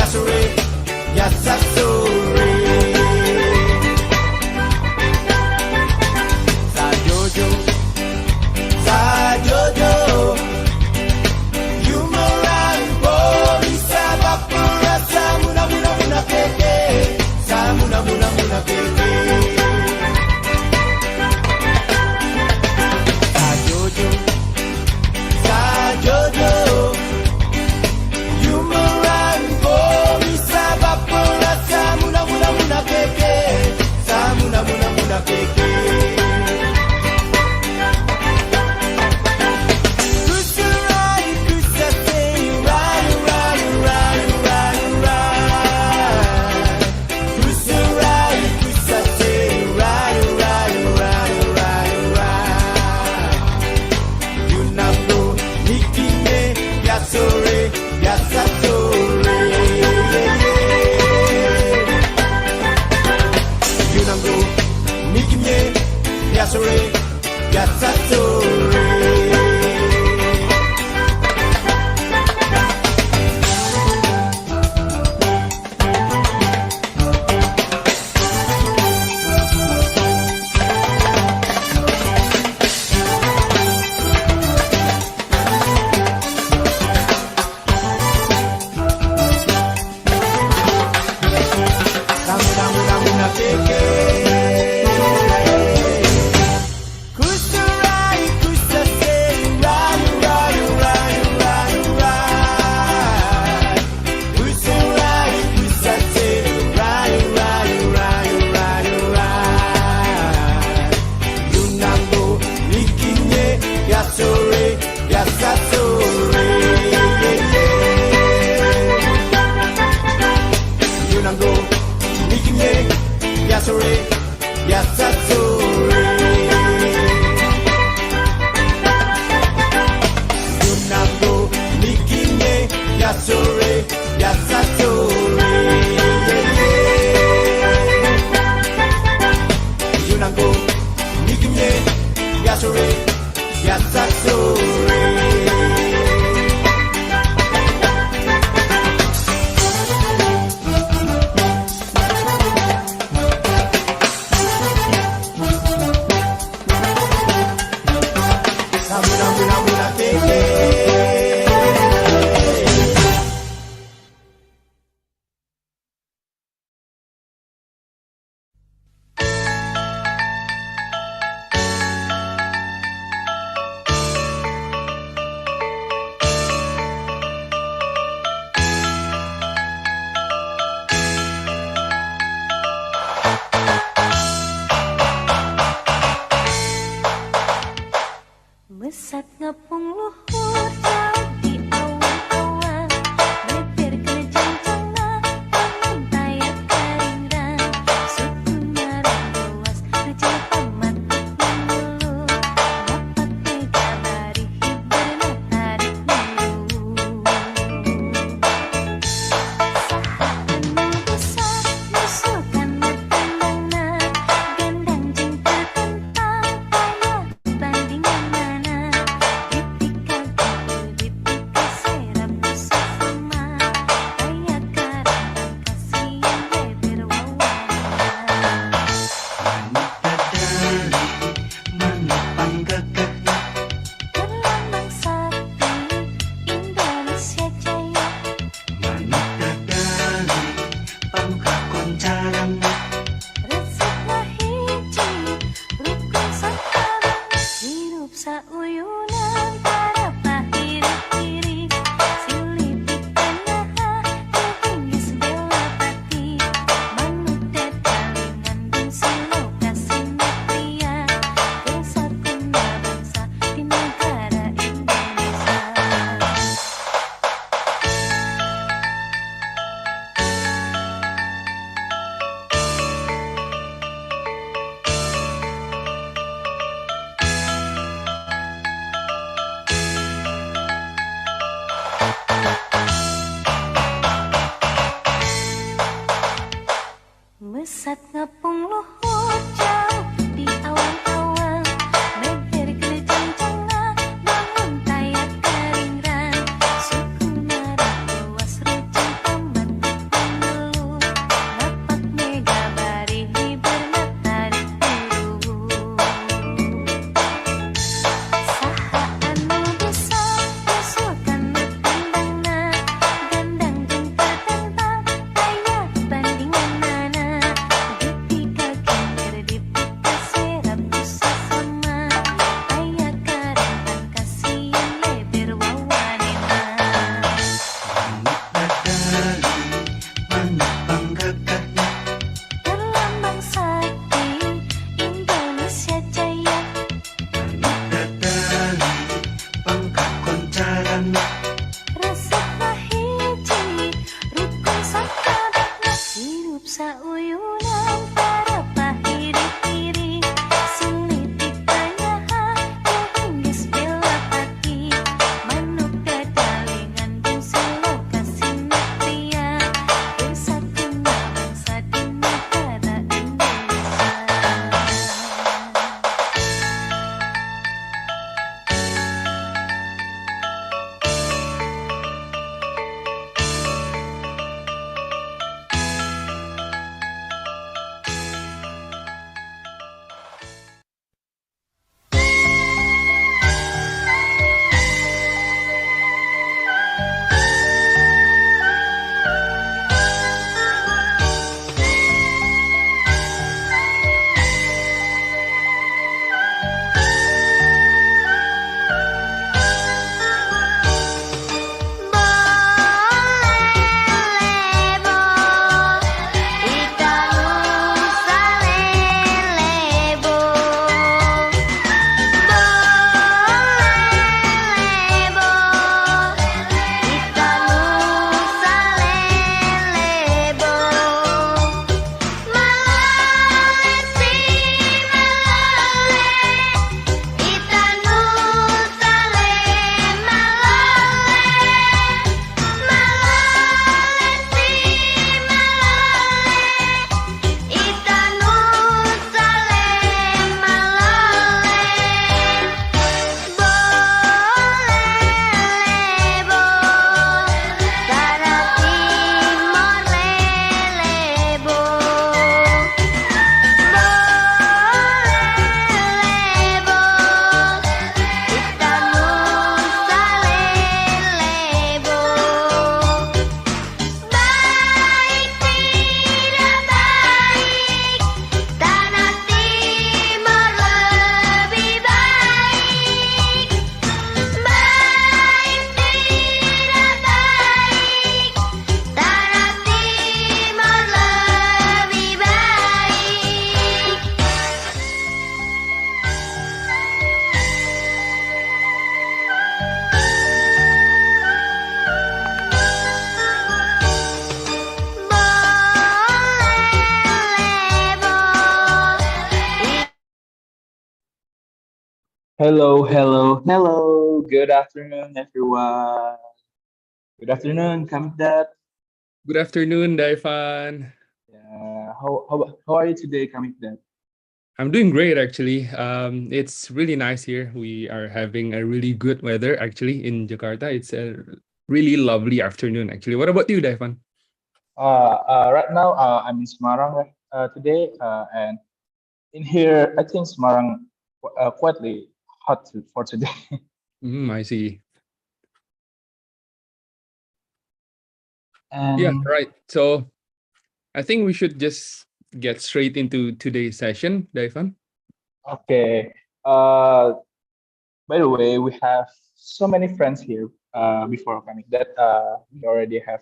sore, biasa sore. Sajojo, sajojo, yumaran bori sabak merasa muna keke, samuna keke. Sajojo, sajojo, yumaran bori sabak merasa muna keke, samuna keke. Sore, biasa sore. Samuna keke. Sore, biasa sore. Yunango, bikinnya, ya sore, biasa sore. Yunango, bikinnya, ya sore, biasa sore. Mesat ngepung luhur jauh di awan-awan, beber kerjang tengah, pemantayat keringan, suku marang luas, kerja pamat mulu, dapat megabari hiber tarik mulu. Sahat penuh besar, musuhkan metendana, gendang jeng terkentang, payah bandingan mana. Mesat ngepung luhur jauh di awan-awan, beber kerjang tengah, bangun tayat keringran, suku marah luas rujung pembentuk Hello, hello, hello. Good afternoon, everyone. Good afternoon, Kamikdat. Good afternoon, Daifan. How are you today, Kamikdat? I'm doing great actually. It's really nice here. We are having a really good weather actually in Jakarta. It's a really lovely afternoon actually. What about you, Daifan? Right now, I'm in Semarang today, and in here, I think Semarang quietly hot for today. I see. Yeah, And right. So I think we should just get straight into today's session, Daifan. okay, uh, by the way, we have so many friends here before coming that we already have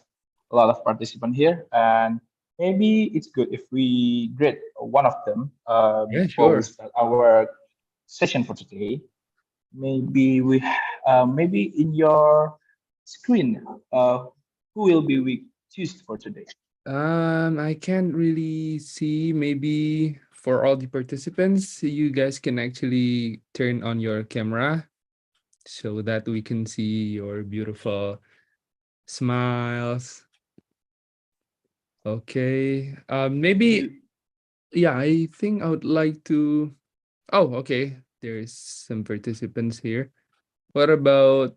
a lot of participants here, and maybe it's good if we greet one of them Yeah, before we sure. start our session for today. Maybe in your screen, who will be we choose for today? I can't really see. Maybe for all the participants, you guys can actually turn on your camera so that we can see your beautiful smiles. Okay. Maybe, Maybe. yeah, I think I would like to. Oh, okay. There's some participants here. What about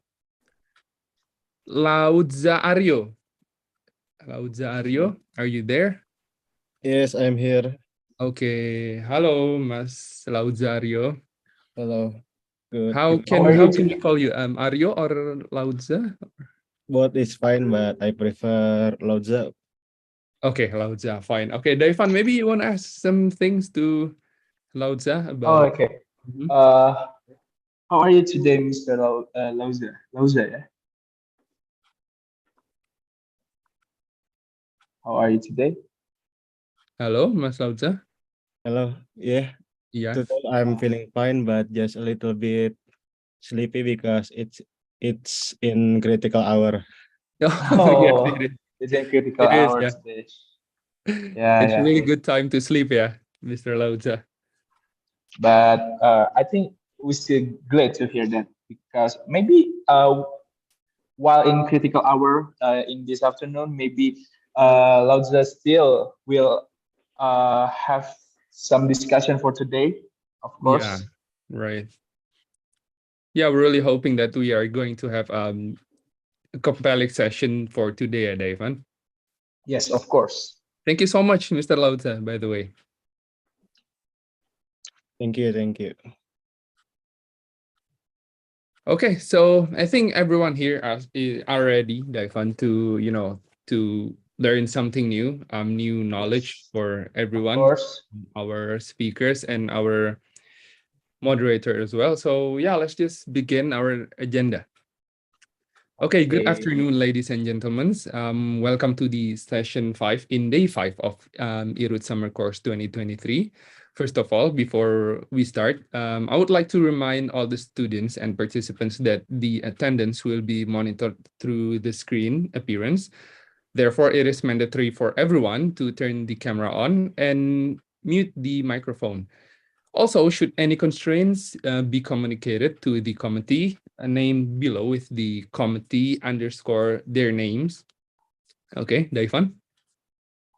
Laudza Aryo? Laudza Aryo, are you there? Yes, I'm here. Okay. Hello, Mas Laudza Aryo. Hello. Good. How Good. How can are how you can we today? call you? Aryo or Laudza? Both is fine, but I prefer Lodza. Okay, Laudza, fine. Okay, Daifan, maybe you want to ask some things to Laudza Oh, about. okay. Mhm. Uh, how are you today, Mr. Lauza? Lauza, yeah. How are you today? Hello, Mas Laudza. Hello. Yeah. Yeah. Today I'm feeling fine, but just a little bit sleepy because it's in critical hour. Oh, yes, Oh, it's in critical it is. hour Yeah. today. Yeah, It's a yeah. really good time to sleep, yeah, Mr. Lauza. But I think we're still glad to hear that because maybe while in critical hour in this afternoon, maybe Lao still will have some discussion for today, of Yeah, course. right. Yeah, we're really hoping that we are going to have a compelling session for today, Ivan. Yes, of course. Thank you so much, Mr. Lauza, by the way. Thank you. Thank you. Okay, so I think everyone here are ready, Ivan, to to learn something new, new knowledge Yes, for of everyone, course. our speakers and our moderator as well. So yeah, let's just begin our agenda. Okay, good Okay. afternoon, ladies and gentlemen. Welcome to the session 5 in day 5 of IRUD Summer Course 2023. First of all, before we start, I would like to remind all the students and participants that the attendance will be monitored through the screen appearance. Therefore, it is mandatory for everyone to turn the camera on and mute the microphone. Also, should any constraints be communicated to the committee, a name below with the committee underscore their names. Okay, Daifan?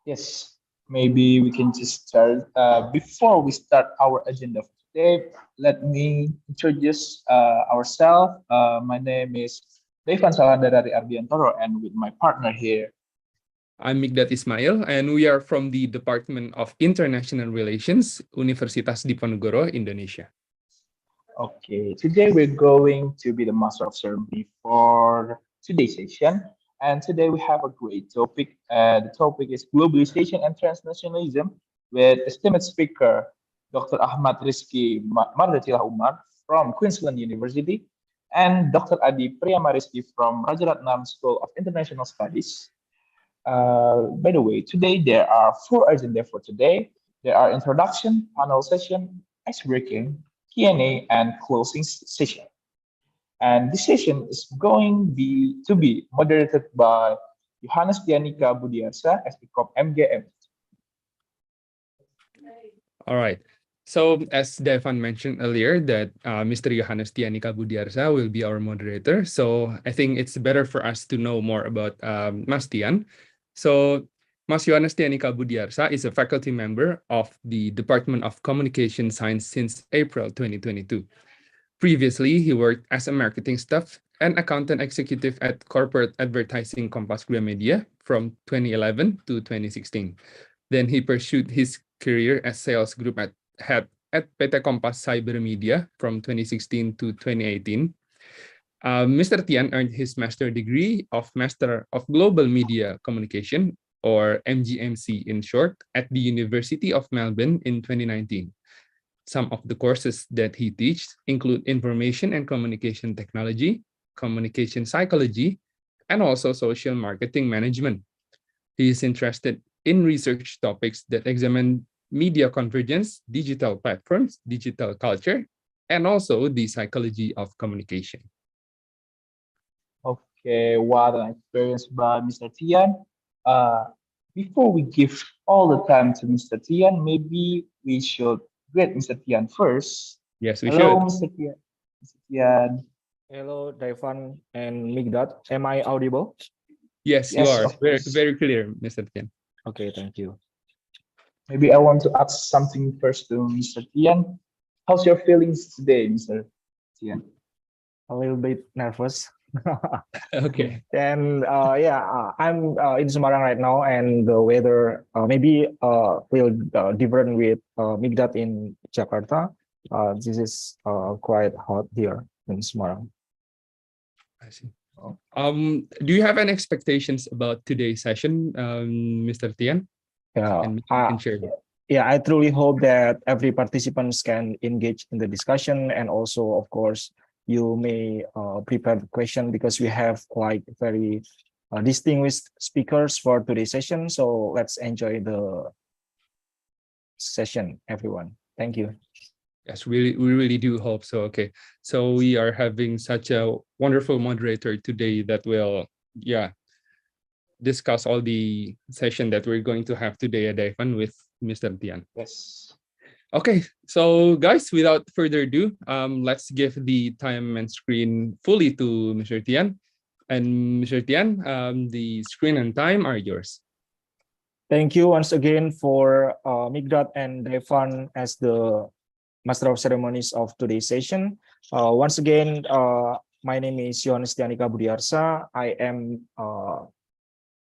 Yes, maybe we can just start. Before we start our agenda for today, let me introduce ourselves. My name is Devan Salandara Ardiantoro, and with my partner here. I'm Migdat Ismail, and we are from the Department of International Relations, Universitas Diponegoro, Indonesia. Okay, today we're going to be the master of ceremony for today's session. And today we have a great topic. The topic is globalization and transnationalism with esteemed speaker Dr. Ahmad Rizky Mardhatillah Umar from Queensland University and Dr. Adi Priyama Rizky from Rajaratnam School of International Studies. By the way, today there are four agendas for today. There are introduction, panel session, ice breaking, Q&A, and closing session. And this session is going to be moderated by Yohanes Thianika Budiarsa, S.I.Kom MGMC. All right. So as Devon mentioned earlier, that Mr. Yohanes Thianika Budiarsa will be our moderator. So I think it's better for us to know more about Mas Tian. So Mas Yohanes Thianika Budiarsa is a faculty member of the Department of Communication Science since April 2022. Previously, he worked as a marketing staff and accountant executive at corporate advertising Kompas Gramedia from 2011 to 2016. Then he pursued his career as sales group head at PT Kompas Cyber Media from 2016 to 2018. Mr. Tian earned his master degree of Master of Global Media Communication, or MGMC in short, at the University of Melbourne in 2019. Some of the courses that he teaches include information and communication technology, communication psychology, and also social marketing management. He is interested in research topics that examine media convergence, digital platforms, digital culture, and also the psychology of communication. Okay, what an experience by Mr. Tian. Uh, Before we give all the time to Mr. Tian, maybe we should greet Mr. Tian first. Yes, we Hello, should. Mr. Tian. Mr. Tian. Hello, Daivan and Migdat. Am I audible? Yes, you Yes, are. of Very, course. very clear, Mr. Tian. Okay, thank you. Maybe I want to ask something first to Mr. Tian. How's your feelings today, Mr. Tian? A little bit nervous. Okay. And I'm in Semarang right now, and the weather maybe will different with Migdat in Jakarta. This is quite hot here in Semarang. I see. Do you have any expectations about today's session, Mr. Tian? Yeah, And you can share. yeah, I truly hope that every participants can engage in the discussion, and also, of course, you may prepare the question, because we have like very distinguished speakers for today's session. So let's enjoy the session, everyone. Thank you. Yes, we really do hope so. Okay, so we are having such a wonderful moderator today that will, discuss all the session that we're going to have today at Daivan with Mr. Tian. Yes. Okay, so guys, without further ado, let's give the time and screen fully to Mr. Tian. And Mr. Tian, the screen and time are yours. Thank you once again for Migdat and Daivan as the Master of Ceremonies of today's session. Once again, my name is Yohanes Thianika Budiarsa. I am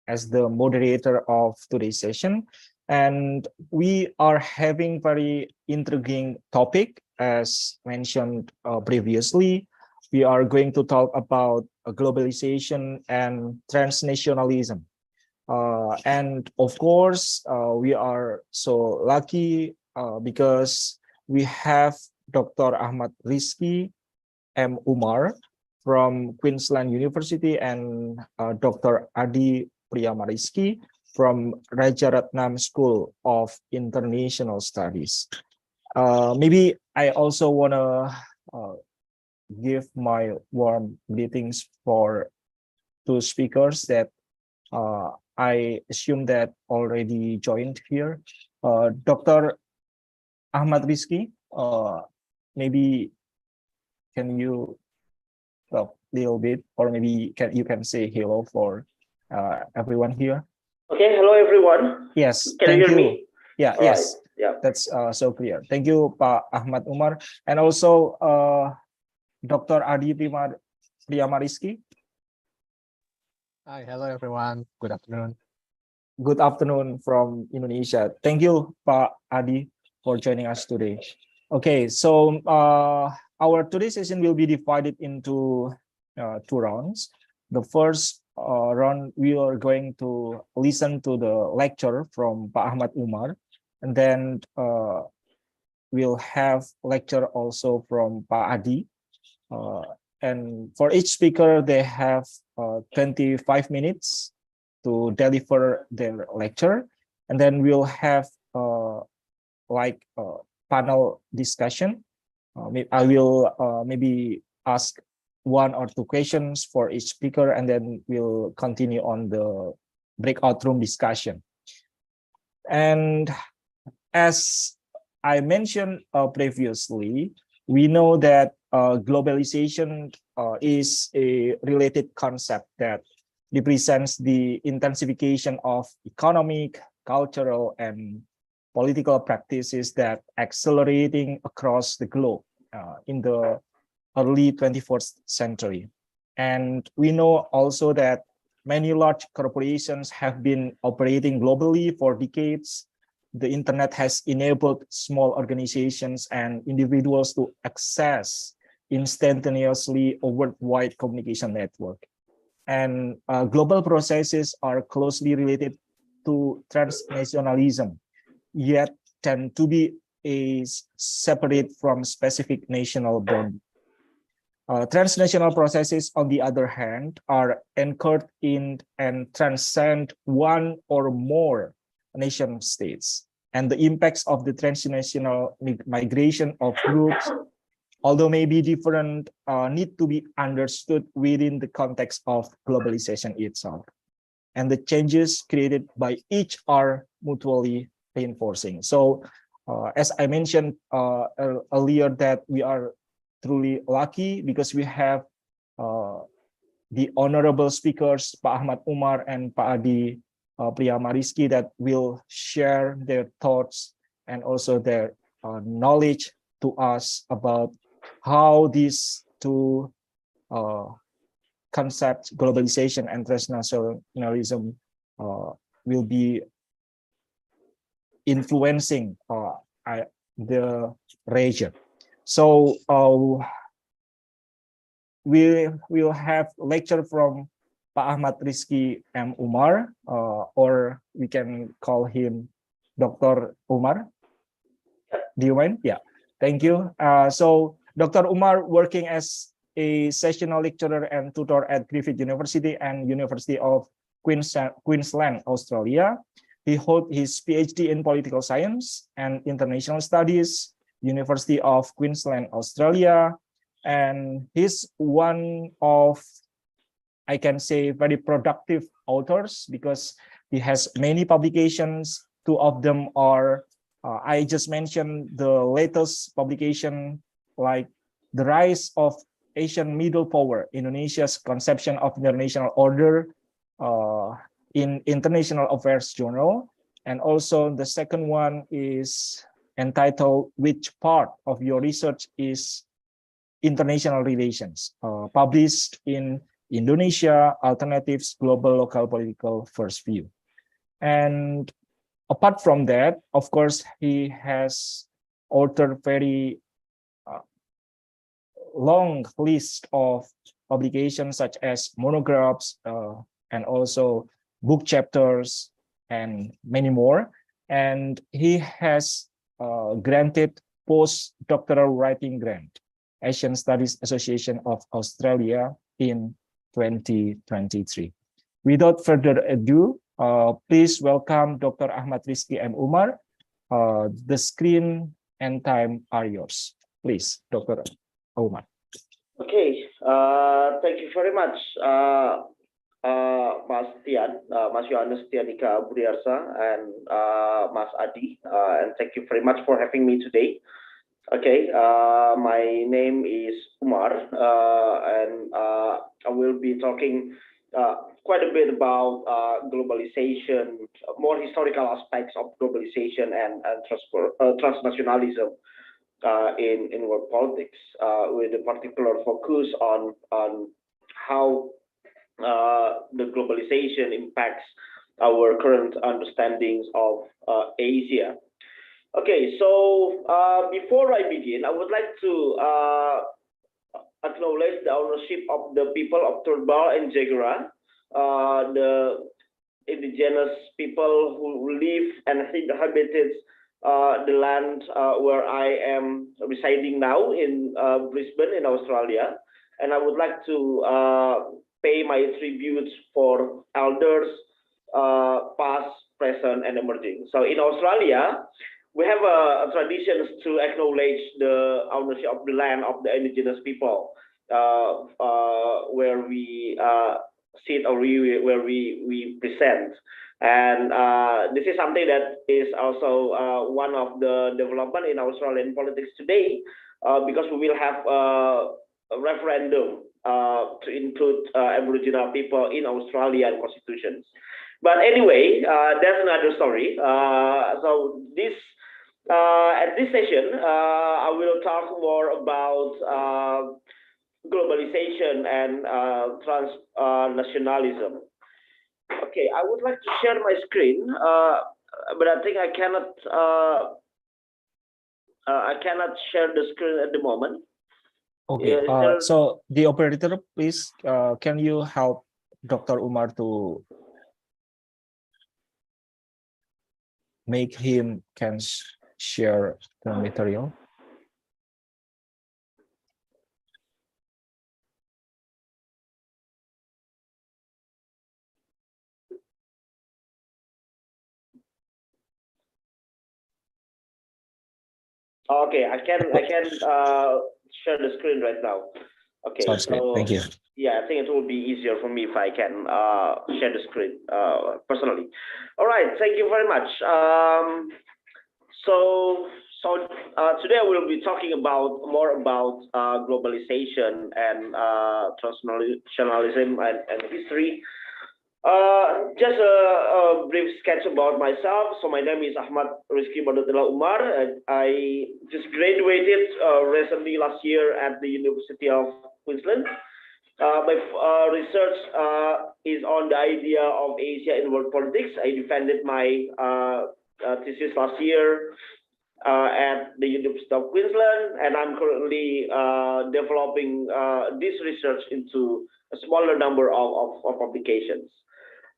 as the moderator of today's session, and we are having very intriguing topic, as mentioned previously. We are going to talk about globalization and transnationalism. And of course, we are so lucky because we have Dr. Ahmad Rizky M. Umar from Queensland University, and Dr. Adi Priyamariski from Rajaratnam School of International Studies. Maybe I also want to give my warm greetings for two speakers that I assume that already joined here. Dr. Ahmad Rizky, maybe can you talk a little bit, or maybe you can say hello for everyone here? Okay, hello everyone. Yes, Can thank you hear you. me? Yeah, All yes, right, yeah. that's so clear. Thank you, Pak Ahmad Umar, and also Dr. Adi Priyamariski. Hi, hello everyone. Good afternoon. Good afternoon from Indonesia. Thank you, Pak Adi, for joining us today. Okay, so our today's session will be divided into two rounds. The first round, we are going to listen to the lecture from Pak Ahmad Umar, and then we'll have lecture also from Pak Adi. And for each speaker, they have 25 minutes to deliver their lecture, and then we'll have like panel discussion. I will maybe ask one or two questions for each speaker, and then we'll continue on the breakout room discussion. And as I mentioned previously, we know that globalization is a related concept that represents the intensification of economic, cultural, and political practices that accelerating across the globe in the early 21st century. And we know also that many large corporations have been operating globally for decades. The internet has enabled small organizations and individuals to access instantaneously a worldwide communication network. And global processes are closely related to transnationalism, yet tend to be separate from specific national boundaries. Transnational processes, on the other hand, are anchored in and transcend one or more nation states. And the impacts of the transnational migration of groups, although may be different, need to be understood within the context of globalization itself. And the changes created by each are mutually reinforcing. So as I mentioned earlier, that we are truly lucky because we have the honorable speakers, Pak Ahmad Umar and Pak Adi Rizky, that will share their thoughts and also their knowledge to us about how these two concepts, globalization and transnationalism, will be influencing the region. So we will have lecture from Pak Ahmad Rizky M. Umar, or we can call him Dr. Umar. Do you mind? Yeah, thank you. So Dr. Umar, working as a sessional lecturer and tutor at Griffith University and University of Queensland, Australia. He holds his PhD in political science and international studies, University of Queensland, Australia. And he's one of, I can say, very productive authors because he has many publications. Two of them are, I just mentioned the latest publication, like The Rise of Asian Middle Power, Indonesia's Conception of International Order, in International Affairs Journal. And also the second one is entitled Which Part of Your Research is International Relations, published in Indonesia, Alternatives, Global Local Political First View. And apart from that, of course, he has authored very long list of publications such as monographs and also book chapters and many more. And he has granted postdoctoral writing grant, Asian Studies Association of Australia in 2023. Without further ado, please welcome Dr. Ahmad Rizky M. Umar. The screen and time are yours. Please, Dr. Umar. Okay, thank you very much, Mas Yohanes, Thianika, Budiarsa, and Mas Adi, and thank you very much for having me today. Okay, my name is Umar, and I will be talking quite a bit about globalization, more historical aspects of globalization and transnationalism in world politics, with a particular focus on how the globalization impacts our current understandings of Asia. Okay, so before I begin, I would like to acknowledge the ownership of the people of Turrbal and Jagera, the indigenous people who live and inhabited the land where I am residing now in Brisbane in Australia. And I would like to pay my tributes for elders, past, present, and emerging. So in Australia, we have a tradition to acknowledge the ownership of the land of the indigenous people, where we sit or where we present. And this is something that is also one of the development in Australian politics today, because we will have a referendum to include Aboriginal people in Australian constitutions. But anyway, that's another story. So this at this session, I will talk more about globalization and transnationalism. Okay, I would like to share my screen, but I think I cannot share the screen at the moment. Okay. Is there- So the operator, please, can you help Dr. Umar to make him can share the material? Okay, I can share the screen right now. Okay, Sounds great. Thank you. Yeah, I think it will be easier for me if I can share the screen personally. All right, thank you very much. So today I will be talking more about globalization and transnationalism and history. Just a brief sketch about myself. So my name is Ahmad Rizky Mardhatillah Umar. I just graduated recently last year at the University of Queensland. My research is on the idea of Asia in world politics. I defended my thesis last year at the University of Queensland, and I'm currently developing this research into a smaller number of publications.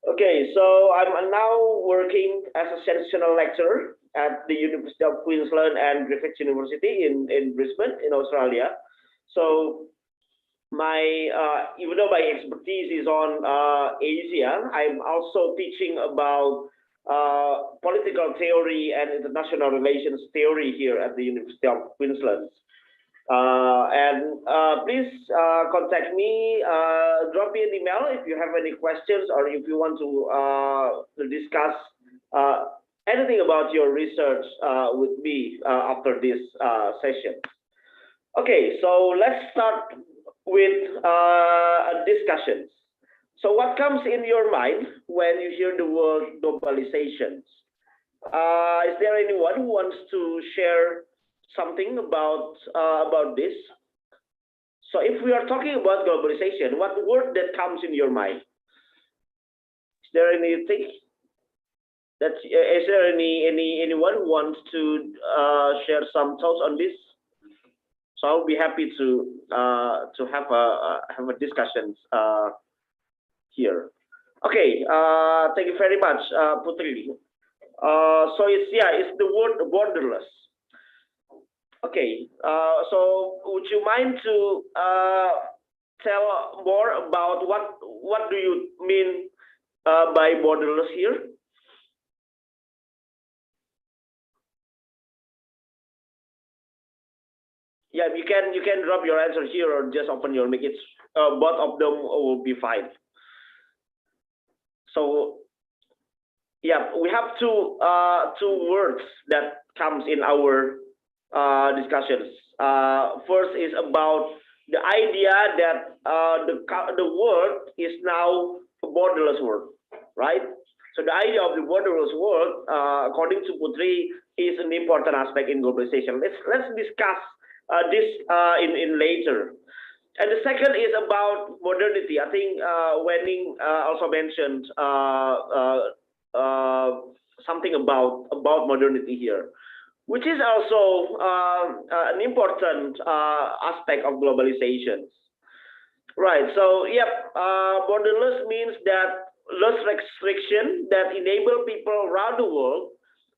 Okay, so I'm now working as a sessional lecturer at the University of Queensland and Griffith University in Brisbane, in Australia. So my even though my expertise is on Asia, I'm also teaching about political theory and international relations theory here at the University of Queensland. Please contact me, drop me an email if you have any questions or if you want to discuss anything about your research with me after this session. Okay, so let's start with discussions. So what comes in your mind when you hear the word globalization? Is there anyone who wants to share something about this? So if we are talking about globalization, what word that comes in your mind? Is there anything that is there anyone who wants to share some thoughts on this? So I'll be happy to have a discussions here. Okay, thank you very much, Putri. So it's the word borderless. Okay, so would you mind to tell more about what do you mean by borderless here? Yeah, you can drop your answer here or just open your mic. It's both of them will be fine. So yeah, we have two words that comes in our discussions. First is about the idea that the world is now a borderless world, right? So the idea of the borderless world, according to Putri, is an important aspect in globalization. Let's discuss this in later. And the second is about modernity. I think Wenning also mentioned something about modernity here, which is also an important aspect of globalization. Right. So, borderless means that less restriction that enable people around the world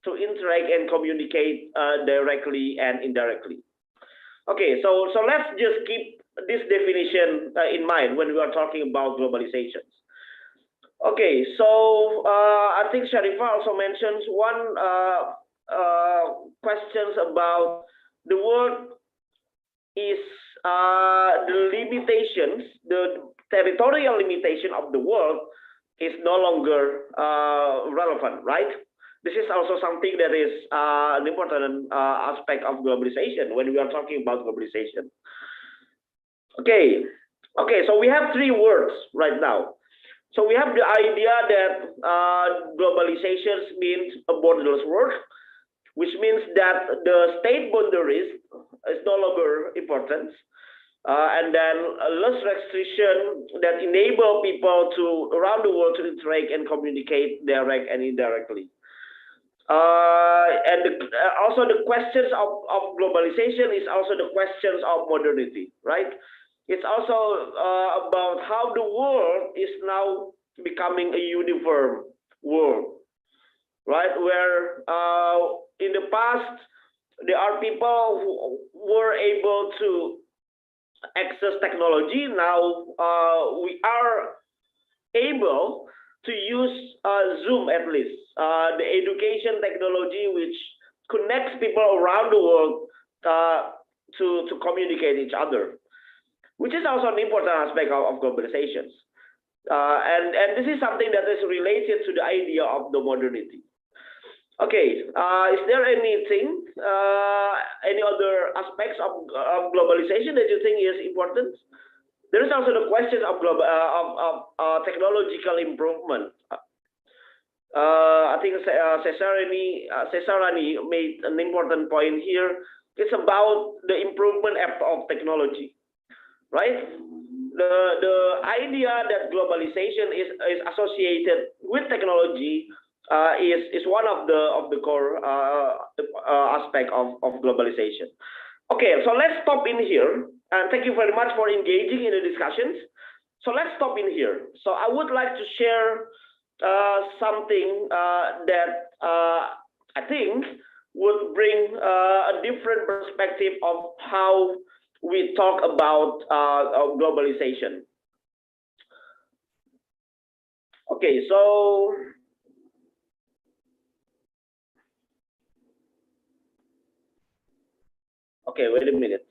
to interact and communicate directly and indirectly. Okay, so let's just keep this definition in mind when we are talking about globalization. Okay, so I think Sharifa also mentions one questions about the world is the limitations, the territorial limitation of the world is no longer relevant, right? This is also something that is an important aspect of globalization when we are talking about globalization. Okay, so we have three words right now. So we have the idea that globalization means a borderless world, which means that the state boundaries is no longer important. And then less restriction that enable people to around the world to interact and communicate direct and indirectly. Also the questions of globalization is also the questions of modernity, right? It's also about how the world is now becoming a uniform world, right? Where in the past there are people who were able to access technology. Now we are able to use Zoom, at least the education technology which connects people around the world to communicate each other, which is also an important aspect of globalization. And this is something that is related to the idea of the modernity. Okay, is there anything, any other aspects of globalization that you think is important? There is also the question of technological improvement. I think Cesarani made an important point here. It's about the improvement of technology, right? The idea that globalization is associated with technology is one of the core aspect of globalization. Okay, so let's stop in here, and thank you very much for engaging in the discussions. So let's stop in here. So I would like to share something that I think would bring a different perspective of how we talk about globalization. Okay, so okay, wait a minute.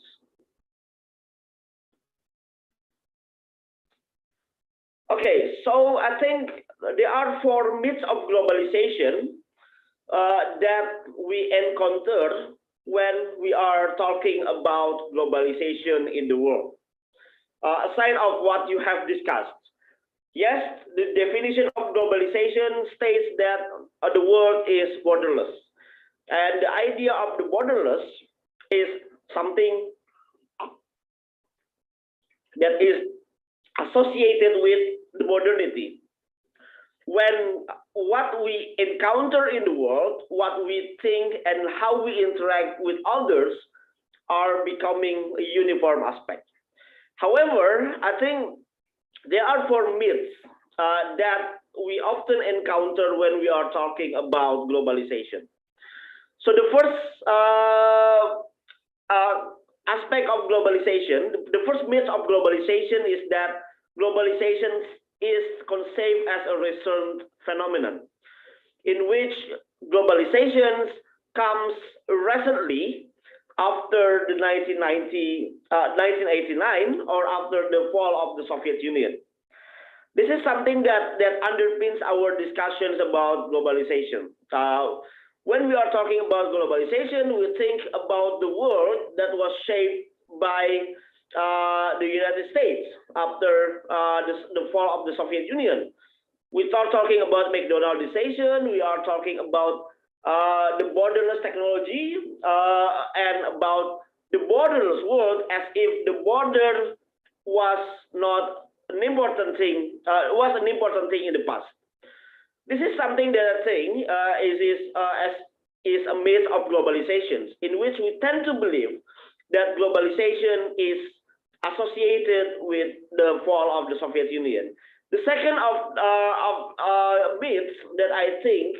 Okay, so I think there are 4 myths of globalization that we encounter when we are talking about globalization in the world. Aside of what you have discussed, yes, the definition of globalization states that the world is borderless. And the idea of the borderless is something that is associated with the modernity. When what we encounter in the world, what we think and how we interact with others are becoming a uniform aspect. However, I think there are 4 myths that we often encounter when we are talking about globalization. So the first aspect of globalization, the first myth of globalization is that globalization is conceived as a recent phenomenon, in which globalization comes recently after the 1989 or after the fall of the Soviet Union. This is something that underpins our discussions about globalization. When we are talking about globalization, we think about the world that was shaped by the United States after the fall of the Soviet Union. We start talking about McDonaldization. We are talking about the borderless technology and about the borderless world, as if the border was not an important thing. Was an important thing in the past. This is something that I think is a myth of globalization, in which we tend to believe that globalization is associated with the fall of the Soviet Union. The second of myths that I think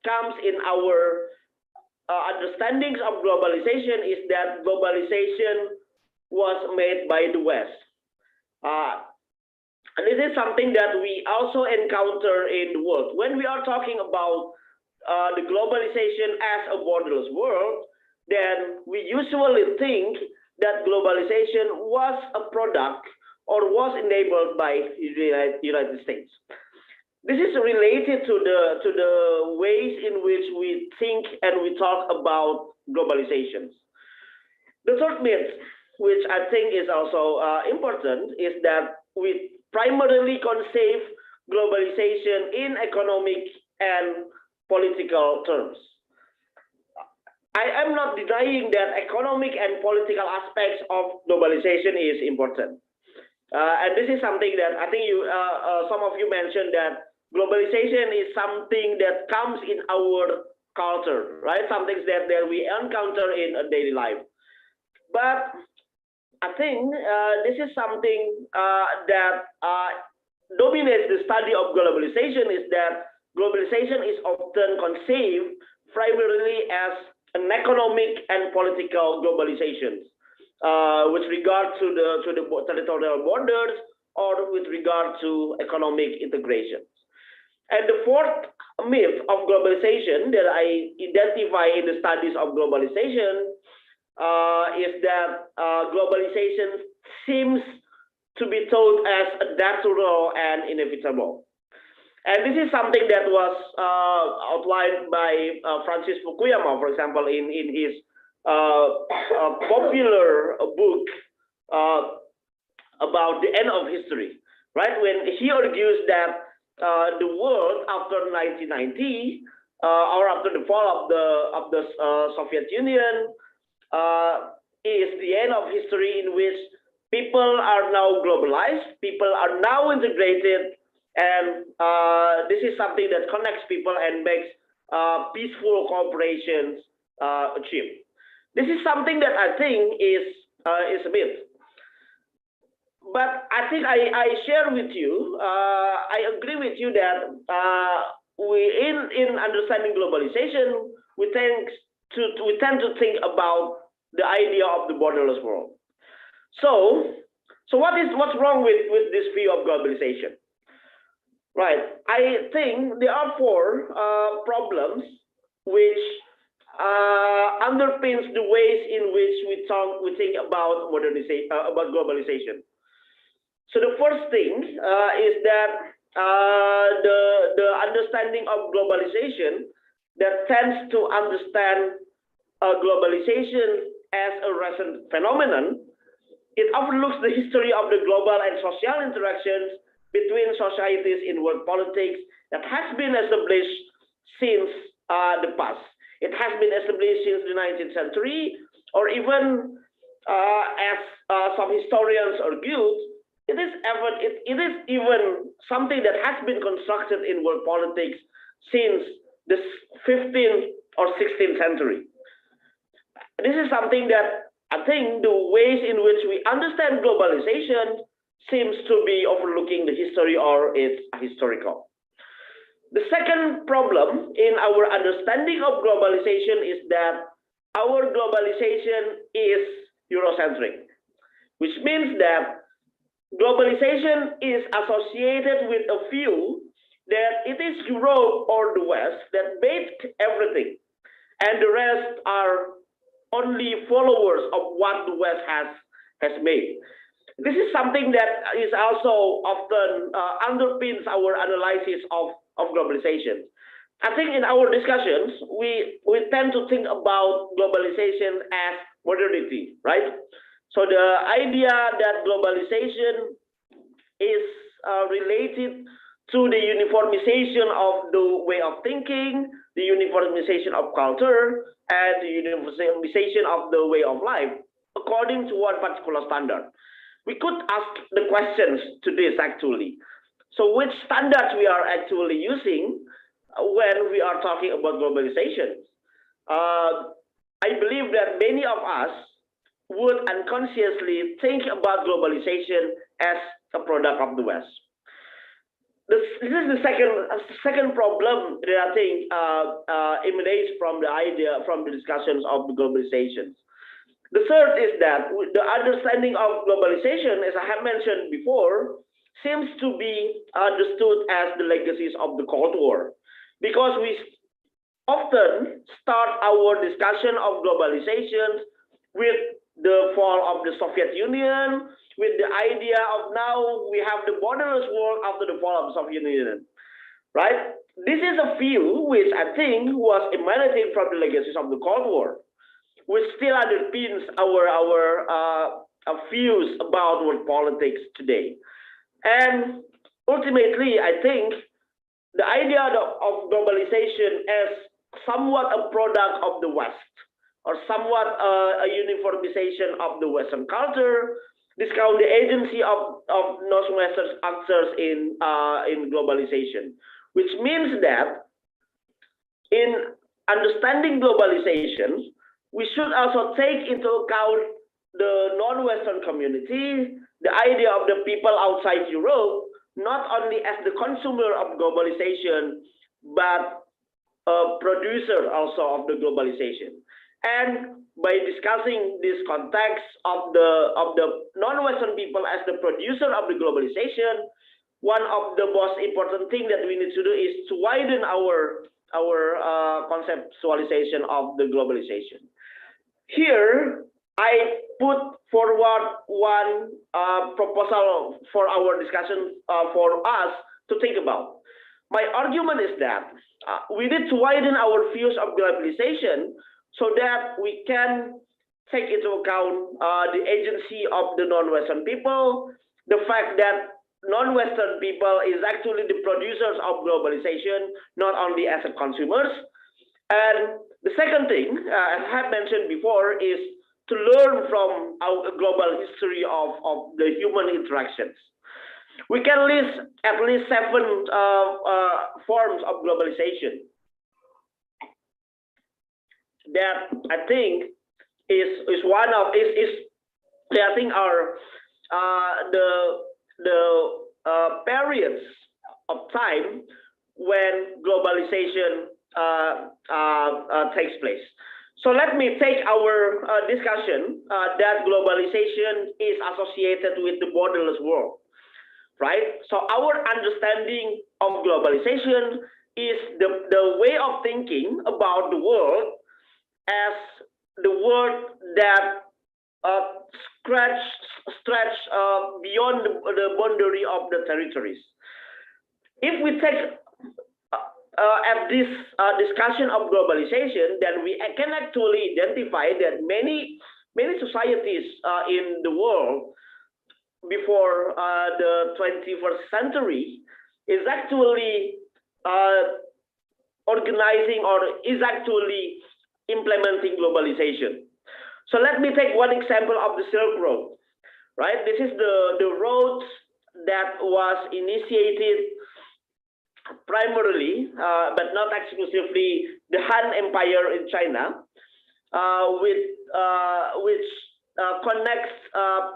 comes in our understandings of globalization is that globalization was made by the West. And this is something that we also encounter in the world. When we are talking about the globalization as a borderless world, then we usually think that globalization was a product or was enabled by the United States. this is related to the ways in which we think and we talk about globalization. The third myth, which I think is also important, is that we primarily conceive globalization in economic and political terms. I am not denying that economic and political aspects of globalization is important. And this is something that I think some of you mentioned, that globalization is something that comes in our culture, right? Something that we encounter in a daily life. But I think this is something that dominates the study of globalization, is that globalization is often conceived primarily as an economic and political globalization, with regard to the territorial borders or with regard to economic integration. And the fourth myth of globalization that I identify in the studies of globalization is that globalization seems to be taught as natural and inevitable. And this is something that was outlined by Francis Fukuyama, for example, in his popular book about the end of history, right? When he argues that the world after 1990 or after the fall of the Soviet Union is the end of history, in which people are now globalized, people are now integrated, and this is something that connects people and makes peaceful cooperations achieved. This is something that I think is a myth. But I think I share with you, I agree with you that in understanding globalization, we tend to think about the idea of the borderless world. So what's wrong with this view of globalization? Right. I think there are four problems which underpins the ways in which we think about modernization, about globalization. So the first thing is that the understanding of globalization that tends to understand globalization as a recent phenomenon, it overlooks the history of the global and social interactions between societies in world politics that has been established since the past. It has been established since the 19th century, or even as some historians argued, it is even something that has been constructed in world politics since the 15th or 16th century. This is something that I think the ways in which we understand globalization seems to be overlooking the history, or it's historical. The second problem in our understanding of globalization is that our globalization is Eurocentric, which means that globalization is associated with a view that it is Europe or the West that made everything, and the rest are only followers of what the West has made. This is something that is also often underpins our analysis of globalization. I think in our discussions, we tend to think about globalization as modernity, right? So the idea that globalization is related to the uniformization of the way of thinking, the uniformization of culture, and the uniformization of the way of life, according to one particular standard. We could ask the questions to this actually. So which standards we are actually using when we are talking about globalization? I believe that many of us would unconsciously think about globalization as a product of the West. This is the second problem that I think emanates from the idea, from the discussions of the globalization. The third is that the understanding of globalization, as I have mentioned before, seems to be understood as the legacies of the Cold War, because we often start our discussion of globalization with the fall of the Soviet Union, with the idea of now we have the borderless world after the fall of the Soviet Union. right? This is a view which I think was emanating from the legacies of the Cold War, which still underpins our views about world politics today. And ultimately, I think the idea of globalization as somewhat a product of the West, or somewhat a uniformization of the Western culture, discount the agency of non-Western actors in globalization, which means that in understanding globalization, we should also take into account the non-Western community, the idea of the people outside Europe, not only as the consumer of globalization, but a producer also of the globalization. And by discussing this context of the non-Western people as the producer of the globalization, one of the most important thing that we need to do is to widen our conceptualization of the globalization. Here, I put forward one proposal for our discussion for us to think about. My argument is that we need to widen our views of globalization so that we can take into account the agency of the non-Western people, the fact that non-Western people is actually the producers of globalization, not only as a consumers. And the second thing, as I have mentioned before, is to learn from our global history of the human interactions. We can list at least 7 forms of globalization that I think is one of I think are the periods of time when globalization takes place. So let me take our discussion that globalization is associated with the borderless world, right? So our understanding of globalization is the way of thinking about the world as the world that stretch beyond the boundary of the territories. If we take at this discussion of globalization, then we can actually identify that many societies in the world before the 21st century is actually organizing or is actually implementing globalization. So let me take one example of the Silk Road, right? This is the road that was initiated primarily, but not exclusively, the Han Empire in China, which connects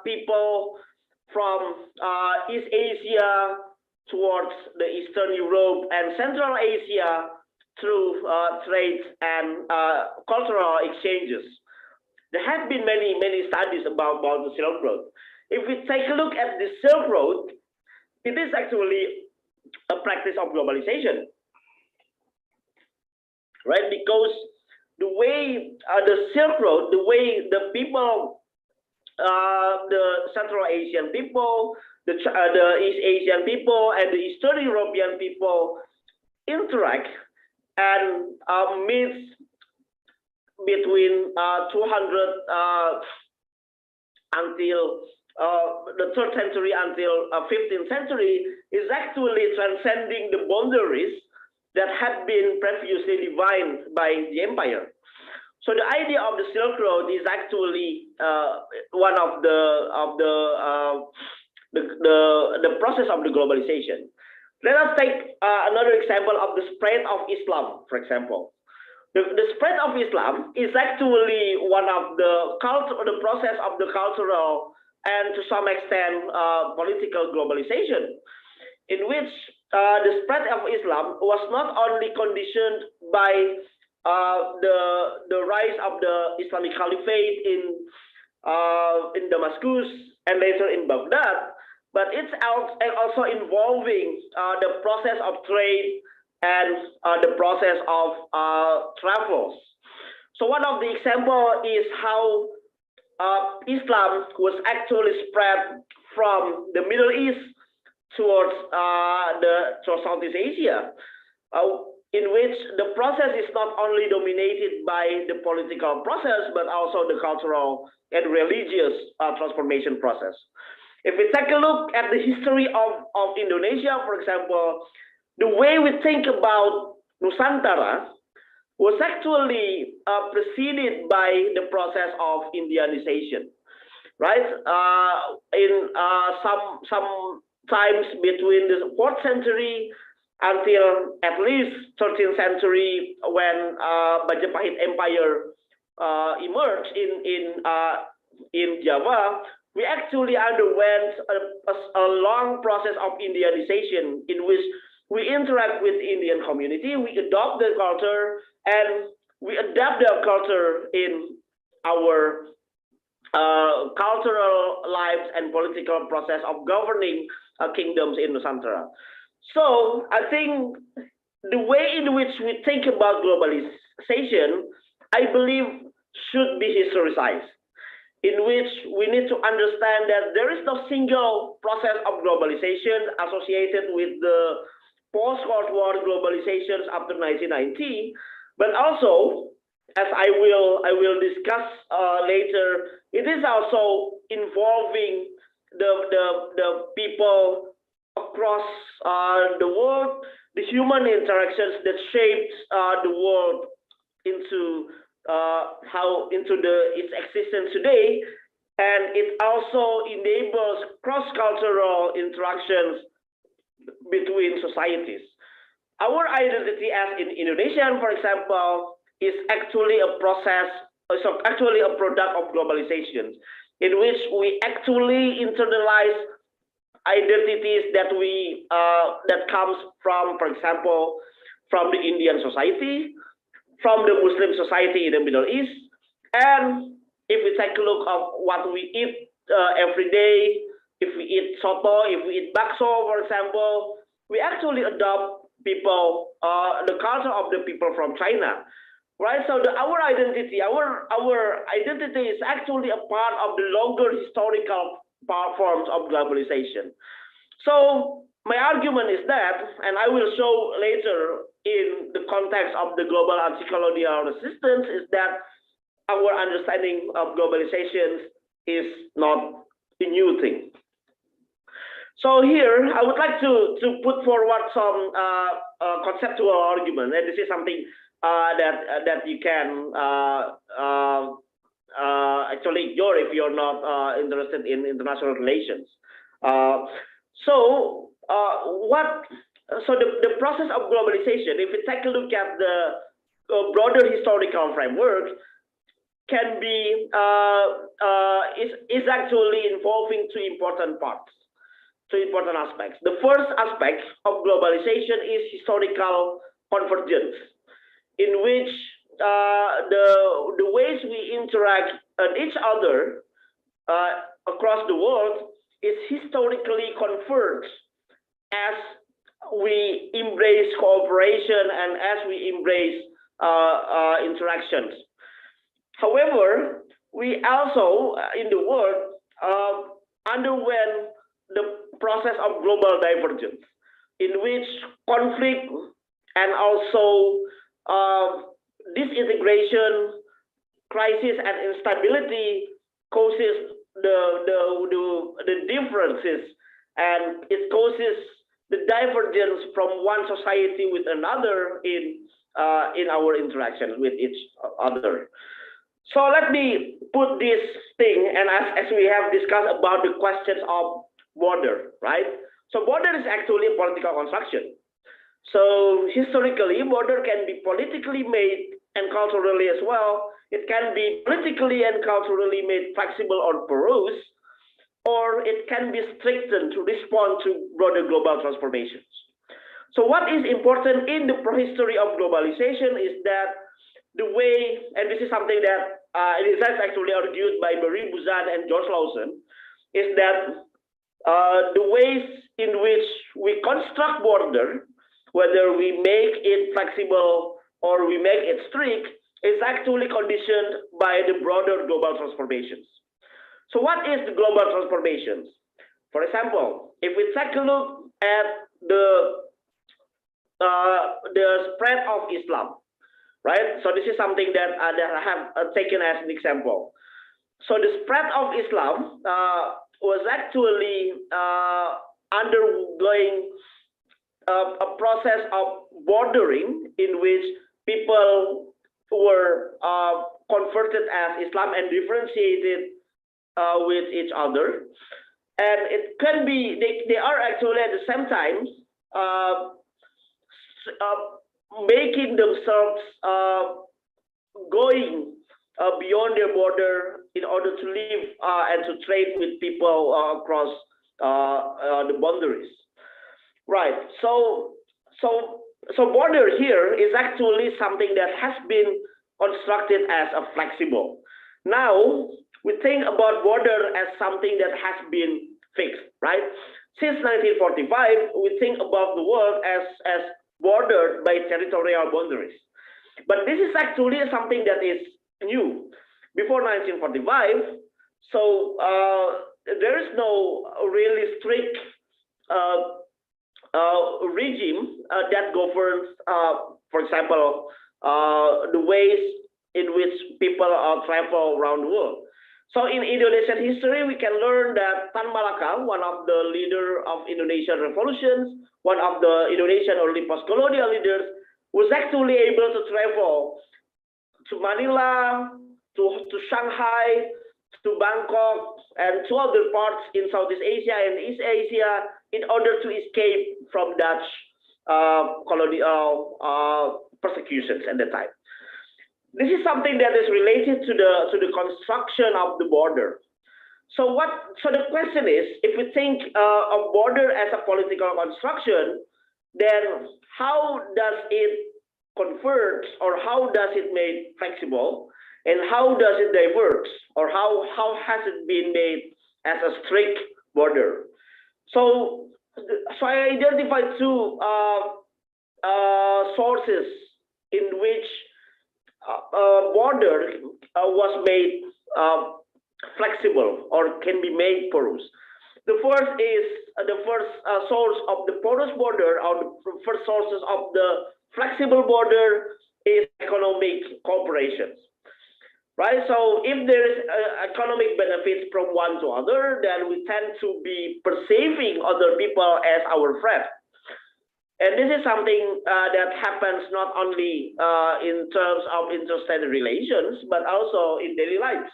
people from East Asia towards the Eastern Europe and Central Asia through trade and cultural exchanges. There have been many studies about the Silk Road. If we take a look at the Silk Road, it is actually a practice of globalization, right? Because the way the Silk Road, the way the people, the Central Asian people, the East Asian people, and the Eastern European people interact and meet between 200 until the 3rd century until 15th century is actually transcending the boundaries that had been previously defined by the empire. So the idea of the Silk Road is actually one of the process of the globalization. Let us take another example of the spread of Islam, for example. The spread of Islam is actually one of the process of the cultural and to some extent political globalization, in which the spread of Islam was not only conditioned by the rise of the Islamic Caliphate in Damascus and later in Baghdad, but it's also involving the process of trade and the process of travels. So one of the example is how Islam was actually spread from the Middle East towards Southeast Asia, in which the process is not only dominated by the political process, but also the cultural and religious transformation process. If we take a look at the history of Indonesia, for example, the way we think about Nusantara was actually preceded by the process of Indianization, right? In some times between the 4th century until at least 13th century, when Majapahit Empire emerged in Java, we actually underwent a long process of Indianization, in which we interact with the Indian community, we adopt their culture, and we adapt their culture in our cultural lives and political process of governing kingdoms in Nusantara. So I think the way in which we think about globalization, I believe, should be historicized, in which we need to understand that there is no single process of globalization associated with the post-Cold War globalizations after 1990, but also, as I will discuss later, it is also involving the people across the world, the human interactions that shaped the world into its existence today, and it also enables cross-cultural interactions between societies. Our identity as in Indonesian, for example, is actually a process, so actually a product of globalization, in which we actually internalize identities that that comes from, for example, from the Indian society, from the Muslim society in the Middle East, and if we take a look at what we eat every day, if we eat soto, if we eat bakso, for example, we actually adopt the culture of the people from China, right? So our identity is actually a part of the longer historical forms of globalization. So my argument is that, and I will show later in the context of the global anti-colonial resistance, is that our understanding of globalization is not a new thing. So here, I would like to put forward some conceptual argument, and this is something that you can actually ignore if you're not interested in international relations. So the process of globalization, if we take a look at the broader historical framework, can be is actually involving two important aspects. The first aspect of globalization is historical convergence, in which the ways we interact with each other across the world is historically converged as we embrace cooperation and as we embrace interactions. However, we also in the world underwent the process of global divergence, in which conflict and also disintegration, crisis, and instability causes the differences, and it causes the divergence from one society with another in our interaction with each other. So let me put this thing, and as we have discussed about the questions of border, right? So border is actually a political construction. So historically, border can be politically made and culturally as well. It can be politically and culturally made flexible or porous, or it can be strengthened to respond to broader global transformations. So what is important in the history of globalization is that the way, and this is something that it is actually argued by Marie Buzan and George Lawson, is that the ways in which we construct border, whether we make it flexible or we make it strict, is actually conditioned by the broader global transformations. So what is the global transformations? For example, if we take a look at the spread of Islam, right? So this is something that I have taken as an example. So the spread of Islam was actually undergoing a process of bordering in which people were converted as Islam and differentiated with each other. And it can be, they are actually at the same time making themselves going beyond their border in order to live and to trade with people across the boundaries. Right. So border here is actually something that has been constructed as a flexible. Now we think about border as something that has been fixed, right? Since 1945, we think about the world as bordered by territorial boundaries. But this is actually something that is new. Before 1945, so there is no really strict regime that governs, for example, the ways in which people travel around the world. So in Indonesian history, we can learn that Tan Malaka, one of the leader of Indonesian revolutions, one of the Indonesian early post-colonial leaders, was actually able to travel to Manila, to Shanghai, to Bangkok, and to other parts in Southeast Asia and East Asia in order to escape from Dutch colonial persecutions at the time. This is something that is related to the construction of the border. So the question is, if we think of border as a political construction, then how does it convert, or how does it made flexible, and how does it divert, or how has it been made as a strict border? So I identified two sources in which border was made flexible or can be made porous. The first is source of the porous border, or the first sources of the flexible border is economic cooperations, right? So if there is economic benefits from one to other, then we tend to be perceiving other people as our friend. And this is something that happens not only in terms of interstate relations, but also in daily lives.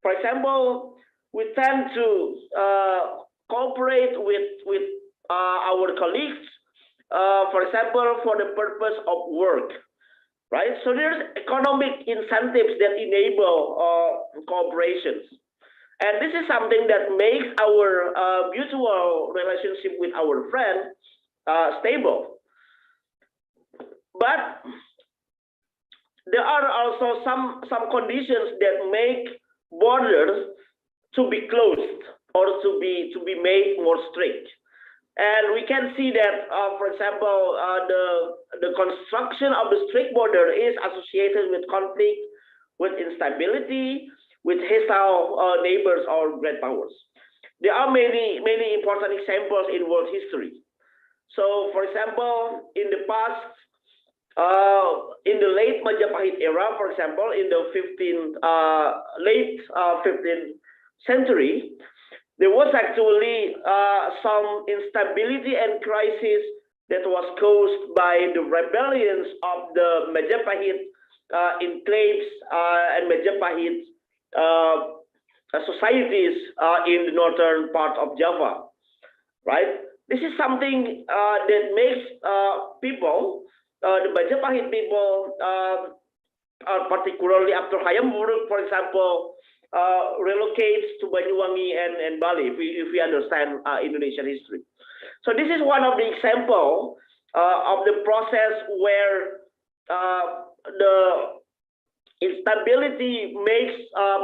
For example, we tend to cooperate with our colleagues, for example, for the purpose of work, right? So there's economic incentives that enable cooperations. And this is something that makes our mutual relationship with our friend stable. But there are also some conditions that make borders to be closed or to be made more strict. And we can see that, for example, the construction of the strict border is associated with conflict, with instability, with hostile neighbors or great powers. There are many important examples in world history. So, for example, in the past, in the late Majapahit era, for example, in the late 15th century, there was actually some instability and crisis that was caused by the rebellions of the Majapahit enclaves and Majapahit societies in the northern part of Java, right? This is something that makes people, the Majapahit people, particularly after Hayam Buruk, for example, relocates to Banyuwangi and Bali, if we understand Indonesian history. So this is one of the example of the process where the instability makes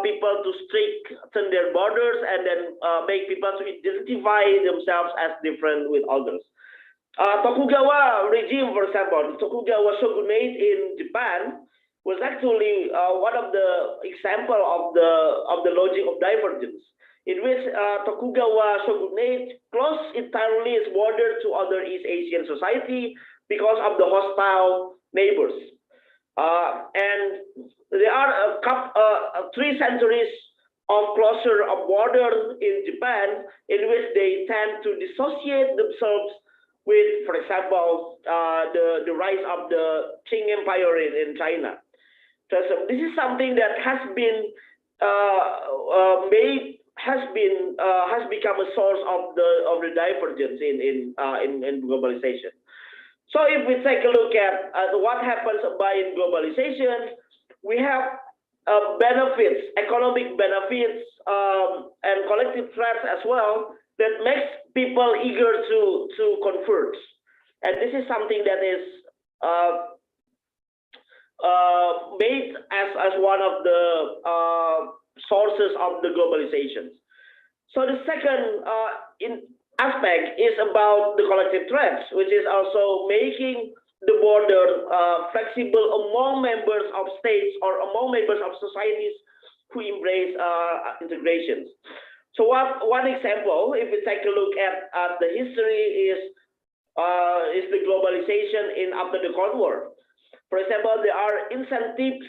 people to strengthen their borders and then make people to identify themselves as different with others. Tokugawa regime, for example, Tokugawa shogunate in Japan was actually one of the example of the logic of divergence. in which Tokugawa shogunate closed entirely its border to other East Asian society because of the hostile neighbors. And there are 3 centuries of closure of border in Japan, in which they tend to dissociate themselves with, for example, the rise of the Qing Empire in China. So this is something that has been has become a source of the divergence in globalization. So if we take a look at what happens in globalization, we have benefits, economic benefits, and collective threats as well that makes people eager to convert. And this is something that is made as one of the sources of the globalization. So the second aspect is about the collective threats, which is also making the border flexible among members of states or among members of societies who embrace integrations. So one example, if we take a look at the history, is the globalization after the Cold War. For example, there are incentives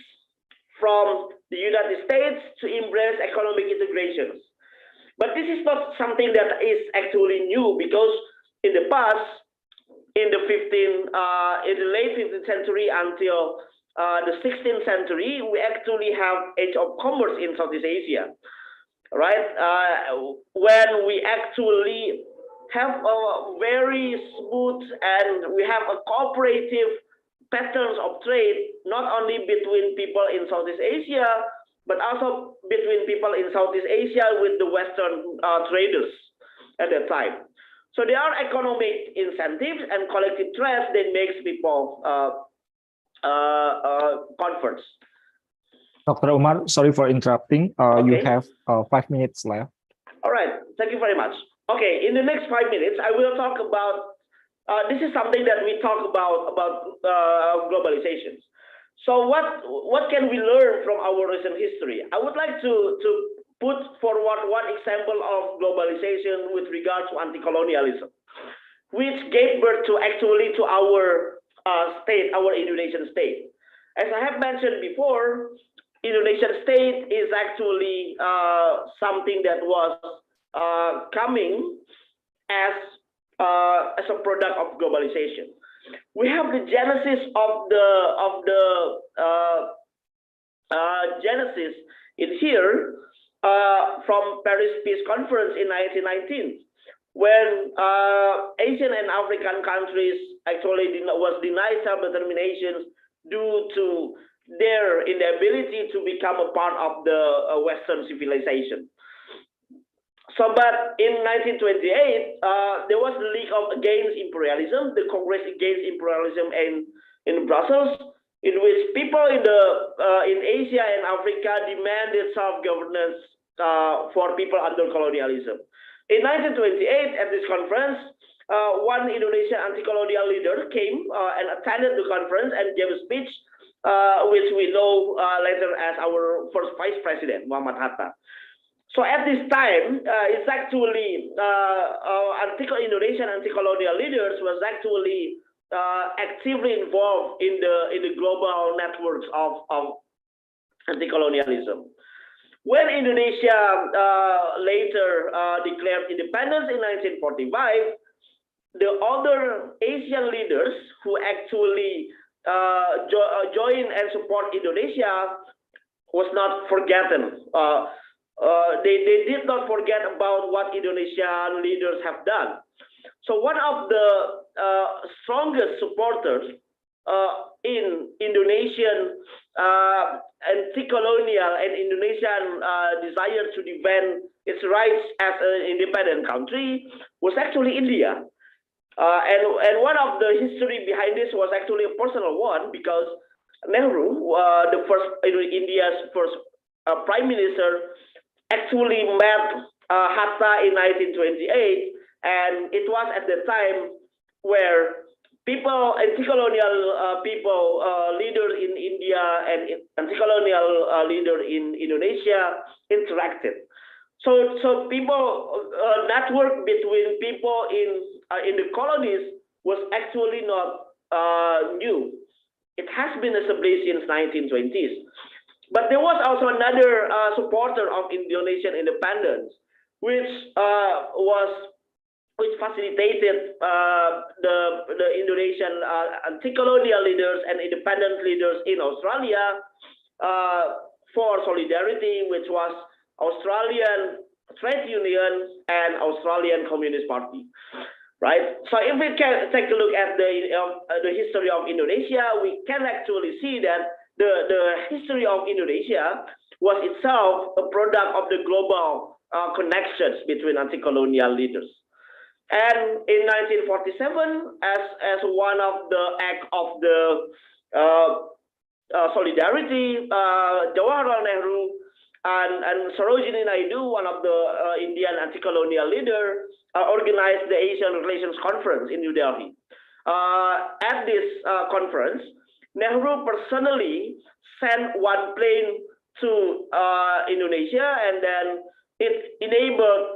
from the United States to embrace economic integrations. But this is not something that is actually new, because in the past, in the late 15th century until the 16th century, we actually have age of commerce in Southeast Asia, right? When we actually have a very smooth and we have a cooperative patterns of trade, not only between people in Southeast Asia, but also between people in Southeast Asia with the Western traders at that time. So there are economic incentives and collective threats that makes people convert. Dr. Umar, sorry for interrupting. You have 5 minutes left. All right, thank you very much. Okay, in the next 5 minutes, I will talk about, this is something that we talk about globalization. So what can we learn from our recent history? I would like to put forward one example of globalization with regard to anti-colonialism, which gave birth to actually to our state, our Indonesian state. As I have mentioned before, Indonesian state is actually something that was coming as a product of globalization. We have the genesis of the genesis in here from Paris Peace Conference in 1919, when Asian and African countries actually was denied self-determination due to their inability to become a part of the Western civilization. So, but in 1928, there was the League Against Imperialism, the Congress Against Imperialism in Brussels, in which people in Asia and Africa demanded self-governance for people under colonialism. In 1928, at this conference, one Indonesian anti-colonial leader came and attended the conference and gave a speech, which we know later as our first vice president, Muhammad Hatta. So at this time, it's actually Indonesian anti-colonial leaders was actually actively involved in the global networks of anti-colonialism. When Indonesia later declared independence in 1945, the other Asian leaders who actually joined and support Indonesia was not forgotten. They did not forget about what Indonesian leaders have done. So one of the strongest supporters in Indonesian anti-colonial and Indonesian desire to defend its rights as an independent country was actually India. And one of the history behind this was actually a personal one, because Nehru, India's first prime minister, actually met Hatta in 1928, and it was at the time where anti-colonial leaders in India and anti-colonial leader in Indonesia interacted. So people network between people in the colonies was actually not new. It has been established since 1920s. But there was also another supporter of Indonesian independence, which facilitated the Indonesian anti-colonial leaders and independent leaders in Australia for solidarity, which was Australian Trade Union and Australian Communist Party. Right. So if we can take a look at the history of Indonesia, we can actually see that the history of Indonesia was itself a product of the global connections between anti-colonial leaders. And in 1947, as one of the act of the solidarity, Jawaharlal Nehru and Sarojini Naidu, one of the Indian anti-colonial leader, organized the Asian Relations Conference in New Delhi. At this conference, Nehru personally sent one plane to Indonesia, and then it enabled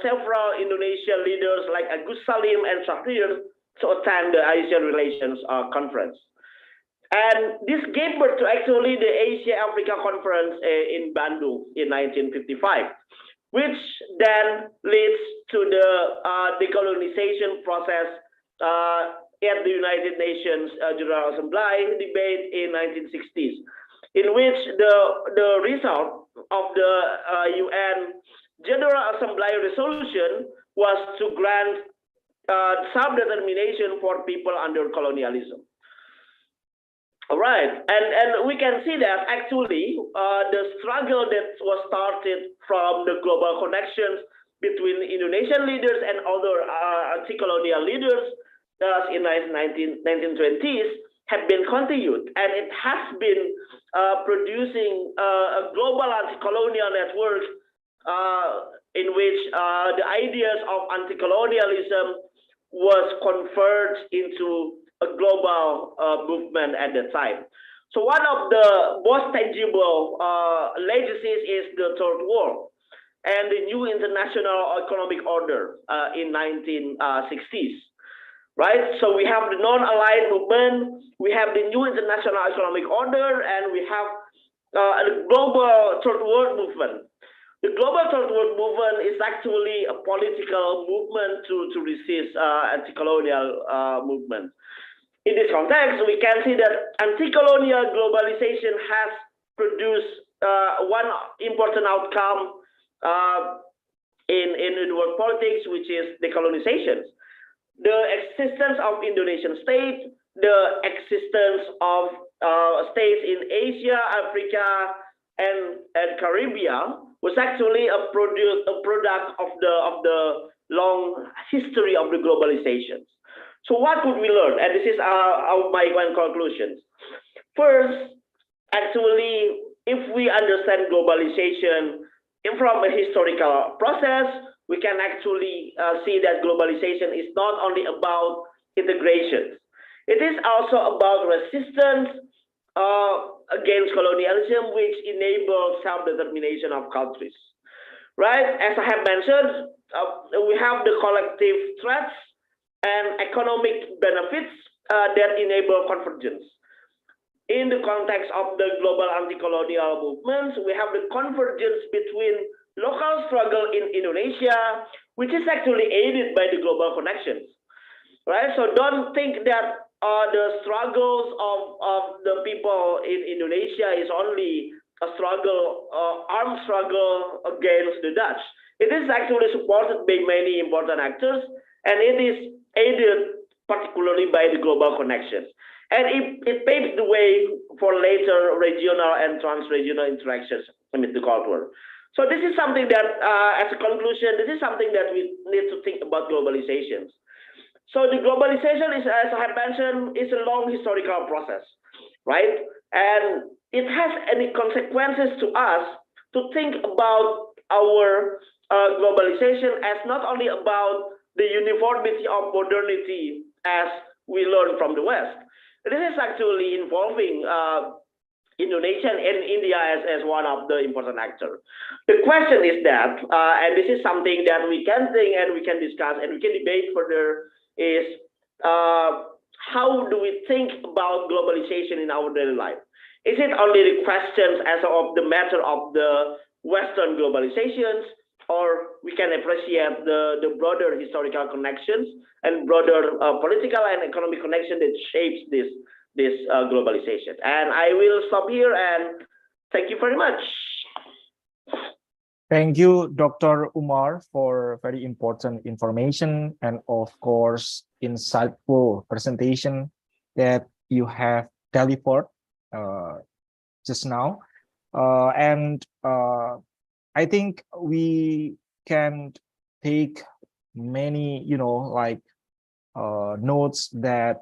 several Indonesian leaders like Agus Salim and Shahrir to attend the Asian Relations Conference. And this gave birth to actually the Asia-Africa Conference in Bandung in 1955, which then leads to the decolonization process at the United Nations General Assembly debate in 1960s, in which the result of the UN General Assembly resolution was to grant self-determination for people under colonialism. All right, and we can see that actually the struggle that was started from the global connections between Indonesian leaders and other anti-colonial leaders in 1920s have been continued, and it has been producing a global anti-colonial network in which the ideas of anti-colonialism was converged into a global movement at the time. So one of the most tangible legacies is the Third World and the new international economic order in 1960s, right? So we have the non-aligned movement, we have the new international economic order, and we have the global Third World movement. The global Third World movement is actually a political movement to resist anti-colonial movement. In this context, we can see that anti-colonial globalization has produced one important outcome in world politics, which is decolonization. The existence of Indonesian state, the existence of states in Asia, Africa, and Caribbean was actually a product of the long history of the globalization. So what could we learn? And this is my conclusions. First, actually, if we understand globalization from a historical process, we can actually see that globalization is not only about integration. It is also about resistance against colonialism, which enables self-determination of countries. Right? As I have mentioned, we have the collective threats and economic benefits that enable convergence. In the context of the global anti-colonial movements, we have the convergence between local struggle in Indonesia, which is actually aided by the global connections. Right? So don't think that the struggles of the people in Indonesia is only a struggle, armed struggle against the Dutch. It is actually supported by many important actors, and it is aided particularly by the global connections. And it paves the way for later regional and trans-regional interactions amid the Cold War. So this is something that, as a conclusion, this is something that we need to think about globalization. So the globalization is, as I have mentioned, is a long historical process, right? And it has any consequences to us to think about our globalization as not only about the uniformity of modernity as we learn from the West. This is actually involving Indonesia and India as one of the important actors. The question is that, and this is something that we can think and we can discuss and we can debate further, is how do we think about globalization in our daily life? Is it only the questions as of the matter of the Western globalizations, or we can appreciate the broader historical connections and broader political and economic connection that shapes this globalization. And I will stop here and thank you very much. Thank you, Dr. Umar, for very important information and of course, insightful presentation that you have delivered just now. I think we can take many, notes that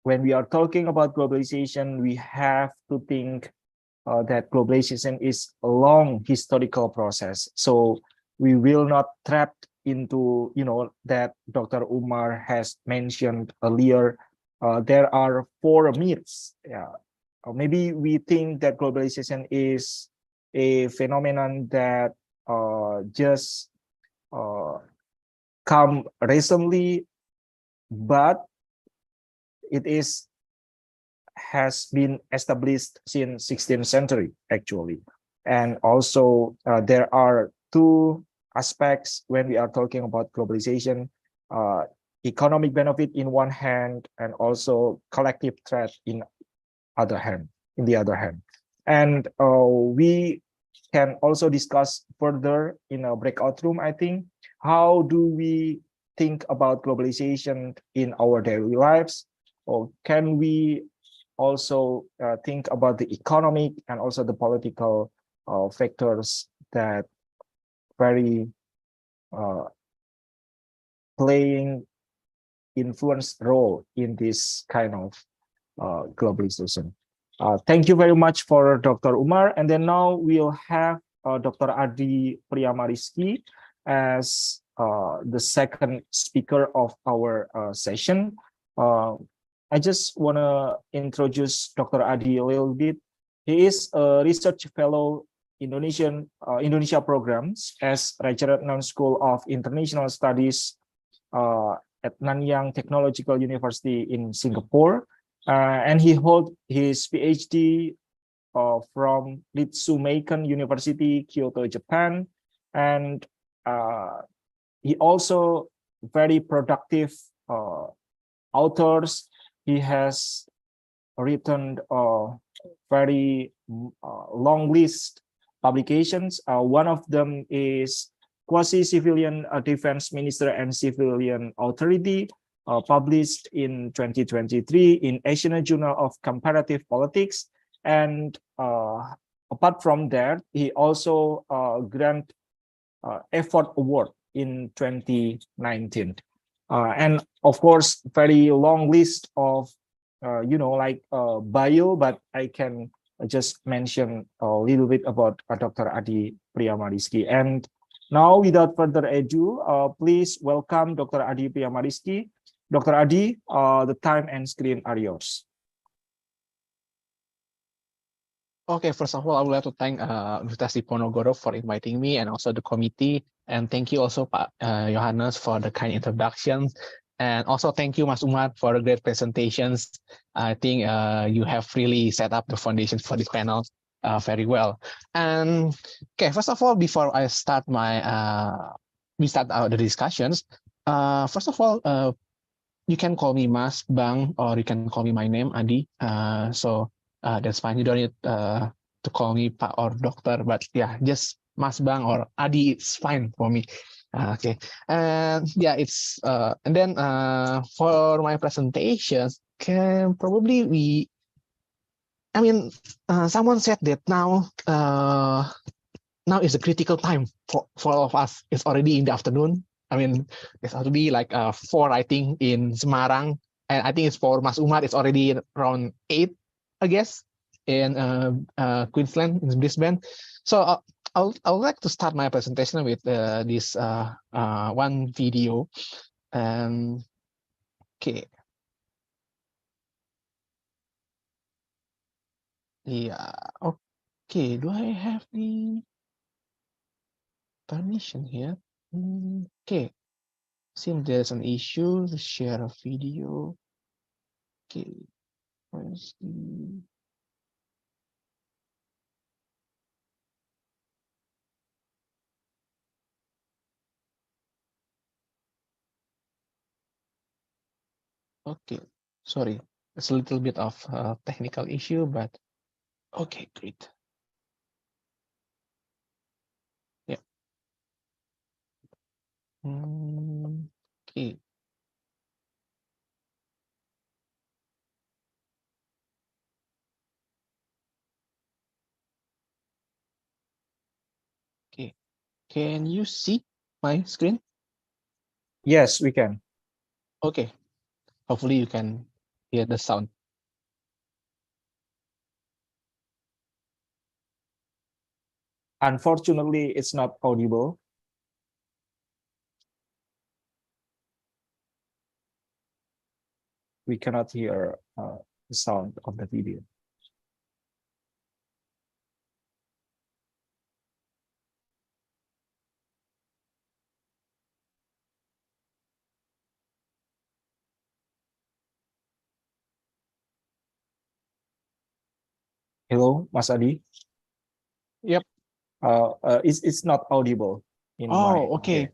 when we are talking about globalization, we have to think that globalization is a long historical process. So we will not trapped into, that Dr. Umar has mentioned earlier. There are 4 myths. Yeah. Maybe we think that globalization is a phenomenon that just come recently, but it has been established since 16th century actually. And also there are 2 aspects when we are talking about globalization: economic benefit in one hand and also collective threat in the other hand. And we can also discuss further in a breakout room, I think. How do we think about globalization in our daily lives? Or can we also think about the economic and also the political factors that very playing influence role in this kind of globalization? Thank you very much for Dr. Umar. And then now we'll have Dr. Adi Priyamariski as the second speaker of our session. I just want to introduce Dr. Adi a little bit. He is a research fellow Indonesia programs as Rajaratnam School of International Studies at Nanyang Technological University in Singapore. And he holds his PhD from Ritsumeikan University, Kyoto, Japan. And he also very productive authors. He has written very long list publications. One of them is Quasi-Civilian Defense Minister and Civilian Authority, published in 2023 in Asian Journal of Comparative Politics. And apart from that, he also grant effort award in 2019. And of course, very long list of, bio, but I can just mention a little bit about Dr. Adi Priyamariski. And now, without further ado, please welcome Dr. Adi Priyamariski. Dr. Adi, the time and screen are yours. Okay, first of all, I would like to thank Universitas Diponegoro for inviting me and also the committee. And thank you also, Pak Yohanes, for the kind introductions. And also thank you, Mas Umar, for the great presentations. I think you have really set up the foundations for this panel very well. And okay, first of all, before I start we start the discussions. First of all, you can call me Mas, Bang, or you can call me my name, Adi. That's fine. You don't need to call me Pak or Doctor, but yeah, just Mas, Bang, or Adi, it's fine for me. Okay, and yeah, it's and then for my presentations, someone said that now is a critical time for all of us. It's already in the afternoon. I mean, it's already like 4, I think, in Semarang, and I think it's for Mas Umar. It's already around 8, I guess, in Queensland, in Brisbane. So I would like to start my presentation with this one video. Okay. Yeah. Okay. Do I have the permission here? Okay. Seems there's an issue to share a video. Okay. Where's the... Okay. Sorry. It's a little bit of a technical issue, but okay, great. Yeah. Okay. Okay. Can you see my screen? Yes, we can. Okay. Hopefully you can hear the sound. Unfortunately, it's not audible. We cannot hear the sound of the video. Hello, Mas Adi. Yep. It's not audible in my. Oh, okay. Yeah.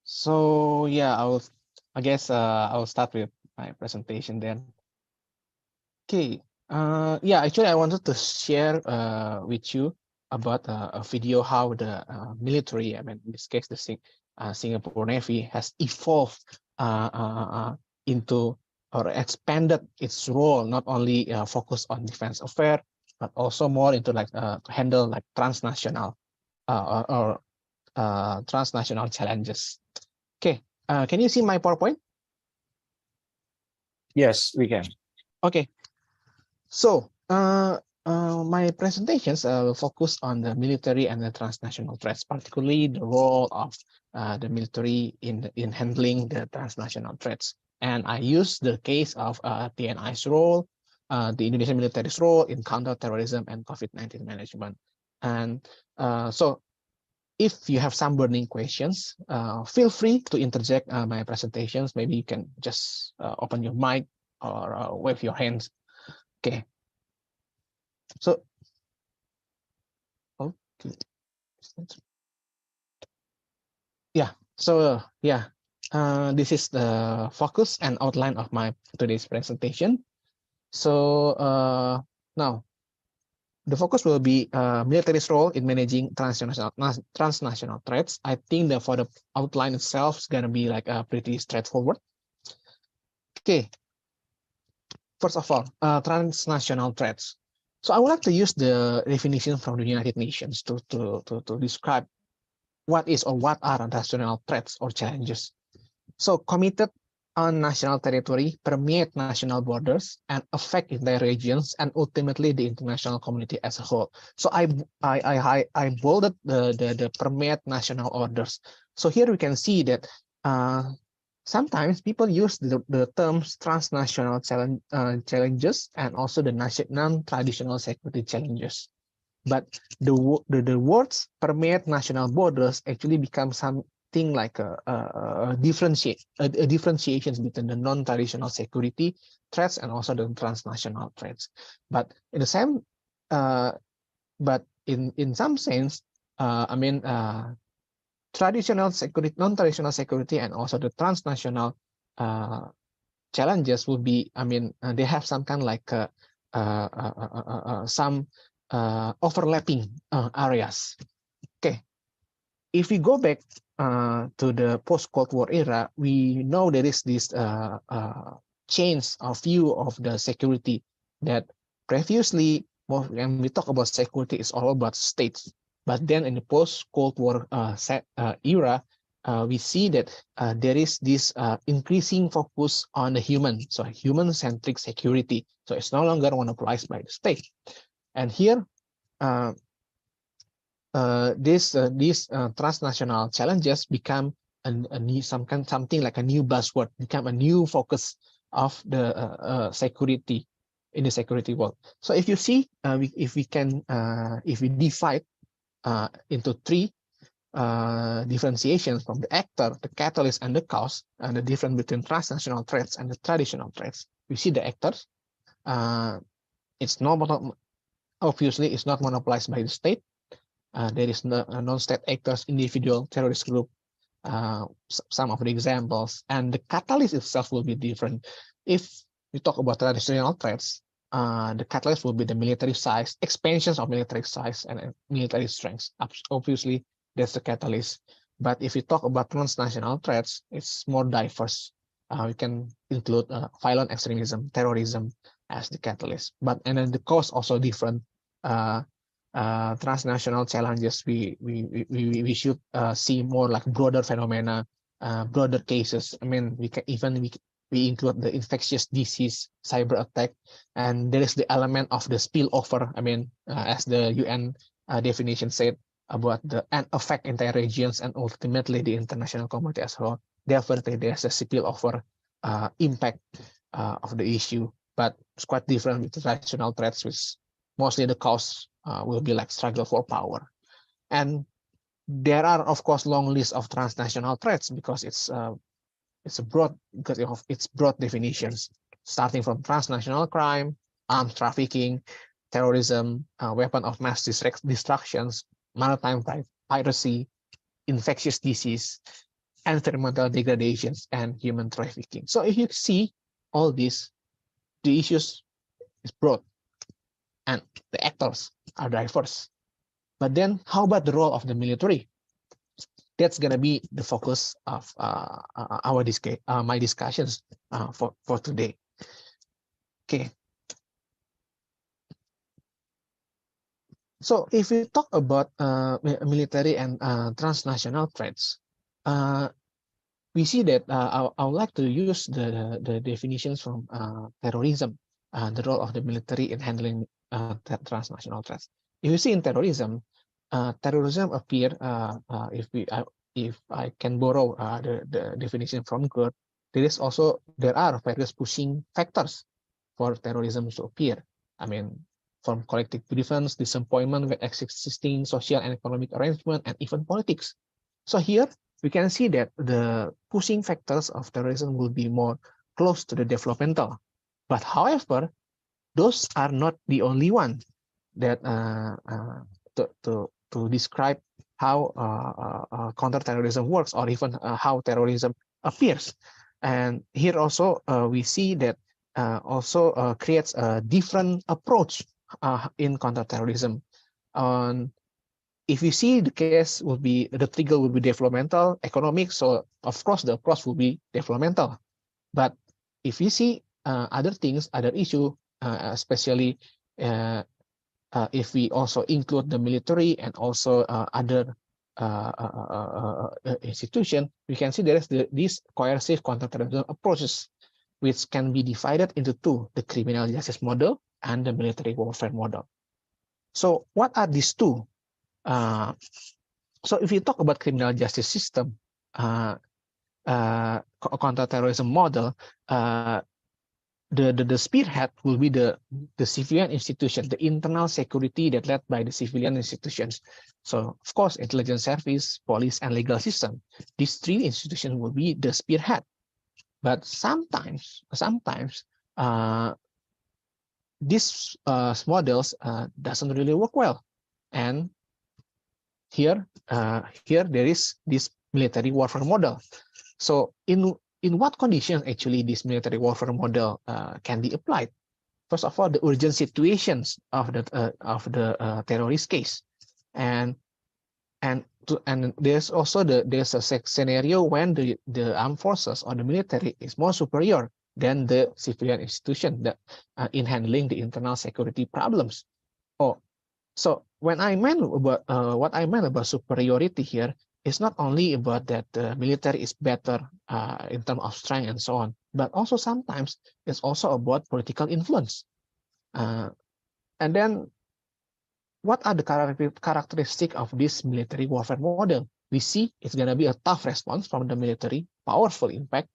So yeah, I guess I'll start with my presentation then. Okay. Yeah, actually I wanted to share with you about a video how the military, I mean in this case the Singapore Navy has evolved into or expanded its role, not only focused on defense affairs, but also more into like to handle like transnational or transnational challenges. Okay, can you see my PowerPoint? Yes, we can. Okay, so my presentations will focus on the military and the transnational threats, particularly the role of the military in handling the transnational threats. And I use the case of TNI's role, the Indonesian military's role in counterterrorism and COVID-19 management. And so if you have some burning questions, feel free to interject my presentations. Maybe you can just open your mic or wave your hands. Okay. So, okay. Yeah. So, yeah. This is the focus and outline of my today's presentation. So, now the focus will be military's role in managing transnational threats. I think that for the outline itself is gonna be like pretty straightforward. Okay. First of all, transnational threats. So I would like to use the definition from the United Nations to describe what is or what are national threats or challenges. So committed on national territory, permeate national borders, and affect entire regions, and ultimately the international community as a whole. So I bolded the permeate national orders. So here we can see that sometimes people use the terms transnational challenges and also the non-traditional security challenges. But the words permeate national borders actually become something like a differentiation between the non-traditional security threats and also the transnational threats. But in the same, but in some sense, I mean, traditional security, non-traditional security, and also the transnational challenges would be, I mean, they have some kind of like some overlapping areas. Okay, if we go back to the post-Cold War era, we know there is this change of view of the security that previously, when we talk about security, it's all about states. But then in the post-Cold War era, we see that there is this increasing focus on the human, so human-centric security. So it's no longer monopolized by the state. And here, these transnational challenges become a new something like a new buzzword, become a new focus of the security in the security world. So if you see, if we divide into three differentiations from the actor, the catalyst, and the cause, and the difference between transnational threats and the traditional threats, we see the actors. It's not obviously it's not monopolized by the state. There is non-state actors, individual terrorist group. Some of the examples, and the catalyst itself will be different. If we talk about traditional threats, the catalyst will be the military size, expansions of military size and military strengths. Obviously, that's the catalyst. But if we talk about transnational threats, it's more diverse. We can include violent extremism, terrorism as the catalyst. But and then the cause also different. Transnational challenges, we should see more like broader phenomena, broader cases. I mean, we include the infectious disease, cyber attack, and there is the element of the spillover. I mean, as the UN definition said, about the and affect entire regions and ultimately the international community as well. Definitely, there's a spillover impact of the issue, but it's quite different with the traditional threats, which mostly the cause will be like struggle for power. And there are, of course, long list of transnational threats because it's a broad, because of its broad definitions, starting from transnational crime, arms trafficking, terrorism, weapon of mass destructions, maritime piracy, infectious disease, environmental degradations, and human trafficking. So if you see all these, the issues is broad and the actors are diverse. But then how about the role of the military? That's going to be the focus of my discussions for today. Okay. So if we talk about military and transnational threats, we see that I would like to use the definitions from terrorism, the role of the military in handling transnational threats. If you see in terrorism, terrorism appear, if I can borrow the definition from Gerd, there are various pushing factors for terrorism to appear. I mean, from collective grievance, disappointment with existing social and economic arrangement, and even politics. So here we can see that the pushing factors of terrorism will be more close to the developmental. But however, those are not the only one that to describe how counterterrorism works, or even how terrorism appears. And here also we see that also creates a different approach in counterterrorism. If you see the case will be, the trigger will be developmental, economic, so of course the approach will be developmental. But if you see other things, other issue, especially if we also include the military and also other institution, we can see there is these coercive counterterrorism approaches, which can be divided into two: the criminal justice model and the military warfare model. So what are these two? So if you talk about criminal justice system, counterterrorism model, the spearhead will be the civilian institution, the internal security that led by the civilian institutions. So of course, intelligence service, police, and legal system. These three institutions will be the spearhead. But sometimes these models doesn't really work well. And here there is this military warfare model. So in what conditions actually this military warfare model can be applied? First of all, the urgent situations of the terrorist case, and there's also there's a scenario when the armed forces or the military is more superior than the civilian institution that in handling the internal security problems. So when I meant about what I meant about superiority here is not only about that the military is better in terms of strength and so on, but also sometimes it's also about political influence. And then what are the characteristics of this military warfare model? We see it's going to be a tough response from the military, powerful impact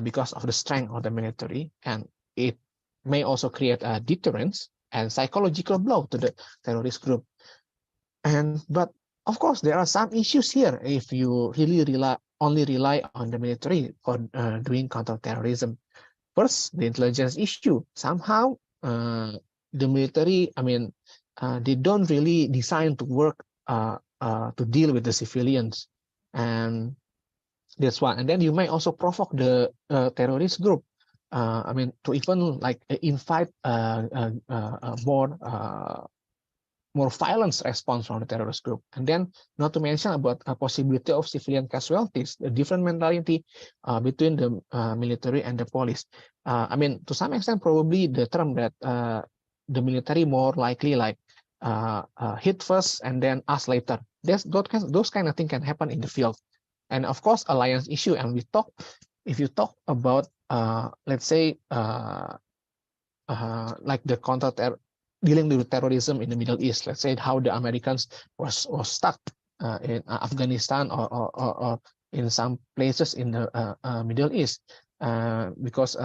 because of the strength of the military, and it may also create a deterrence and psychological blow to the terrorist group. But of course, there are some issues here if you really only rely on the military for doing counterterrorism. First, the intelligence issue. Somehow, the military, they don't really design to work to deal with the civilians, and that's one. And then you may also provoke the terrorist group. To even like invite more violence response from the terrorist group. And then not to mention about a possibility of civilian casualties, the different mentality between the military and the police. To some extent, probably the term that the military more likely like hit first and then us later. Those kind of things can happen in the field. And of course, alliance issue. And if you talk about, let's say, like the dealing with terrorism in the Middle East, let's say how the Americans was stuck in Afghanistan or in some places in the Middle East because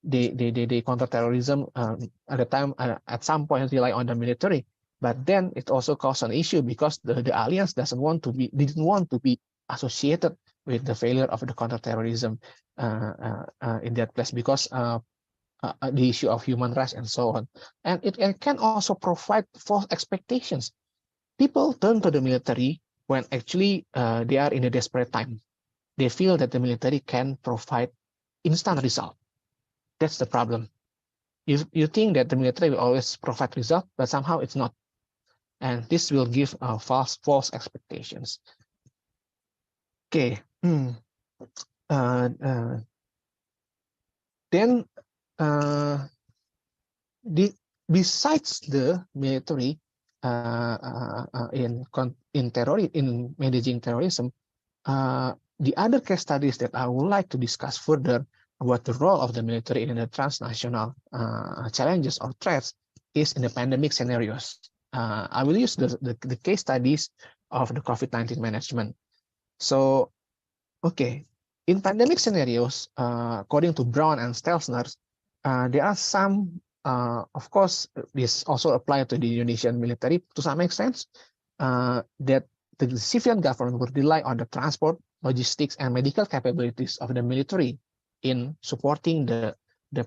they counterterrorism at the time at some point rely on the military, but then it also caused an issue because the alliance didn't want to be associated with the failure of the counterterrorism in that place because the issue of human rights and so on. And it can also provide false expectations. People turn to the military when actually they are in a desperate time. They feel that the military can provide instant result. That's the problem. You think that the military will always provide result, but somehow it's not. And this will give false expectations. Okay. Then besides the military in managing terrorism, the other case studies that I would like to discuss further about the role of the military in the transnational challenges or threats is in the pandemic scenarios. I will use the case studies of the COVID-19 management. So, okay, in pandemic scenarios, according to Brown and Stelzner, there are some, of course, this also applies to the Indonesian military to some extent, that the civilian government would rely on the transport, logistics, and medical capabilities of the military in supporting the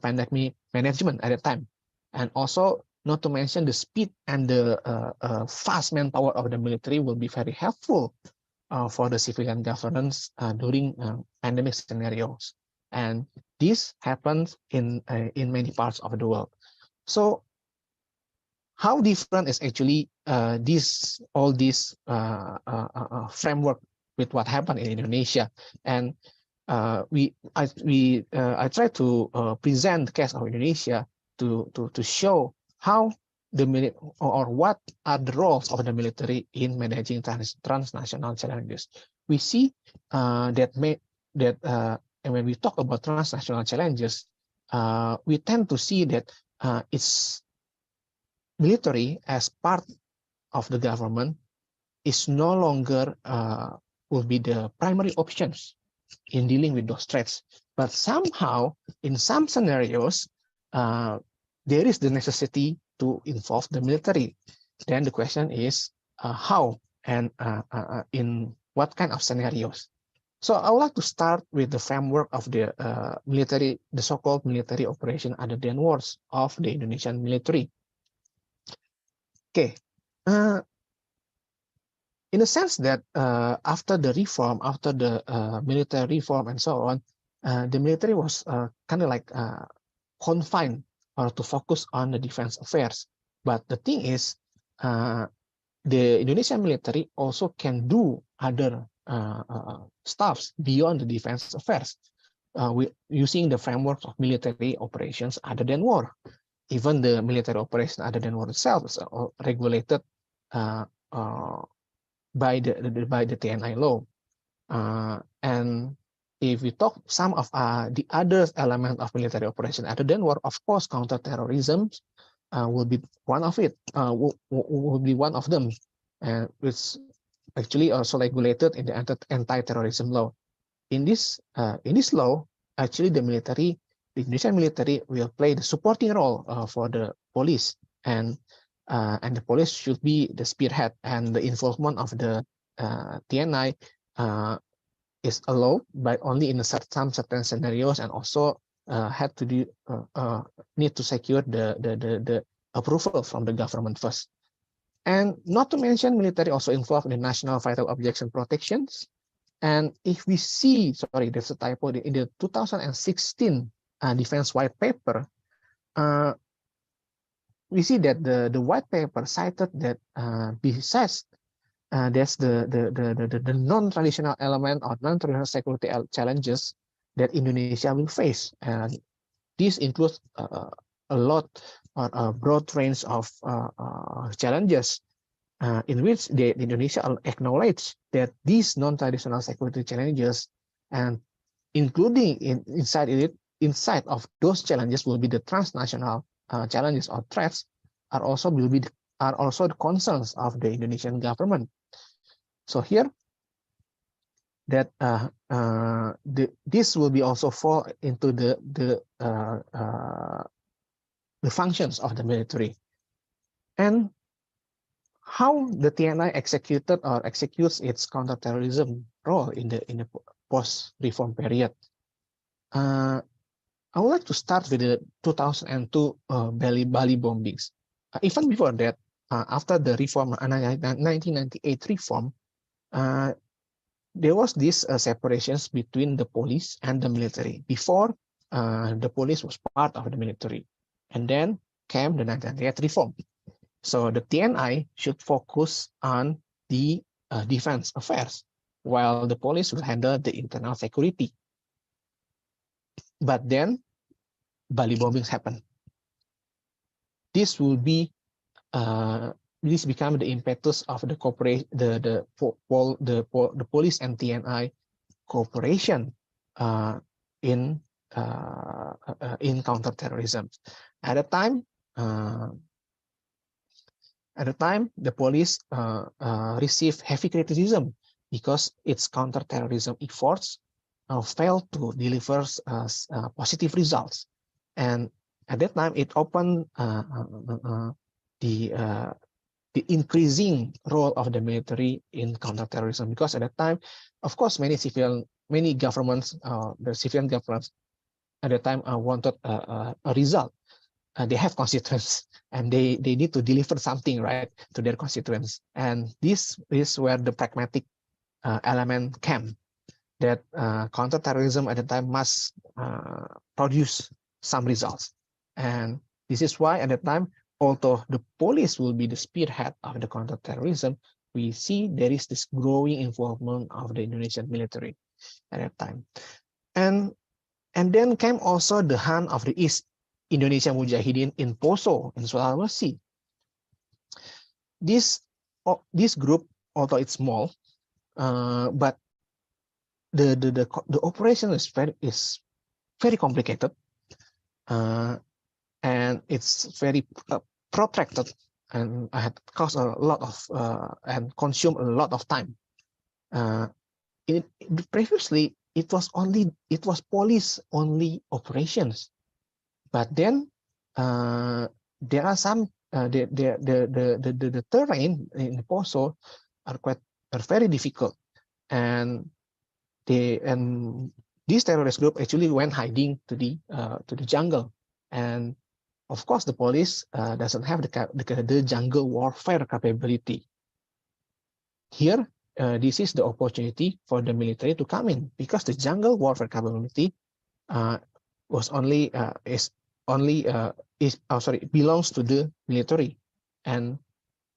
pandemic management at the time. And also, not to mention the speed and the fast manpower of the military will be very helpful for the civilian governance during pandemic scenarios. And this happens in many parts of the world. So how different is actually all this framework with what happened in Indonesia? And I try to present the case of Indonesia to show how what are the roles of the military in managing transnational challenges. We see that when we talk about transnational challenges, we tend to see that its military as part of the government is no longer will be the primary options in dealing with those threats. But somehow, in some scenarios, there is the necessity to involve the military. Then the question is how and in what kind of scenarios. So I would like to start with the framework of the military, the so-called military operation other than wars of the Indonesian military. Okay, in a sense that after the reform, after the military reform and so on, the military was kind of like confined or to focus on the defense affairs. But the thing is, the Indonesian military also can do other stuffs beyond the defense affairs, using the framework of military operations other than war. Even the military operation other than war itself is regulated by the TNI law. And if we talk some of the other elements of military operation other than war, of course, counterterrorism will be one of it. Will be one of them, and it's actually also regulated in the anti-terrorism law. In this law, actually the military the Indonesian military will play the supporting role for the police, and the police should be the spearhead, and the involvement of the TNI is allowed, but only in some certain scenarios, and also had to do need to secure the approval from the government first. And not to mention, military also involved in the national vital objects and protections. And if we see, sorry, there's a typo in the 2016 defense white paper, we see that the white paper cited that besides there's the non-traditional element or non-traditional security challenges that Indonesia will face, and this includes a lot or a broad range of challenges in which Indonesia acknowledge that these non-traditional security challenges, and including inside of those challenges will be the transnational challenges or threats, are also the concerns of the Indonesian government. So here, that this will be also fall into the functions of the military, and how the TNI executed or executes its counterterrorism role in the post-reform period. I would like to start with the 2002 Bali bombings. Even before that, after the reform, 1998 reform, there was this separations between the police and the military. Before, the police was part of the military, and then came the 1998 reform. So the TNI should focus on the defense affairs, while the police will handle the internal security. But then Bali bombings happen. This will be this become the impetus of the cooperation, the police and TNI cooperation in counterterrorism. At the time, the police received heavy criticism because its counterterrorism efforts failed to deliver positive results, and at that time it opened the increasing role of the military in counterterrorism, because at that time, of course, many governments, the civilian governments at the time wanted a result. They have constituents, and they need to deliver something, right, to their constituents. And this is where the pragmatic element came, that counterterrorism at the time must produce some results. And this is why at the time, although the police will be the spearhead of the counterterrorism, we see there is this growing involvement of the Indonesian military at that time. And then came also the hand of the East Indonesia Mujahideen in Poso, in Sulawesi. This group, although it's small, but the operation is very complicated, and it's very protracted, and had cost a lot of and consumed a lot of time. Previously, it was police only operations, but then there are some the terrain in Poso are very difficult, and this terrorist group actually went hiding to the jungle. And of course, the police doesn't have the jungle warfare capability. Here, this is the opportunity for the military to come in, because the jungle warfare capability belongs to the military, and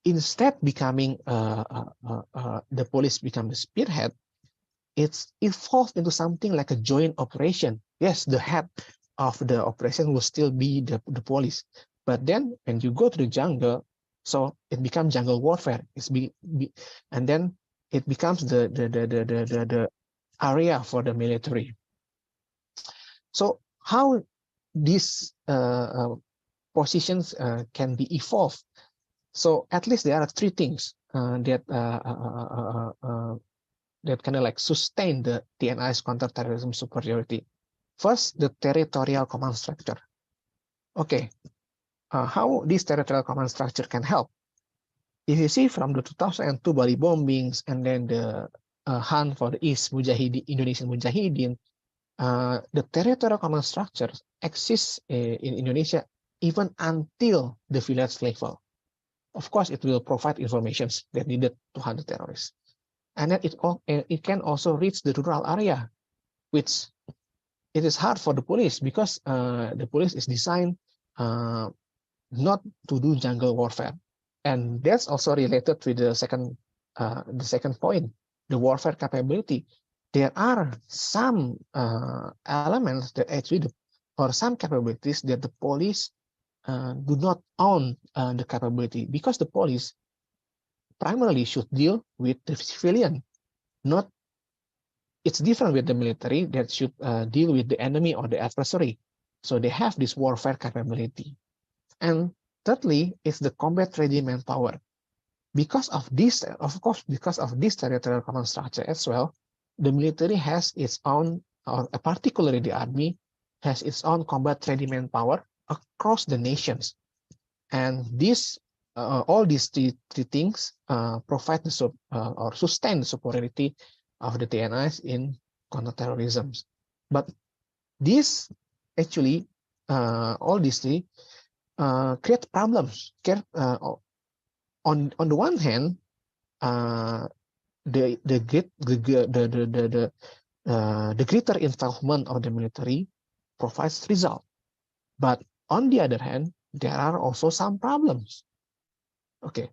instead becoming the police become the spearhead, it's evolved into something like a joint operation. Yes, the head of the operation will still be the police, but then when you go to the jungle, so it becomes jungle warfare. And then it becomes the area for the military. So how these positions can be evolved? So at least there are three things that kind of like sustain the TNI's counterterrorism superiority. First, the territorial command structure. Okay, how this territorial command structure can help? If you see from the 2002 Bali bombings and then the hunt for the East Mujahidin, Indonesian Mujahidin, the territorial command structure exists in Indonesia even until the village level. Of course, it will provide information that needed to hunt the terrorists. And then it can also reach the rural area, which it is hard for the police because the police is designed not to do jungle warfare. And that's also related with the second point, the warfare capability. There are some elements that actually, or some capabilities that the police do not own the capability, because the police primarily should deal with the civilian, not. It's different with the military that should deal with the enemy or the adversary. So they have this warfare capability. And thirdly, is the combat ready manpower. Because of this, of course, because of this territorial command structure as well, the military has its own, or particularly the army, has its own combat ready manpower across the nations. And this, all these three things provide the or sustain the superiority of the TNIs in counterterrorism. But this actually, all these three create problems. On the one hand, the greater involvement of the military provides result, but on the other hand, there are also some problems. Okay,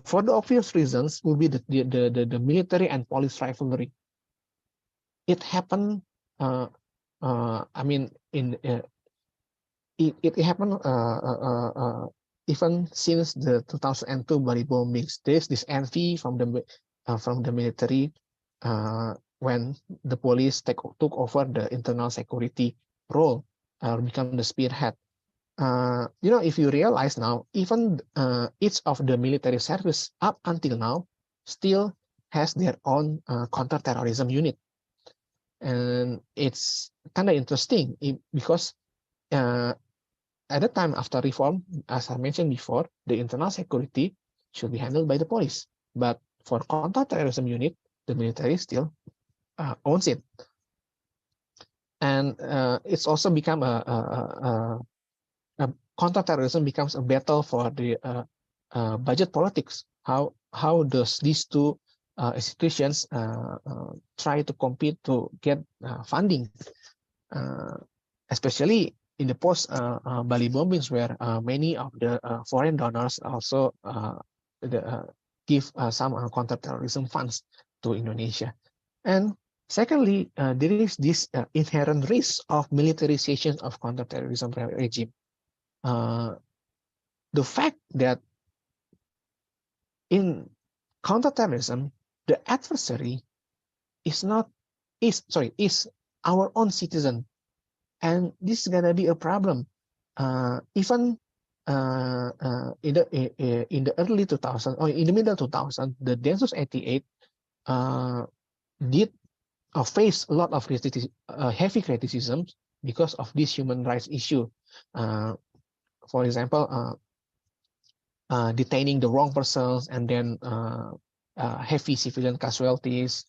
for the obvious reasons will be the military and police rivalry. It happened. I mean, it happened even since the 2002 Bali bombings. There's this envy from the military when the police took over the internal security role, become the spearhead. If you realize now, even each of the military service up until now still has their own counterterrorism unit. And it's kind of interesting because at the time after reform, as I mentioned before, the internal security should be handled by the police. But for counterterrorism unit, the military still owns it. And it's also become counterterrorism becomes a battle for the budget politics. How does these two institutions try to compete to get funding, especially in the post Bali bombings, where many of the foreign donors also give some counterterrorism funds to Indonesia. And secondly, there is this inherent risk of militarization of counterterrorism regime. The fact that in counterterrorism, the adversary is our own citizen, and this is gonna be a problem. Even in the early 2000s or in the middle 2000s, the Densus 88 did face a lot of heavy criticism because of this human rights issue. For example, detaining the wrong persons and then heavy civilian casualties.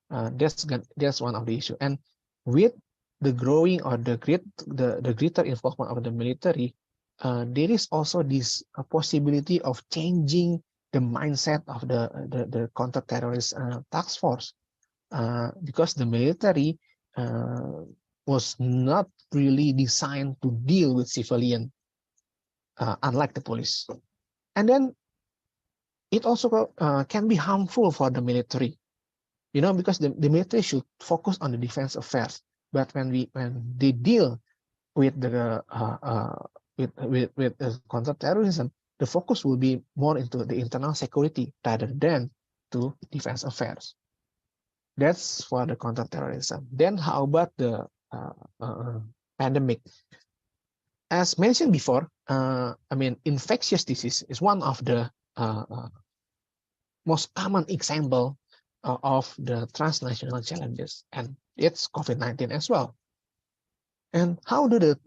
That's one of the issues. And with the growing or the greater involvement of the military, there is also this possibility of changing the mindset of the counter-terrorist task force, because the military was not really designed to deal with civilian, unlike the police. And then it also can be harmful for the military, because the military should focus on the defense affairs. But when they deal with the with counterterrorism, the focus will be more into the internal security rather than to defense affairs. That's for the counterterrorism. Then how about the pandemic? As mentioned before, infectious disease is one of the most common example of the transnational challenges. And it's COVID-19 as well. And how do the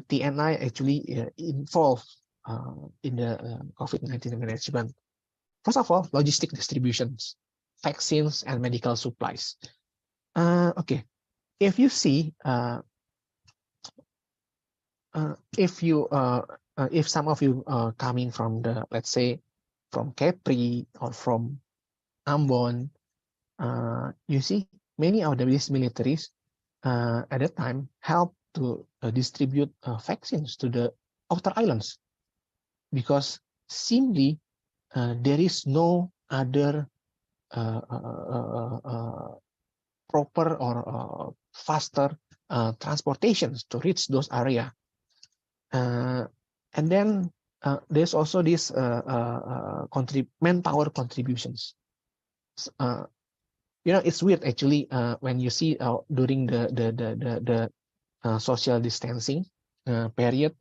TNI actually involve in the COVID-19 management? First of all, logistic distributions, vaccines, and medical supplies. Okay, if you see, if some of you coming from the, let's say, from Kepri or from Ambon, you see many of these militaries at that time help to distribute vaccines to the outer islands, because simply there is no other proper or faster transportations to reach those areas. And then there's also this manpower contributions. It's weird actually when you see during the social distancing period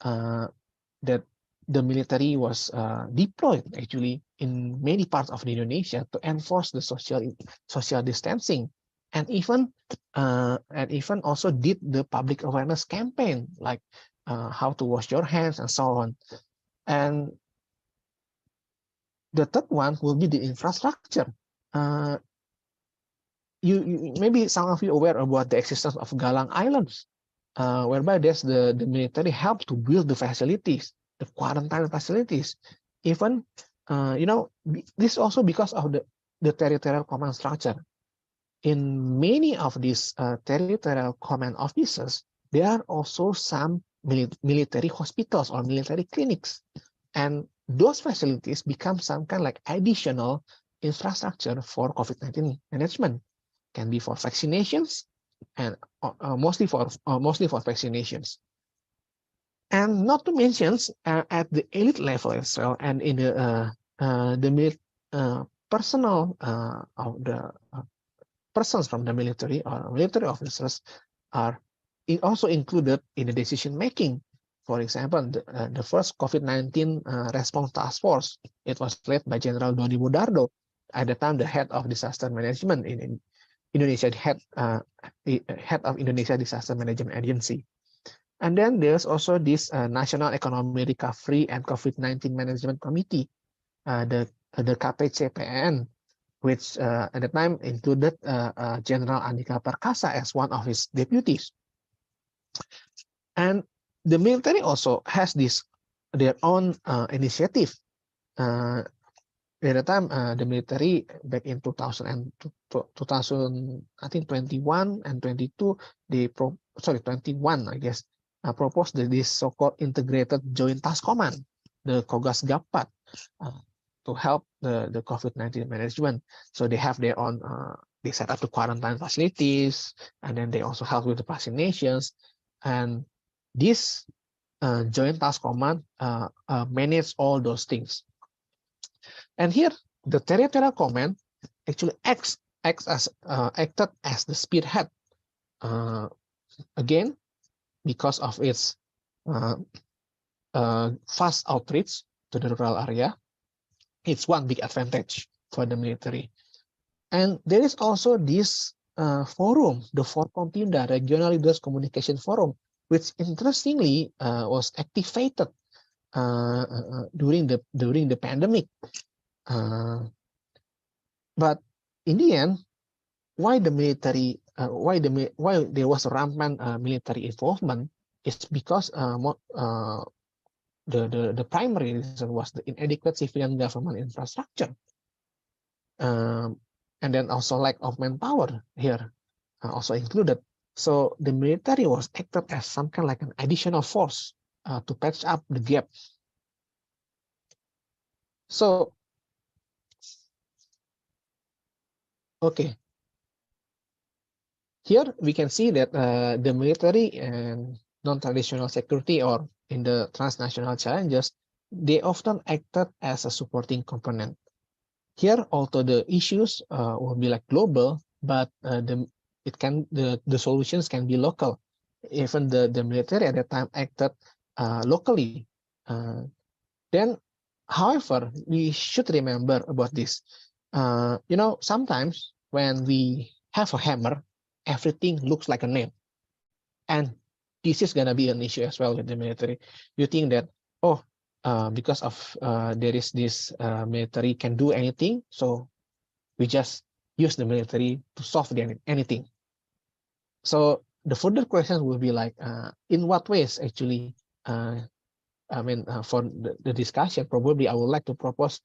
that the military was deployed actually in many parts of Indonesia to enforce the social distancing, and even also did the public awareness campaign, like how to wash your hands and so on. And the third one will be the infrastructure. You maybe some of you aware about the existence of Galang Islands, whereby there's the military help to build the facilities, the quarantine facilities. Even this also because of the territorial command structure. In many of these territorial command officers, there are also some military hospitals or military clinics, and those facilities become some kind of like additional infrastructure for COVID-19 management. Can be for vaccinations, and mostly for vaccinations. And not to mention at the elite level as well, and in the personal of the persons from the military or military officers are also included in the decision making. For example, the first COVID-19 response task force, it was led by General Doni Mudardo, at the time the head of disaster management in Indonesia, head of Indonesia Disaster Management Agency. And then there's also this National Economic Recovery and COVID-19 Management Committee, the KPCPN, which at the time included General Andika Perkasa as one of his deputies. And the military also has their own initiative. At the time, the military back in 2000 and 2000, I think 21 and 22, 21, I guess, proposed this so-called integrated joint task command, the Kogas Gapat, to help the COVID-19 management. So they have their own, they set up the quarantine facilities, and then they also help with the vaccinations. And this joint task command manage all those things. And here, the territorial command actually acted as the spearhead. Again, because of its fast outreach to the rural area, it's one big advantage for the military. And there is also this forum, the Forkompimda Regional Leaders Communication Forum, which interestingly was activated during the pandemic. But in the end, why the military, why there was a rampant military involvement is because the primary reason was the inadequate civilian government infrastructure, and then also lack of manpower here also included. So the military was acted as some kind of like an additional force to patch up the gap. So, okay. Here we can see that the military and non-traditional security, or in the transnational challenges, they often acted as a supporting component. Here, although the issues will be like global, but the solutions can be local. Even the military at that time acted locally. Then, however, we should remember about this. Sometimes when we have a hammer, everything looks like a name. And this is gonna be an issue as well with the military. You think that, oh, because of there is this military can do anything, so we just use the military to solve anything. So the further questions will be like, in what ways actually? For the discussion, probably I would like to propose.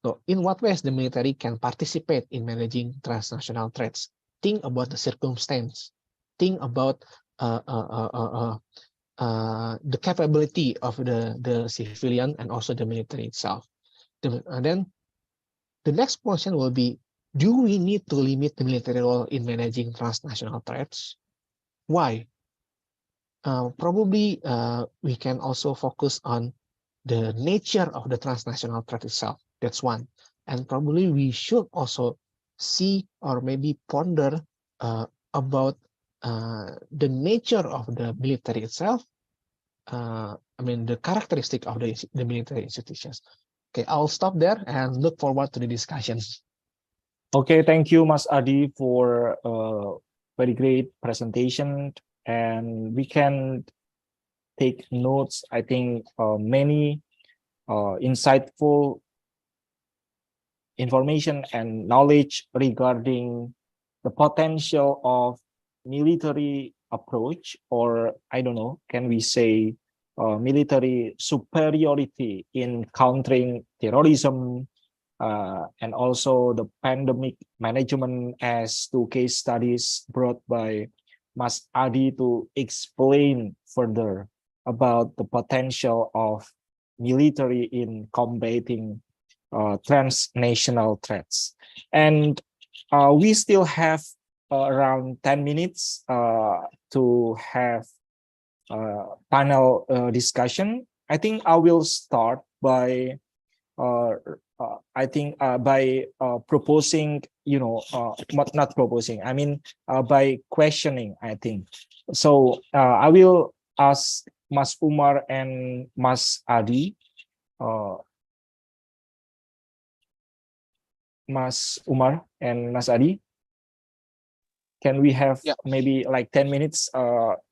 So, in what ways the military can participate in managing transnational threats? Think about the circumstance. Think about the capability of the civilian and also the military itself. And then the next question will be, do we need to limit the military role in managing transnational threats? Why? Probably we can also focus on the nature of the transnational threat itself. That's one. And probably we should also see or maybe ponder about the nature of the military itself. The characteristic of the military institutions. Okay, I'll stop there and look forward to the discussion. Okay, thank you, Mas Adi, for a very great presentation. And we can take notes, I think, many insightful information and knowledge regarding the potential of military approach, or I don't know, can we say military superiority in countering terrorism, and also the pandemic management, as two case studies brought by Mas Adi to explain further about the potential of military in combating transnational threats. And we still have around 10 minutes to have panel discussion. I think I will start by proposing, not proposing, by questioning, I think. So I will ask Mas Umar and Mas Adi. Mas Umar and Mas Adi, can we have maybe like 10 minutes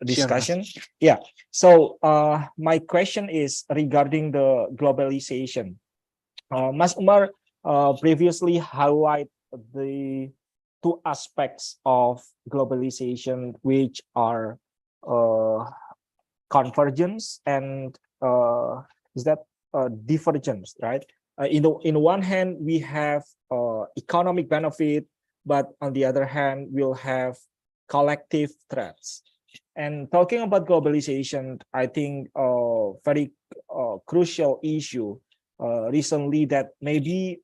discussion? Sure. Yeah. So my question is regarding the globalization. Mas Umar previously highlighted the two aspects of globalization, which are convergence and is that divergence, right? In one hand, we have economic benefit, but on the other hand, we'll have collective threats. And talking about globalization, I think very crucial issue recently that maybe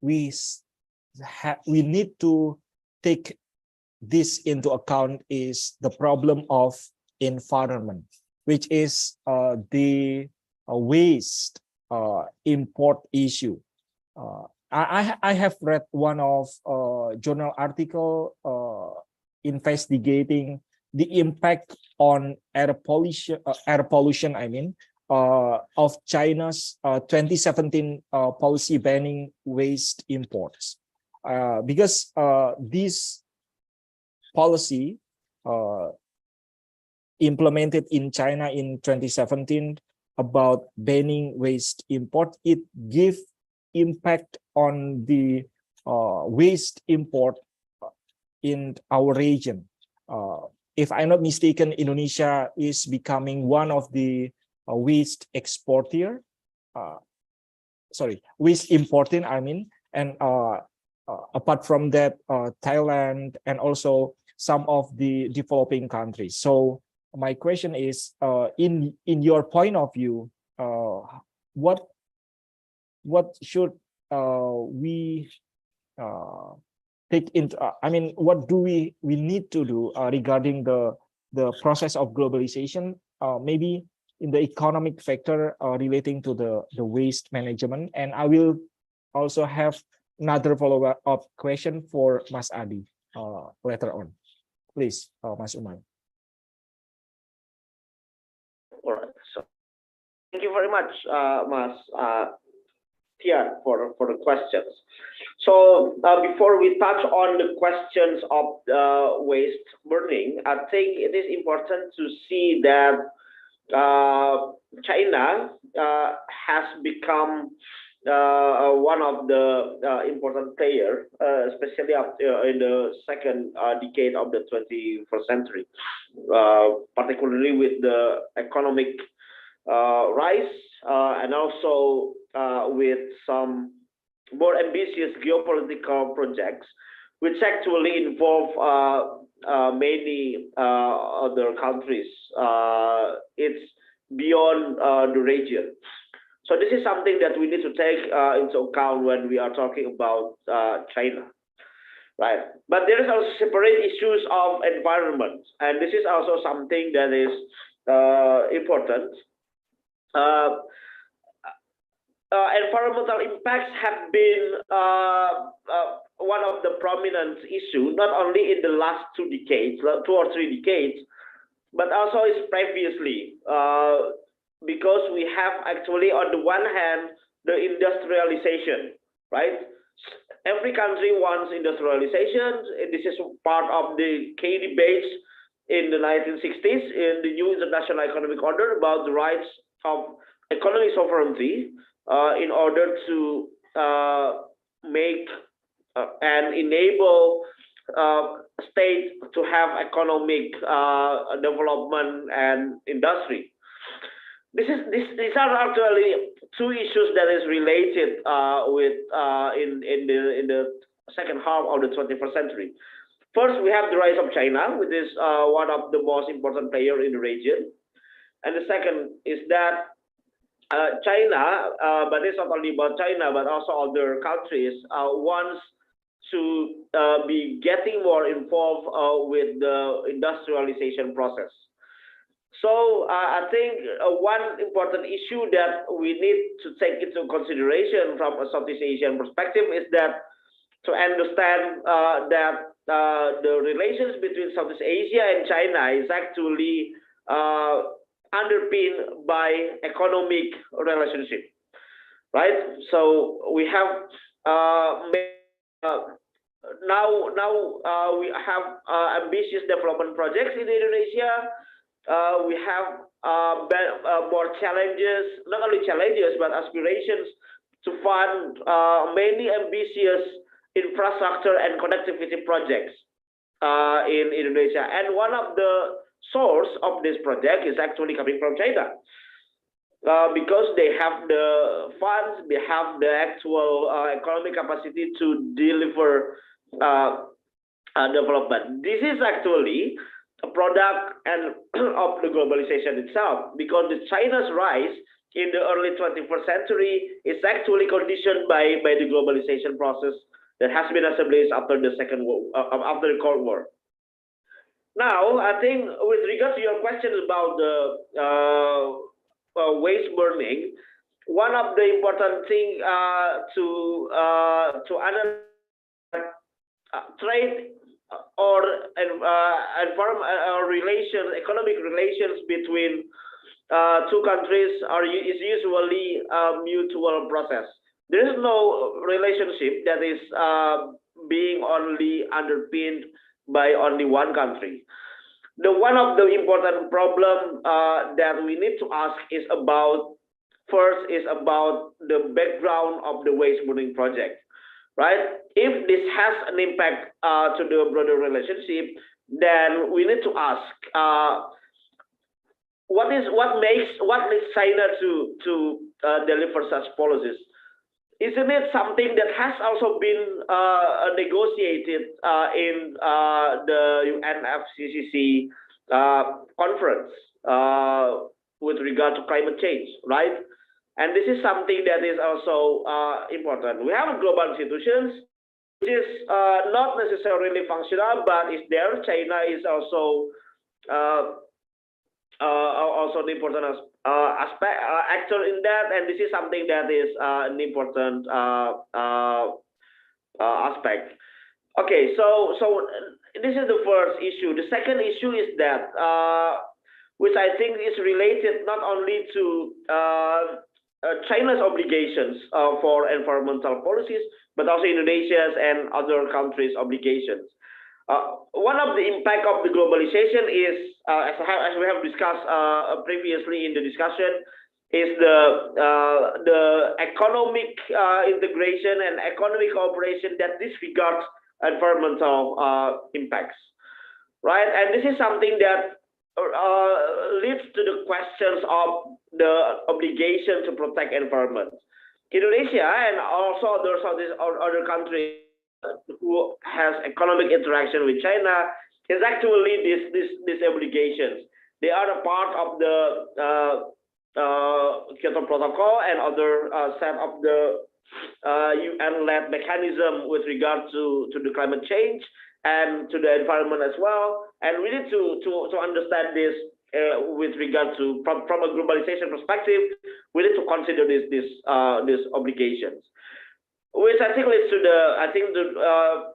we need to take this into account is the problem of environment, which is the waste import issue. I have read one of journal article investigating the impact on air pollution of China's 2017 policy banning waste imports, because this policy implemented in China in 2017 about banning waste import, it gives impact on the waste import in our region. If I'm not mistaken, Indonesia is becoming one of the waste exporter, waste importing, and apart from that, Thailand and also some of the developing countries. So my question is, in your point of view, what should we take into? What do we need to do regarding the process of globalization? Maybe in the economic factor relating to the waste management. And I will also have another follow-up question for Mas Adi later on. Please, Mas Umar. All right. So thank you very much, Mas Arifian for the questions. So before we touch on the questions of waste burning, I think it is important to see that China has become one of the important player, especially in the second decade of the 21st century, particularly with the economic rise and also with some more ambitious geopolitical projects, which actually involve many other countries. It's beyond the region. So this is something that we need to take into account when we are talking about China, right? But there is also separate issues of environment, and this is also something that is important. Environmental impacts have been one of the prominent issues, not only in the last 2 decades, 2 or 3 decades, but also is previously, because we have actually, on the one hand, the industrialization, right? Every country wants industrialization. This is part of the key debates in the 1960s in the new international economic order about the rights of economic sovereignty in order to make and enable state to have economic development and industry. These are actually 2 issues that is related with in the second half of the 21st century. First, we have the rise of China, which is one of the most important players in the region, and the second is that China, but it's not only about China, but also other countries wants to be getting more involved with the industrialization process. So I think one important issue that we need to take into consideration from a Southeast Asian perspective is that to understand that the relations between Southeast Asia and China is actually underpinned by economic relationship, right? So we have now we have ambitious development projects in Indonesia. We have more challenges, not only challenges, but aspirations to fund many ambitious infrastructure and connectivity projects in Indonesia. And one of the source of this project is actually coming from China. Because they have the funds, they have the actual economic capacity to deliver development. This is actually a product and of the globalization itself, because the China's rise in the early 21st century is actually conditioned by the globalization process that has been established after the after the Cold War. Now, I think with regard to your question about the waste burning, one of the important thing to analyze trade or relations, economic relations between 2 countries is usually a mutual process. There is no relationship that is being only underpinned by only one country. One of the important problem that we need to ask is about, first is about the background of the waste burning project, right? If this has an impact to the broader relationship, then we need to ask what leads China to deliver such policies. Isn't it something that has also been negotiated in the UNFCCC conference with regard to climate change, right? And this is something that is also important. We have global institutions, which is not necessarily functional, but is there. China is also an important actor in that, and this is something that is an important aspect. Okay, so this is the first issue. The second issue is that which I think is related not only to China's obligations for environmental policies, but also Indonesia's and other countries' obligations. One of the impact of the globalization is, as we have discussed previously in the discussion, is the economic integration and economic cooperation that disregards environmental impacts, right? And this is something that leads to the questions of the obligation to protect environment. Indonesia and also other countries who has economic interaction with China is actually these obligations. They are a part of the Kyoto Protocol and other set of the UN-led mechanism with regard to the climate change and to the environment as well. And we need to understand this with regard to from a globalization perspective. We need to consider these obligations. Which I think leads to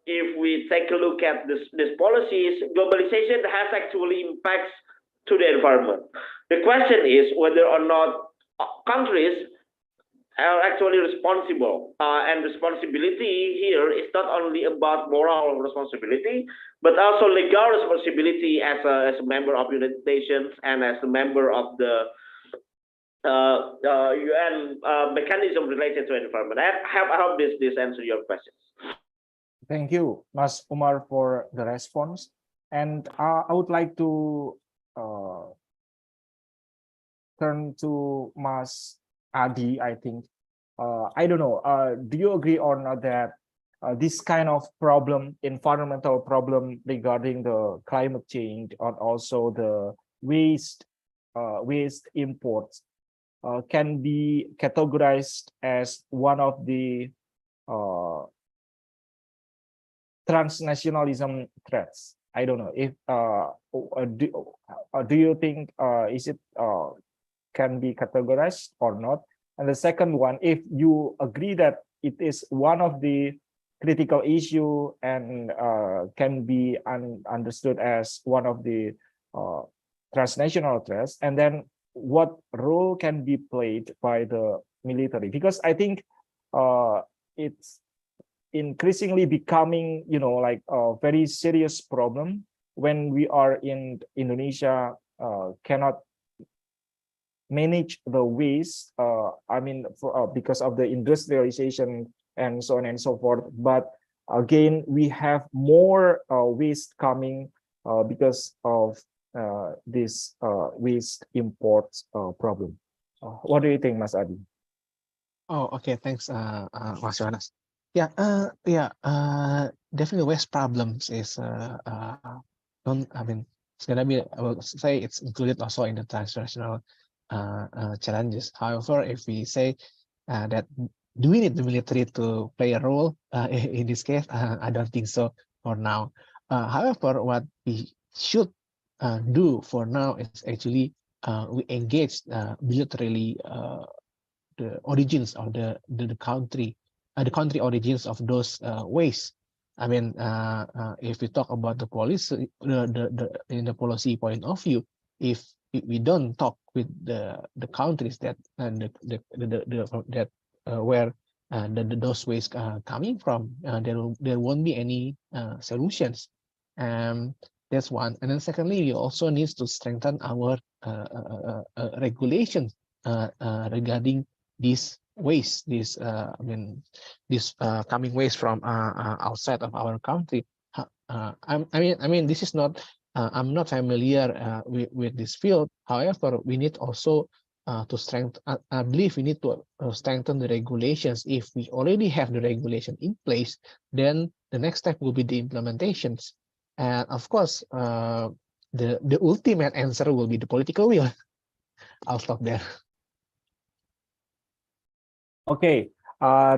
if we take a look at these policies, globalization has actually impacts to the environment. The question is whether or not countries are actually responsible, and responsibility here is not only about moral responsibility, but also legal responsibility as a member of United Nations and as a member of the UN mechanism related to environment. I hope this answers your questions. Thank you, Mas Umar, for the response. And I would like to turn to Mas Adi, I think. I don't know, do you agree or not that this kind of problem, environmental problem regarding the climate change and also the waste imports can be categorized as one of the transnationalism threats? I don't know if do you think is it can be categorized or not? And the second one, if you agree that it is one of the critical issue and can be understood as one of the transnational threats, and then what role can be played by the military? Because I think it's increasingly becoming, like a very serious problem when we are in Indonesia, cannot manage the waste, because of the industrialization and so on and so forth. But again, we have more waste coming because of this waste imports problem. What do you think, Mas Adi? Oh, okay. Thanks, Mas Yohanes. Definitely waste problems is it's gonna be, I will say it's included also in the transnational challenges. However, if we say that do we need the military to play a role in this case? I don't think so for now. However, what we should do for now is actually we engage militarily the origins of the country origins of those waste. If we talk about the policy, in the policy point of view, if we don't talk with the countries that where those waste coming from, there won't be any solutions. That's one. And then secondly, we also need to strengthen our regulations regarding these waste, this coming waste from outside of our country. This is not. I'm not familiar with this field. However, we need also to strengthen. I believe we need to strengthen the regulations. If we already have the regulation in place, then the next step will be the implementations. And of course, the ultimate answer will be the political will. I'll stop there. Okay,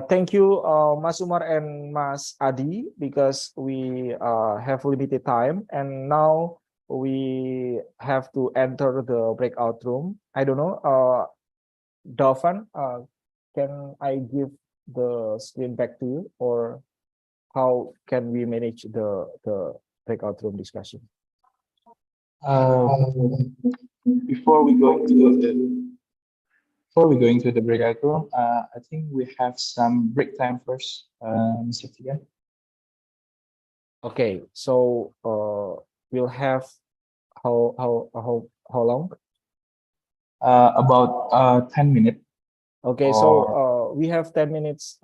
thank you, Mas Umar and Mas Adi, because we have limited time and now we have to enter the breakout room. I don't know, Davan, can I give the screen back to you, or how can we manage the breakout room discussion? Before we go into the Before we go into the breakout room, I think we have some break time first, Mr. Tian. Okay, so we'll have how long? About 10 minutes. Okay, so we have 10 minutes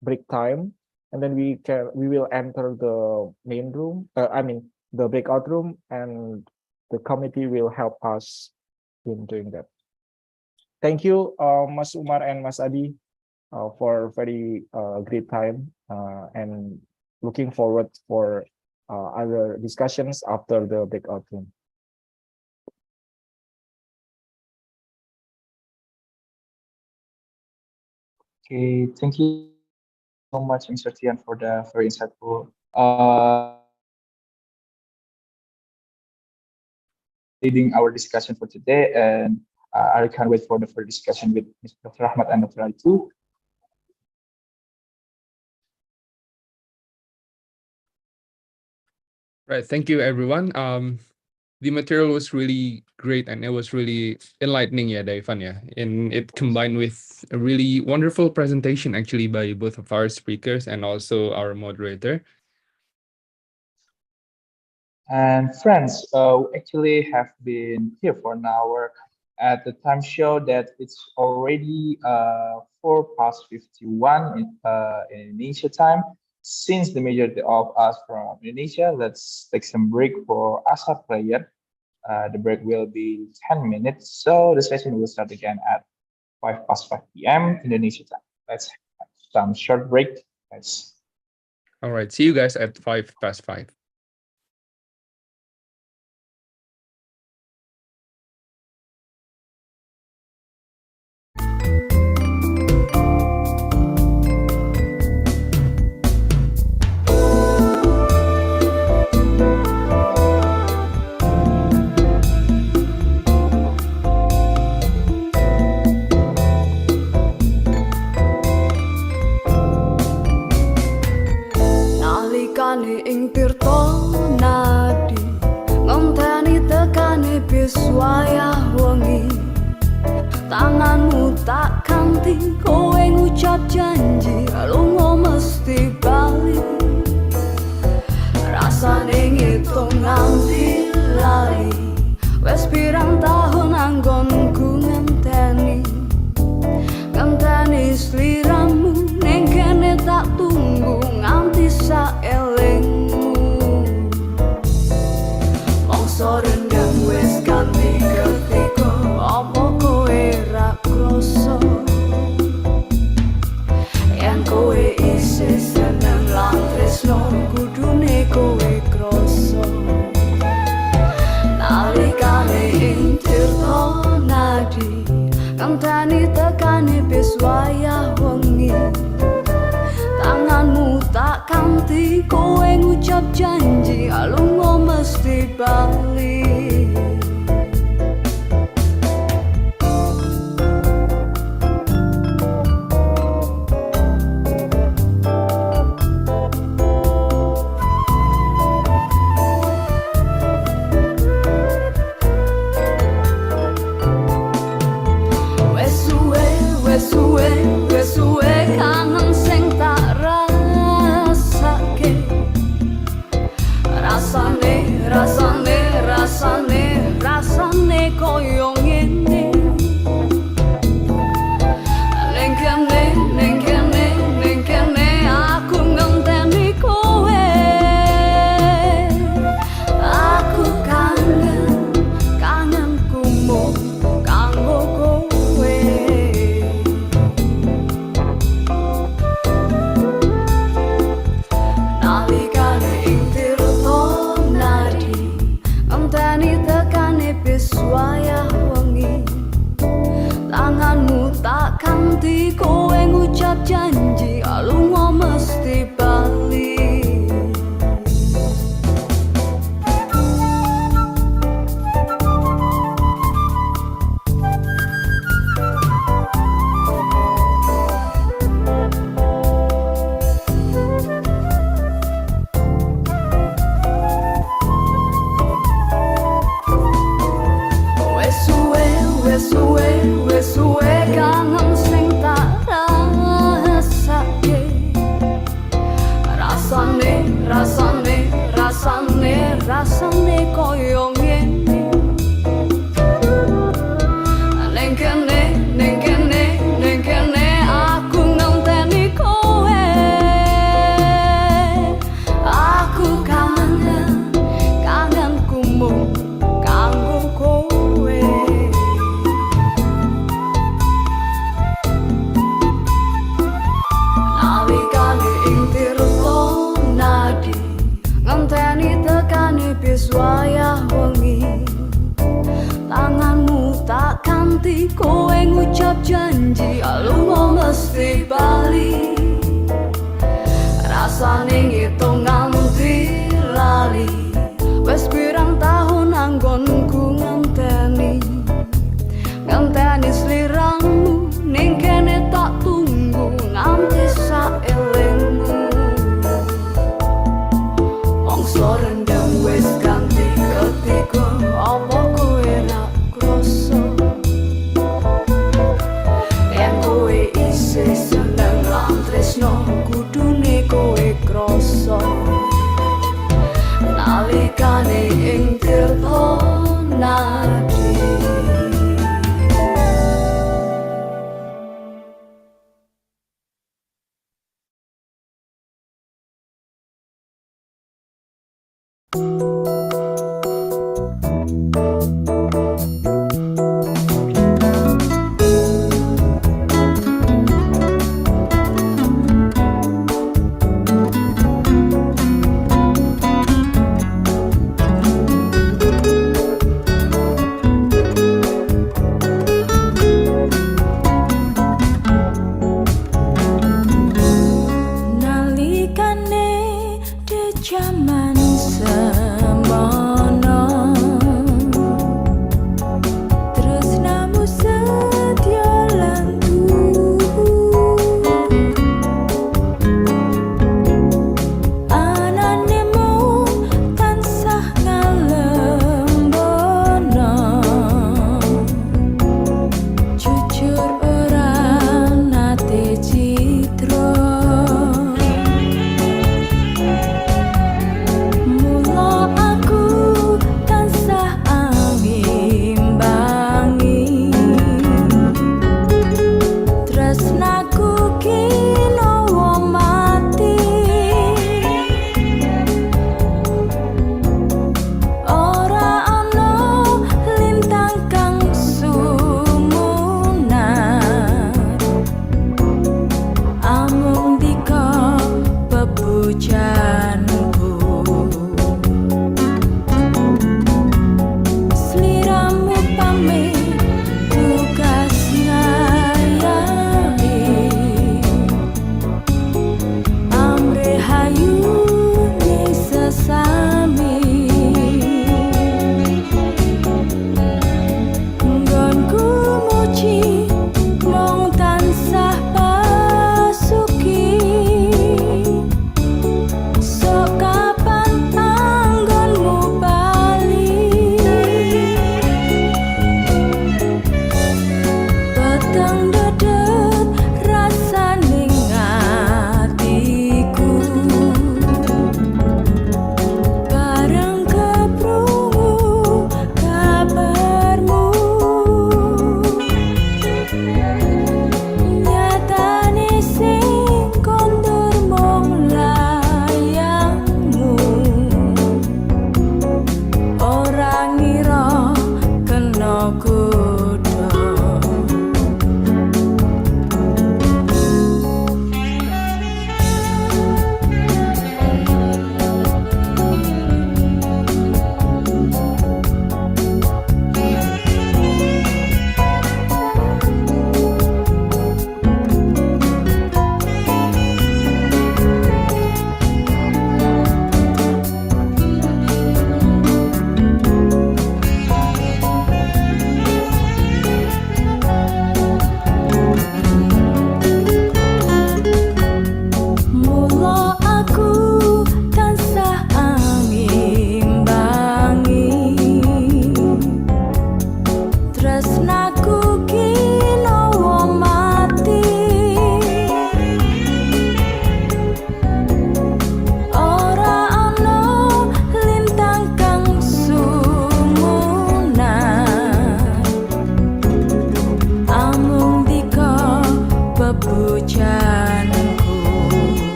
break time, and then we will enter the main room. I mean the breakout room, and the committee will help us in doing that. Thank you, Mas Umar and Mas Adi, for very great time, and looking forward for other discussions after the breakout room. Okay, thank you so much, Mr. Tian, for the very insightful leading our discussion for today. And I can't wait for the further discussion with Dr. Ahmad and Dr. Ali too. Right. Thank you, everyone. The material was really great and it was really enlightening, yeah, Daifan, yeah. And it combined with a really wonderful presentation actually by both of our speakers and also our moderator. And friends, we actually have been here for an hour. At the time show that it's already 4:51 in Indonesia time. Since the majority of us from Indonesia, let's take some break for Asar prayer. The break will be 10 minutes, so the session will start again at 5:05 p.m. Indonesia time. Let's have some short break, guys. All right. See you guys at 5:05. Nalikane ing tirta nadi ngonteni tekane bis wayah wengi tanganmu tak kanthi kowe ngucap janji lunga mesti bali rasane ngitung nganti lali wes pirang tahun anggonku ngenteni sliramu ning kene tak tunggu nganti saelingmu mongso rendang wis ganti ketika apa kowe ra krasa yen kowe isih seneng lan tresno kudune kowe krasa nalikane ing tirta nadi ngenteni tekane bis wayah wengi tanganmu tak kanthi kowe ngucap janji lunga mesti bali Wesuwe kangen sing tak rasake rasane ngucap janji lunga mesti bali rasane ngitung nganti lali wis pirang tahun anggonku ngenteni sliramu ning kene tak tunggu nganti saelingmu mongso rendang wis ganti ketika apa kowe ra krasa yen kowe isih seneng lan tresno kudune kowe krasa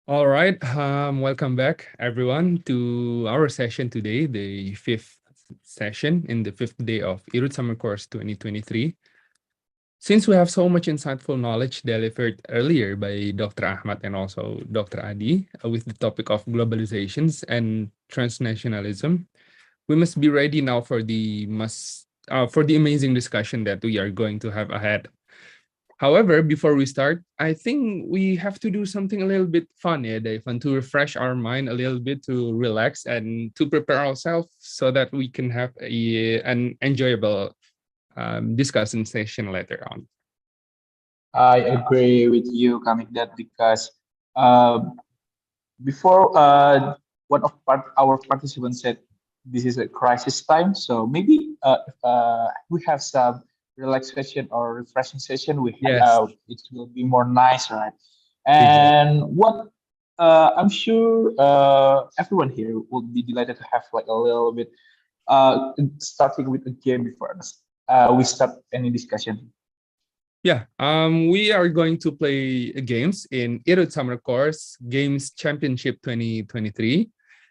All right. Welcome back, everyone, to our session today, the fifth session in the fifth day of IRUD Summer Course 2023. Since we have so much insightful knowledge delivered earlier by Dr. Ahmad and also Dr. Adi with the topic of globalizations and transnationalism, we must be ready now for the amazing discussion that we are going to have ahead. However, before we start, I think we have to do something a little bit fun, yeah, Dave, and to refresh our mind a little bit, to relax and to prepare ourselves so that we can have an enjoyable discussion session later on. I agree with you, Kamikdat, because uh, before one of our participants said this is a crisis time, so maybe if we have some relaxation or refreshing session, Yes, it will be more nice, right? exactly. And what I'm sure everyone here will be delighted to have like a little bit starting with a game before we start any discussion. Yeah, we are going to play games in IRUD Summer Course Games Championship 2023.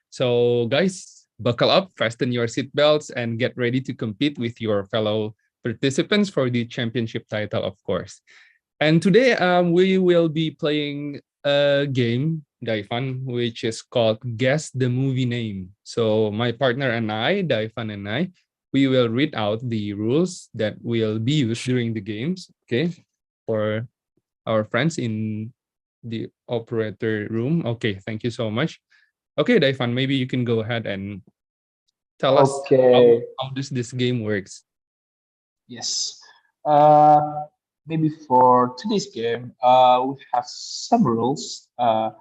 So, guys, buckle up, fasten your seatbelts, and get ready to compete with your fellow participants for the championship title, of course. And today, we will be playing a game, Daifan, which is called Guess the Movie Name. So, my partner and I, Daifan and I, we will read out the rules that will be used during the games, okay, for our friends in the operator room. Okay, thank you so much. Okay, Daifan, maybe you can go ahead and tell us Okay. how this game works. Yes. Uh, Maybe for today's game, we have some rules, and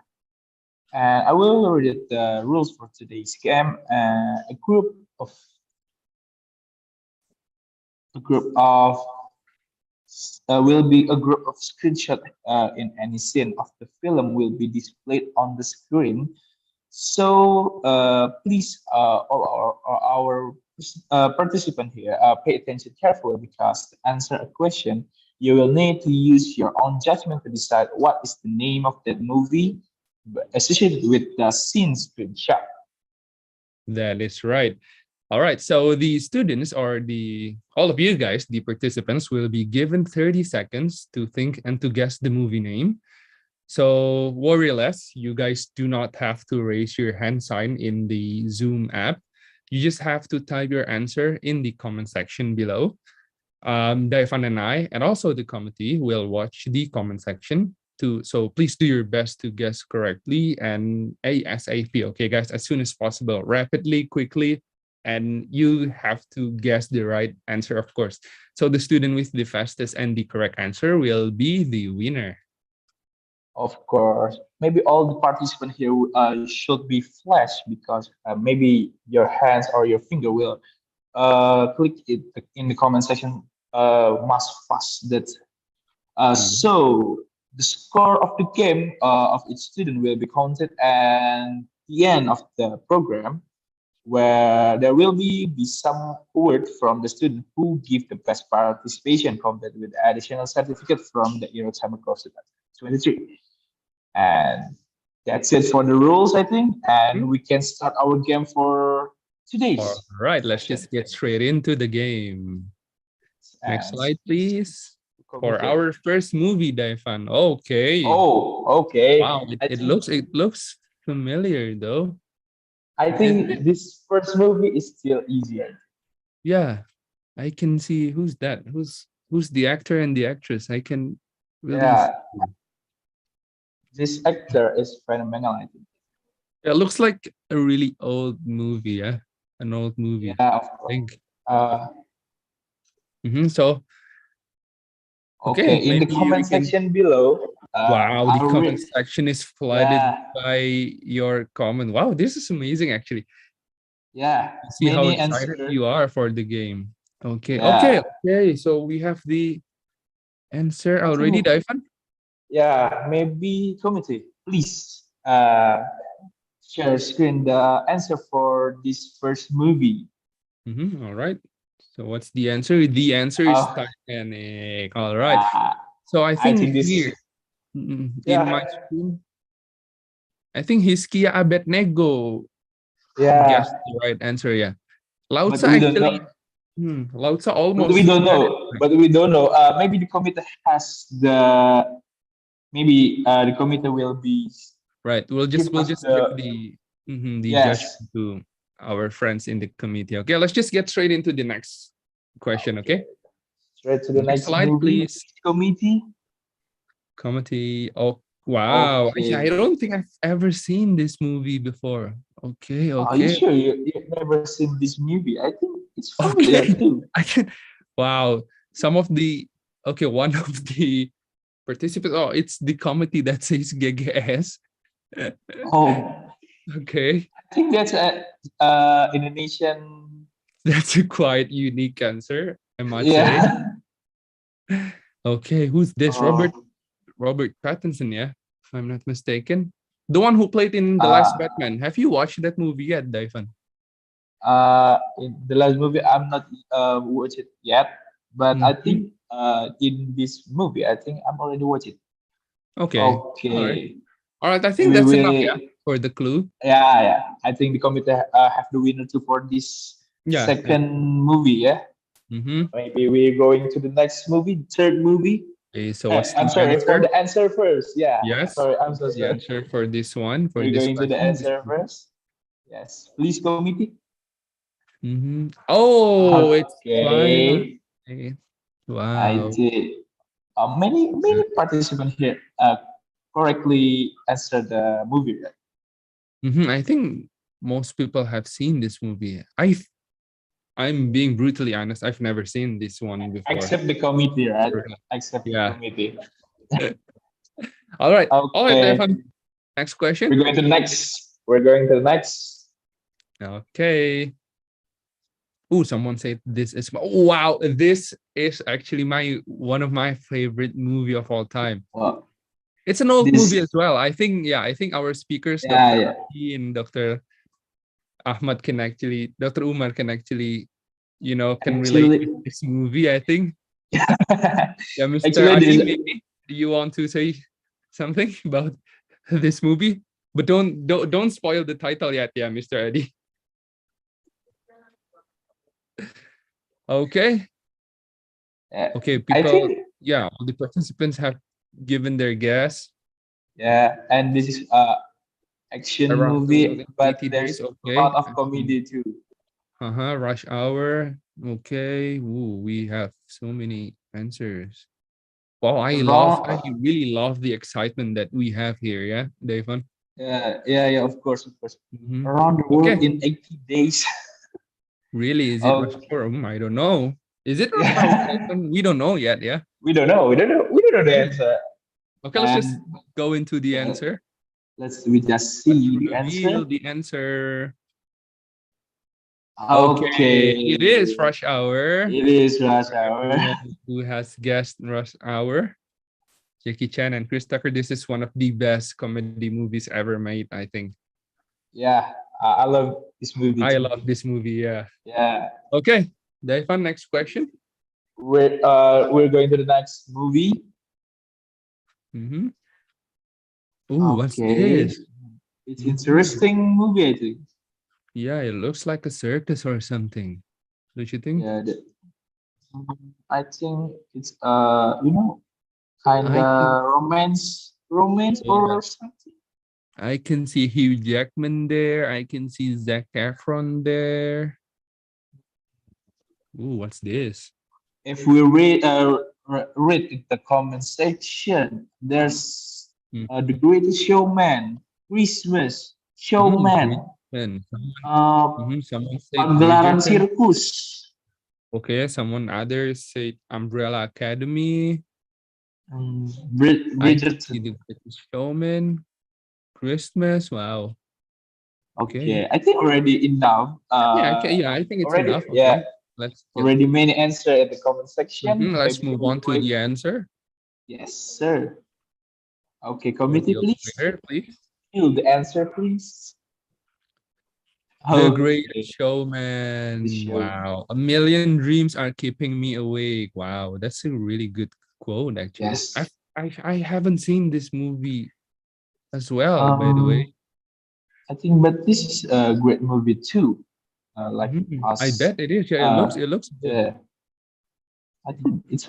I will read the rules for today's game. A group of will be a group of screenshot in any scene of the film will be displayed on the screen. So please, all our participant here, pay attention carefully because to answer a question, you will need to use your own judgment to decide what is the name of that movie associated with the scene screenshot. That is right. All right, so the students or all of you guys, the participants, will be given 30 seconds to think and to guess the movie name. So worry less, you guys do not have to raise your hand sign in the Zoom app. You just have to type your answer in the comment section below. Daifan and I, and also the committee, will watch the comment section too. So please do your best to guess correctly and ASAP. Okay, guys, as soon as possible, rapidly, quickly, and you have to guess the right answer, of course. So the student with the fastest and the correct answer will be the winner. Of course, maybe all the participants here should be flash because maybe your hands or your finger will click it in the comment section much fast. Mhm. So the score of the game of each student will be counted at the end of the program, where there will be some award from the student who give the best participation compared with additional certificate from the Euro Summer Course 2023. And that's it for the rules, I think. And we can start our game for All today's right, let's session. just get straight into the game. Next And slide, please. For communicate. our first movie, Daifan. Okay. Oh, okay. Wow, it looks familiar though. I Is think it? this first movie is still easier. Yeah, I can see who's that. Who's the actor and the actress? I can really Yeah, see. this actor is phenomenal, I think. It looks like a really old movie, yeah. An old movie. Yeah, of I course. think. Uh, So okay, okay, in the maybe we comment can. section below, Wow, the I'll read. comment section is flooded Yeah, by your comment. Wow, this is amazing actually. yeah, See how many excited answer. you are for the game. Okay, okay, Yeah, okay. So we have the answer I already, think, Daifan. yeah, maybe committee, please share screen the answer for this first movie. All right. So what's the answer? The answer is Uh, Titanic. All right. yeah, So I I think think this, here in my yeah, screen, I think Hiskia Abednego Yeah, guessed the right answer. Yeah. Lao but Tzu we don't actually, know. Lao Tzu But we almost don't got it know. right. But we don't know. Maybe the committee has the. Maybe the committee will be Right. We'll give us just give the. the Yes. judgment to our friends in the committee. Okay, let's just get straight into the next question. Okay. Okay. Straight to the Next next slide, movie. please. Committee. Committee. Oh, wow. Actually, I Okay. don't think I've ever seen this movie before. Okay, Are you okay, sure you've never seen this movie? I think it's familiar okay. too. I can. Wow. Some of the. Okay, one of the participants. Oh, it's the committee that says GGS. Oh, Okay, I think that's a Indonesian. that's a quite unique answer, I might say. Yeah. Okay, who's this? Oh. Robert Pattinson, yeah, if I'm not mistaken. The one who played in The Last Uh, Batman. Have you watched that movie yet, Daifan? in the last movie, I'm not watched it yet, but I Mhm. think in this movie, I think I'm already watched it. Okay. All right. Okay, All right. I think maybe that's enough, yeah, we. for the clue. Yeah, yeah. I think the committee have the winner too for this Yeah. Yeah. second movie. Yeah, Mm-hmm. maybe we're going to the next movie, third movie. Okay, so what's I'm the sorry for answer? the answer first. Yeah, Yes. sorry. I'm so What's the sorry. answer for this one, for We're this going to the question? answer first. Yes, please, committee. Mm-hmm. Oh, it's finally. Okay, I Wow. did. Many participants here correctly answered the movie, right? Mm-hmm. I think most people have seen this movie. I'm being brutally honest. I've never seen this one before. Except the committee, right? Never Except the Yeah. committee. All right. All right, Okay, Evan. Next question. we're going to the next. We're going to the next. Okay. Oh, someone said this is oh, wow. This is actually my one of my favorite movie of all time. Well, It's an old movie this. as well. I think, yeah, I think our speakers, Yeah, Dr. yeah. Rizky and Dr. Ahmad can actually, Dr. Umar can actually, can relate Actually, with this movie, I think. Yeah, Mr. actually, Adi, this. maybe do you want to say something about this movie? But don't spoil the title yet, yeah, Mr. Adi. Okay. Okay, I people, think. yeah, all the participants have given their guess Yeah, and this is action around movie, but 280 days. there's a Okay. lot of comedy too. Rush Hour. Okay. Ooh, we have so many answers. Wow, I Wrong. really love the excitement that we have here. Yeah, Devon. Yeah, yeah, yeah. Of course, of course. Hmm. Around the world Okay. in 80 days. Really, is it Rush Okay. Hour? I don't know. Is it Rush Hour, Yeah. Devon? We don't know yet. Yeah. We don't know. We don't know. We don't know the Mhm. answer. Okay, let's just And go into the uh, answer. we just Let's see the answer. reveal the answer. Okay, it is Okay. Rush Hour. It is rush For hour. everyone who has guessed Rush Hour, Jackie Chan and Chris Tucker, this is one of the best comedy movies ever made, I think. Yeah, I love this movie I too. love this movie, yeah. Yeah. Okay, Daifan, next question. We're going to the next movie. Mm-hmm. Ooh, what's Okay. this? It's Mm-hmm. interesting movie, I think. Yeah, it looks like a circus or something. Don't you think? Yeah, I think it's kind I can, of romance yeah, or something. I can see Hugh Jackman there. I can see Zac Efron there. Ooh, what's this? If we read in the comment section, there's Mm. the Greatest Showman, Christmas Mm, Showman, Bridgerton. uh, Someone said Pagelaran Bridgerton. Sirkus, Okay, someone others said Umbrella Academy. I can see Bridgerton. the British Showman. Christmas. Wow. Okay. Okay, I think already enough. Yeah. Okay. Yeah. I think it's Already, enough. yeah, Okay. Let's get. already many answer in the comment section. Let's Maybe move we on to wait. the answer. Yes, sir. Okay, committee, Reveal the please. winner, please. Fill the answer, please. The Greatest Okay, the Showman. show. Wow. A million dreams are keeping me awake. Wow. That's a really good quote, actually. Yes. I haven't seen this movie as well, by the Um, way. I think, but this is a great movie too. Like I us. bet it is. Yeah, it looks good. Yeah, I think it's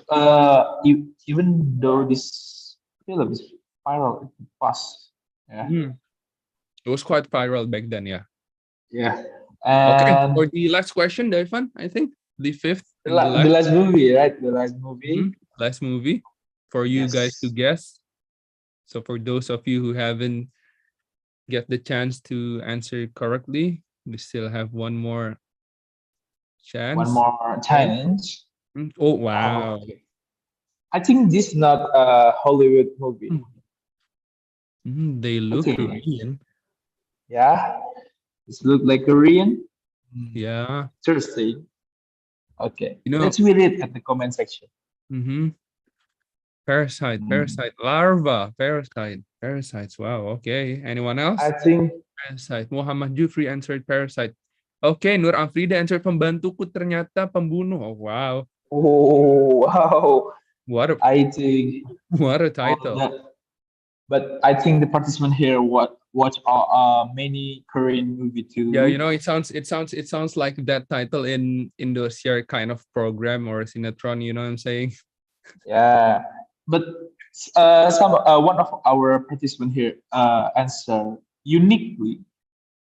even though this film is viral, it fast. Yeah, Mhm. It was quite viral back then, yeah. yeah. Okay, for And the last question, Daifan, I think the fifth the, and the the last, last movie, right? The last movie. last movie for you guys to Yes. guess. So for those of you who haven't get the chance to answer correctly, we still have one more One chance. more Okay. challenge. Oh wow. Okay. I think this is not a Hollywood movie. They I look think. Korean. Yeah. This look like Korean. Yeah. Interesting. Okay. You know, Let's read it at the comment section. mm-hmm. Parasite, Hmm. parasite, larva, parasite, parasites. Wow. Okay. Anyone I else? think. Parasite. Muhammad Jufri answered parasite. Okay, Nur Afrida answered pembantuku ternyata pembunuh. Oh, wow. Oh wow. What a I think. what a Oh, title. but I think the participant here watch many Korean movie Yeah, you too. know, it sounds like that title in those your kind of program or Sinetron, you know what I'm saying? Yeah. But some one of our participant here answer uniquely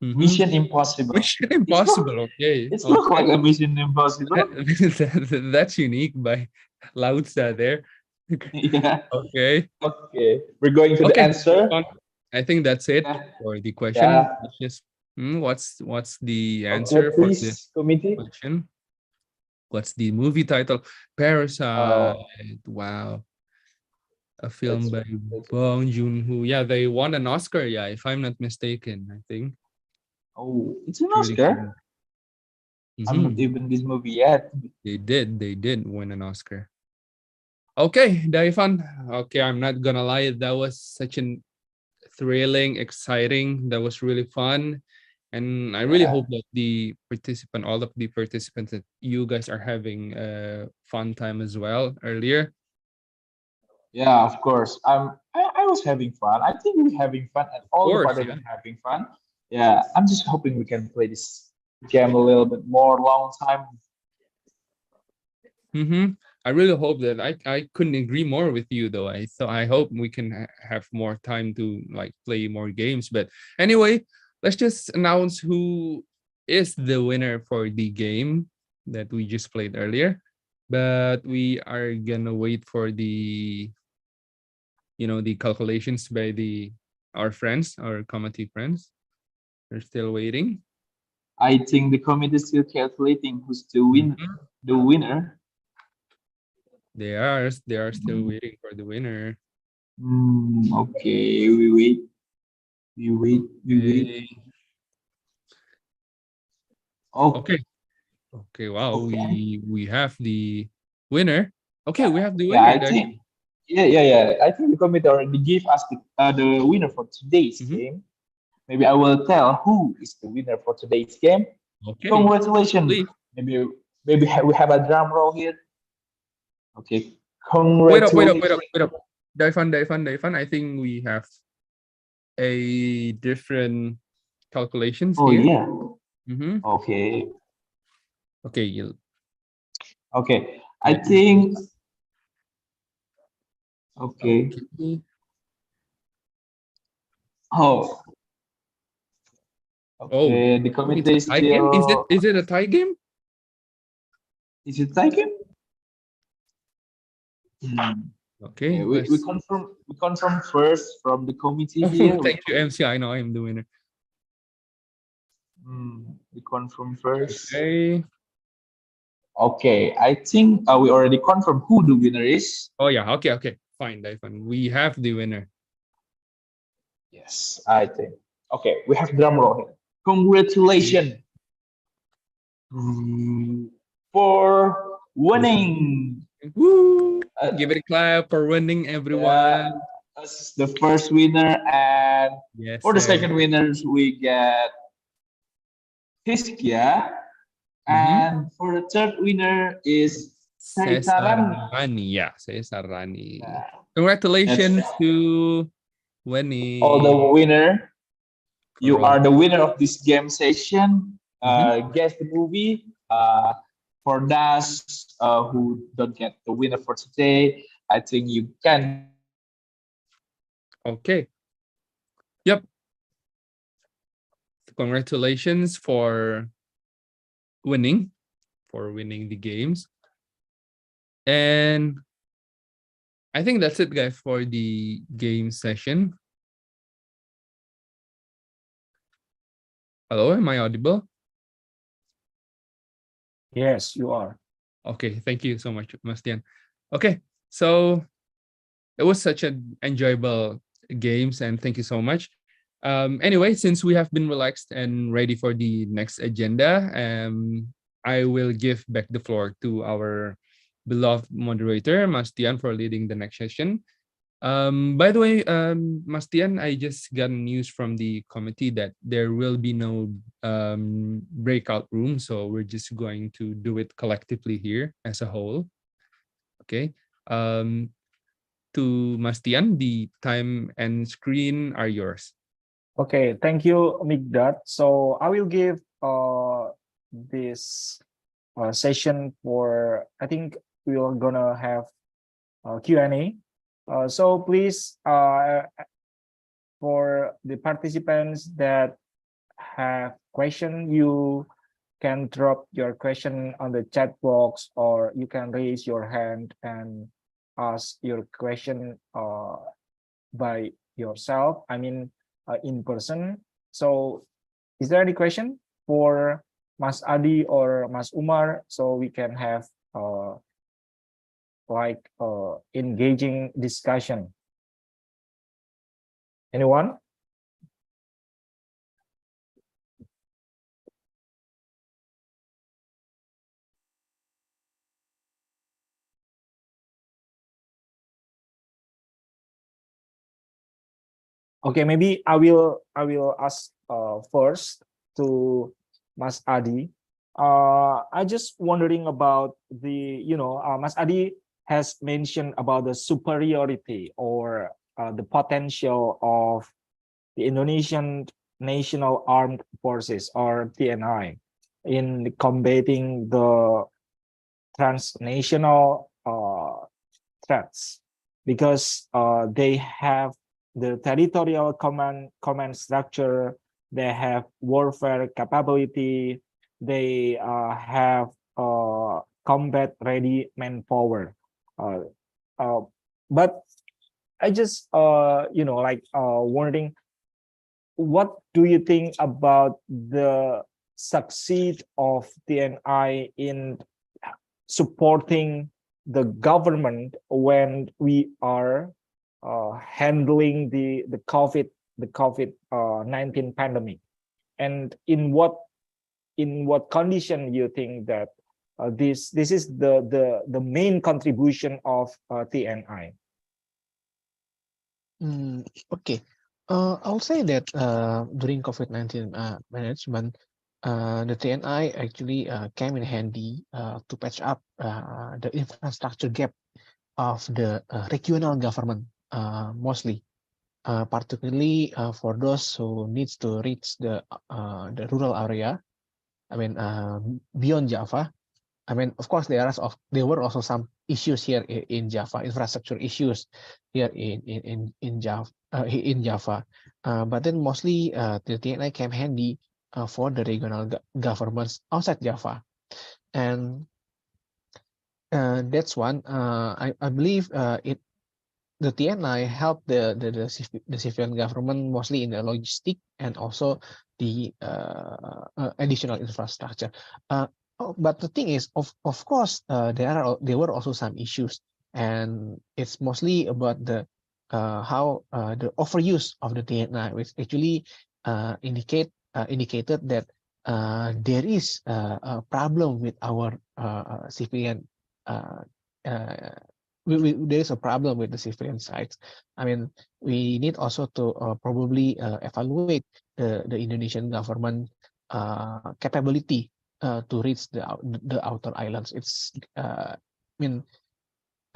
Mm-hmm. Mission Impossible. Mission It's look Impossible. Okay. it's look Okay. like a Mission Impossible. That's unique by Lautza there. Yeah. Okay. Okay. We're going to the Okay. answer. I think that's it Yeah. for the question. Yeah. Let's just what's the Okay, answer for the please, committee. question? What's the movie title? Parasite. Oh, Wow. A film that's by that's Bong Joon-ho. Yeah, they won an Oscar, yeah, if I'm not mistaken, I think. oh, it's an It's really Oscar. good. I'm not Mhm. even this movie yet. They did win an Oscar. Okay, Daifan. Okay, I'm not gonna lie, that was such an thrilling, exciting. That was really fun. And I really Yeah. hope that all of the participants that you guys are having a fun time as well earlier. Yeah, of course. I was having fun. I think we're having fun and Of all the course, yeah. participants having fun. Yeah, I'm just hoping we can play this game a little bit more long time. Mm-hmm. I really hope that I couldn't agree more with you though. I hope we can have more time to like play more games. But anyway, let's just announce who is the winner for the game that we just played earlier. But we are gonna wait for the calculations by our friends, our committee friends. They're still waiting. I think the committee is still calculating who's the win Mhm. the winner. They are still waiting for the winner. Okay, we wait. We wait. We wait. Okay. Oh, Okay. Okay, wow, okay. we have the winner. Okay, Yeah, we have the yeah. winner I then. think. Yeah. I think the committee already gave us the winner for today's Mhm. game. Maybe I will tell who is the winner for today's game. Okay, Congratulations. please. We have a drum roll here. Okay. Wait up, wait up, wait Congratulations. up, wait up. Daifan. I think we have a different calculations Oh here. yeah. Mm-hmm. Okay. Okay, Okay. I let me think just. okay. Okay. Oh, Oh, okay. The it's committee a is tie game. Is it still is it a tie game? is it taken? Okay, Okay, we let's. confirm first from the committee Oh, here. thank you, MC. I know I'm the winner. We confirm first. Okay. Okay, I think we already confirmed who the winner is. Oh yeah. Okay. Fine, Daifan. We have the winner. Yes, I think. Okay, we have drum roll here. Congratulations for winning. Woo! Uh, Give it a clap for winning, yeah, everyone. as the first winner, and Yes, for the sir. second winners, we get Hiskia, Mm-hmm. and for the third winner is Cesar Saitaran. Rani. Yeah, Cesar Rani. Yeah, that's Congratulations to all the winning. winner. You Roll. are the winner of this game session. Mhm. Guess the movie. For those who don't get the winner for today, I think you can get the winner for next time. Okay. Yep. Congratulations winning, for winning the games. And I think that's it, guys, for the game session. Hello, am I audible? Yes, you are. Okay, thank you so much, Mastian. Okay, so it was such an enjoyable games, and thank you so much. Anyway, since we have been relaxed and ready for the next agenda, I will give back the floor to our beloved moderator, Mastian, for leading the next session. By the way, Mastian, I just got news from the committee that there will be no breakout room, so we're just going to do it collectively here as a whole. Okay. Um, to Mastian, the time and screen are yours. Okay, thank you, Migdat. So I will give this session for, I think we're gonna have Q&A. So please, for the participants that have question, you can drop your question on the chat box, or you can raise your hand and ask your question by yourself, I mean in person. So is there any question for Mas Adi or Mas Umar, so we can have like engaging discussion? Anyone? Okay, maybe I will ask first to Mas Adi. I just wondering about the, Mas Adi has mentioned about the superiority or the potential of the Indonesian National Armed Forces, or TNI, in combating the transnational threats, because they have the territorial command structure, they have warfare capability, they have combat ready manpower. Uh, uh, but I just wondering, what do you think about the succeed of TNI in supporting the government when we are handling the COVID-19 pandemic, and in what condition you think that this is the main contribution of TNI? Okay. I'll say that during COVID-19 management, the TNI actually came in handy to patch up the infrastructure gap of the regional government, mostly, particularly for those who needs to reach the rural area. I mean, beyond Java. I mean, of course, there were also some issues here in Java, infrastructure issues here in Java. But then mostly the TNI came handy for the regional governments outside Java, and that's one. I believe the TNI helped the civilian government mostly in the logistic and also the additional infrastructure. But the thing is, of course, there were also some issues, and it's mostly about the how the overuse of the TNI, which actually indicated that there is a problem with our civilian. There is a problem with the civilian sites. I mean, we need also to probably evaluate the Indonesian government capability to reach the outer islands. It's I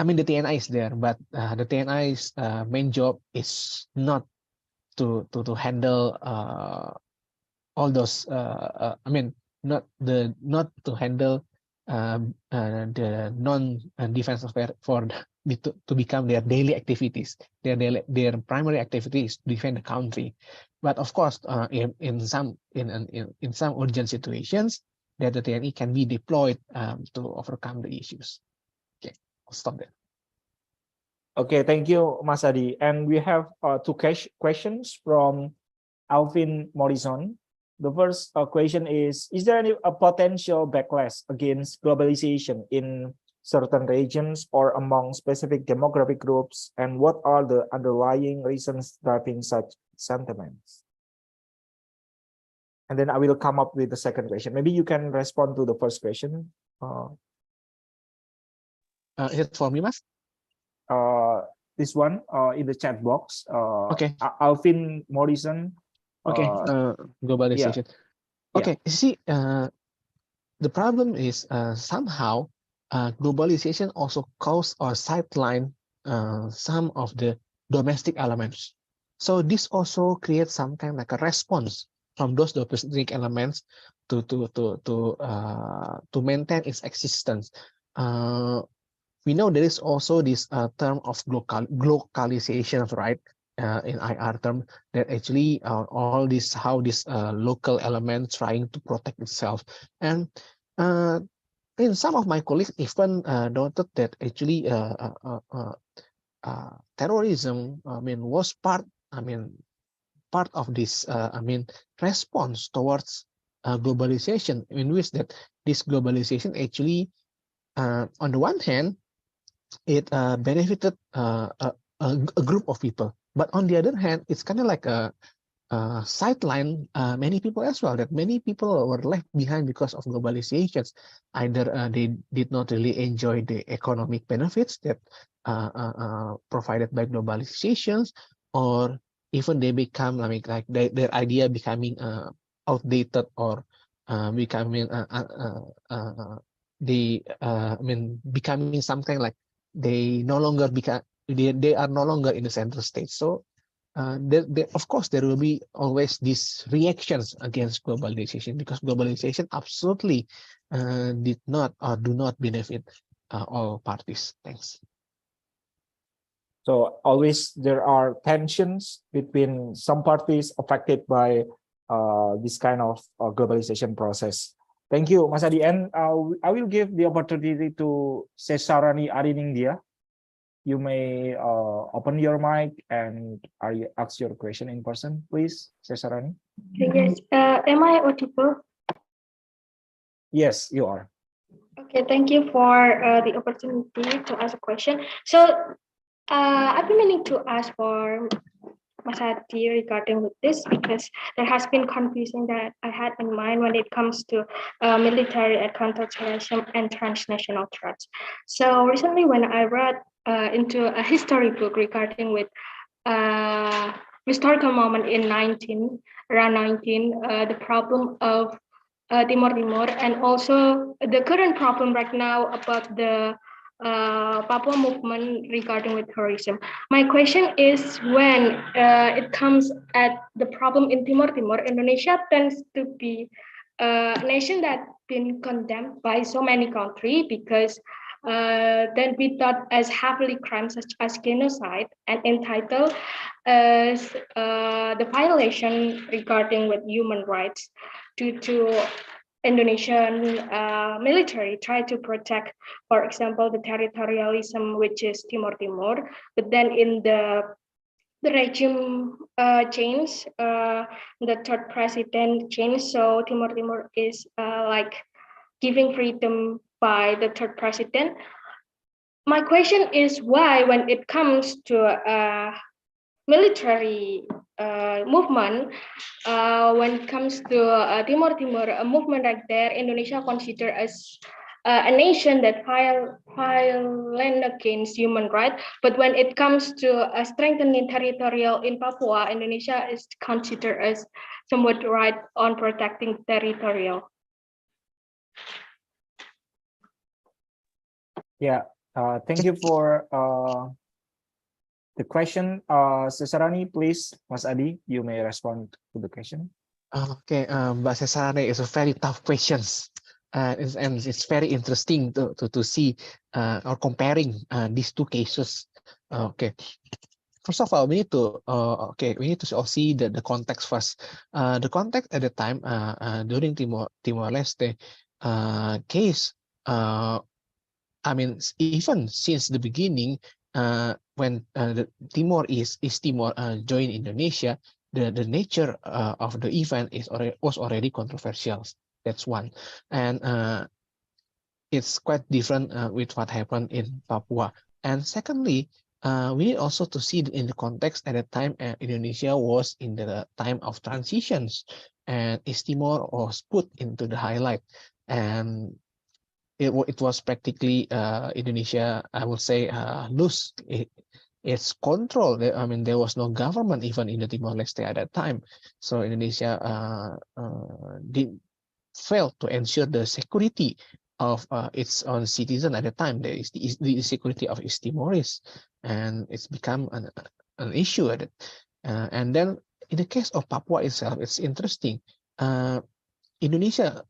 mean the TNI is there, but the TNI's main job is not to handle all those. I mean, not to handle the non-defense affair to become their daily activities. Their primary activity is to defend the country. But of course, in some urgent situations, that the TNI can be deployed to overcome the issues. Okay, I'll stop there. Okay, thank you, Mas Adi. And we have two questions from Alvin Morrison. The first question is there any potential backlash against globalization in certain regions or among specific demographic groups? And what are the underlying reasons driving such sentiments? And then I will come up with the second question. Maybe you can respond to the first question. Is it for me, Mas? This one in the chat box. Okay. Alvin Morrison. Okay. Globalization. Yeah. Okay. You see, the problem is somehow globalization also caused or sideline some of the domestic elements. So this also creates some kind of like a response from those domestic elements to maintain its existence. We know there is also this term of globalization, right? In IR term, that actually all this how this local element trying to protect itself, and in some of my colleagues even noted that actually terrorism, was part of this response towards globalization, in which that this globalization actually on the one hand it benefited a group of people, but on the other hand it's kind of like a sideline many people as well, that many people were left behind because of globalizations. Either they did not really enjoy the economic benefits that provided by globalizations, or even they become like their idea becoming outdated, or becoming becoming something like they no longer become they are no longer in the center stage. So of course, there will be always these reactions against globalization, because globalization absolutely did not or do not benefit all parties. Thanks. So always there are tensions between some parties affected by this kind of globalization process. Thank you, Mas Adi. And I will give the opportunity to Cesarani Ariningdia. You may open your mic and ask your question in person, please, Cesarani. Yes. Am I audible? Yes, you are. Okay, thank you for the opportunity to ask a question. So I've been meaning to ask for Mas Adi regarding with this, because there has been confusion that I had in mind when it comes to military and counterterrorism and transnational threats. So recently when I read into a history book regarding with historical moment in around 19, the problem of Timor, and also the current problem right now about the Papua movement regarding with terrorism. My question is, when it comes at the problem in Timor, Indonesia tends to be a nation that's been condemned by so many countries, because then we thought as heavily crimes such as genocide, and entitled as the violation regarding with human rights, due to Indonesian military try to protect, for example, the territorialism, which is Timor, but then in the regime change, the third president changed, so Timor is like giving freedom by the third president. My question is, why when it comes to military movement, when it comes to Timor, a movement like that, Indonesia considered as a nation that violent against human rights, but when it comes to strengthening territorial in Papua, Indonesia is considered as somewhat right on protecting territorial. Yeah, thank you for the question. Sesarani, please, Mas Adi, you may respond to the question. Okay, Mbak Cesare, it's a very tough questions. And it's very interesting to see or comparing these two cases. Okay, first of all, we need to see the context first. The context at the time during Timor-Leste case. I mean, even since the beginning, when the East Timor joined Indonesia, the nature of the event was already controversial. That's one, and it's quite different with what happened in Papua. And secondly, we need also to see in the context at the time Indonesia was in the time of transitions, and East Timor was put into the highlight, and it was practically Indonesia, I would say, lose its control. I mean, there was no government even in the Timor-Leste at that time. So Indonesia did fail to ensure the security of its own citizen at the time. There is the security of East Timorese, and it's become an issue at it. And then in the case of Papua itself, it's interesting. Indonesia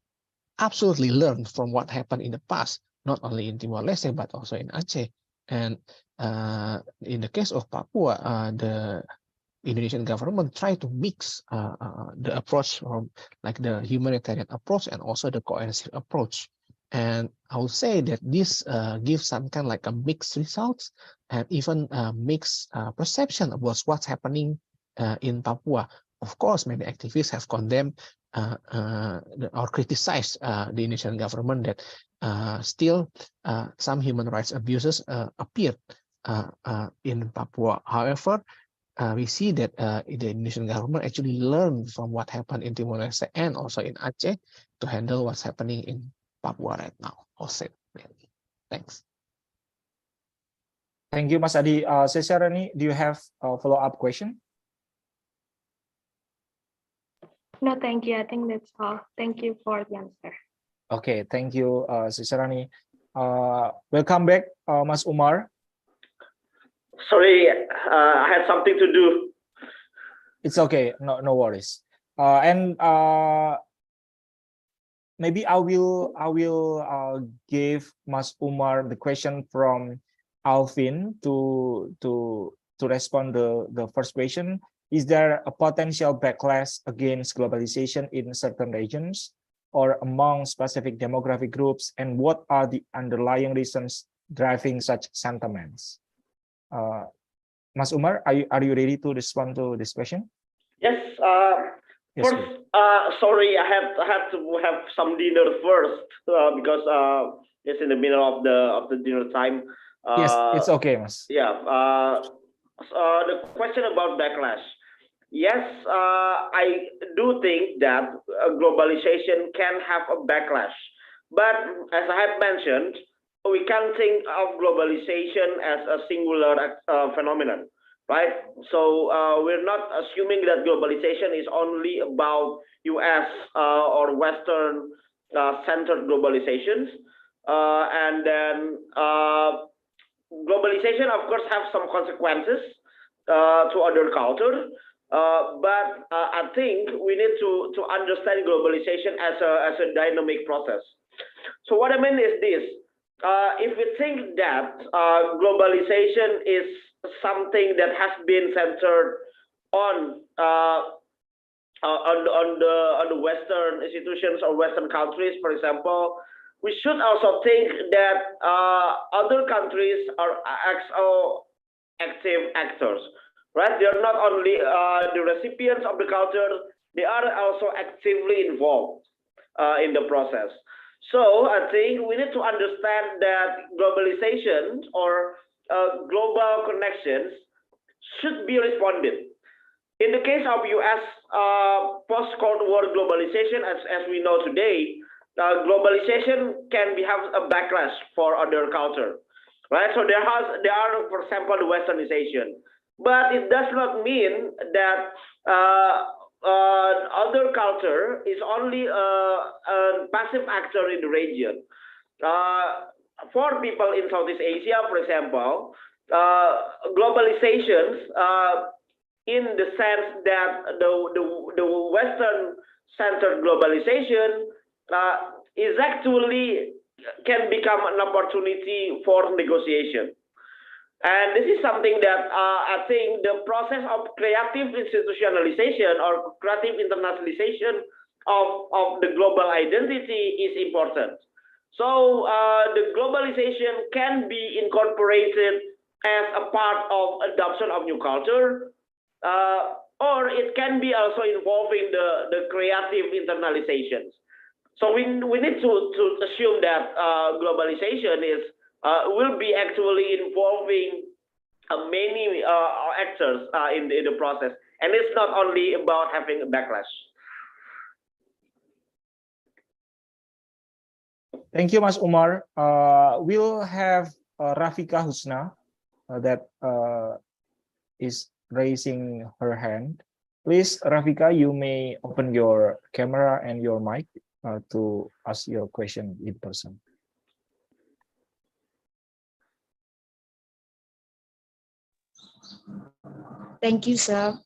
absolutely learned from what happened in the past, not only in Timor-Leste, but also in Aceh. And in the case of Papua, the Indonesian government tried to mix the approach from like the humanitarian approach and also the coercive approach. And I would say that this gives some kind of like a mixed results and even mixed perception about what's happening in Papua. Of course, many activists have condemned or criticized the Indonesian government that still some human rights abuses appeared in Papua. However, we see that the Indonesian government actually learned from what happened in Timor-Leste and also in Aceh to handle what's happening in Papua right now. Also, thanks. Thank you, Mas Adi. Sesarani, do you have a follow-up question? No, thank you. I think that's all. Thank you for the answer. Okay, thank you, Sesarani. Welcome back, Mas Umar. Sorry, I had something to do. It's okay, no worries. And maybe I will give Mas Umar the question from Alvin to respond the first question. Is there a potential backlash against globalization in certain regions or among specific demographic groups, and what are the underlying reasons driving such sentiments? Mas Umar, are you ready to respond to this question? Yes. Yes, first, sorry, I have to have some dinner first because it's in the middle of the dinner time. Yes, it's okay, Mas. Yeah. The question about backlash. Yes, I do think that globalization can have a backlash, but as I have mentioned, we can't think of globalization as a singular phenomenon, right? So we're not assuming that globalization is only about US or Western centered globalizations, and then globalization, of course, have some consequences to other cultures. But I think we need to understand globalization as a dynamic process. So what I mean is this: if we think that globalization is something that has been centered on the Western institutions or Western countries, for example, we should also think that other countries are active actors. Right, they are not only the recipients of the culture; they are also actively involved in the process. So I think we need to understand that globalization or global connections should be responded. In the case of U.S. Post-Cold War globalization, as we know today, globalization can have a backlash for other culture. Right, so there are, for example, the Westernization. But it does not mean that other culture is only a passive actor in the region. For people in Southeast Asia, for example, globalizations in the sense that the Western-centered globalization is actually can become an opportunity for negotiation. And this is something that I think the process of creative institutionalization or creative internationalization of the global identity is important. So the globalization can be incorporated as a part of adoption of new culture, or it can be also involving the creative internalizations. So we need to assume that globalization is will be actually involving many actors in the process, and it's not only about having a backlash. Thank you, Mas Umar. We'll have Rafika Husna that is raising her hand. Please, Rafika, you may open your camera and your mic to ask your question in person. Thank you, sir.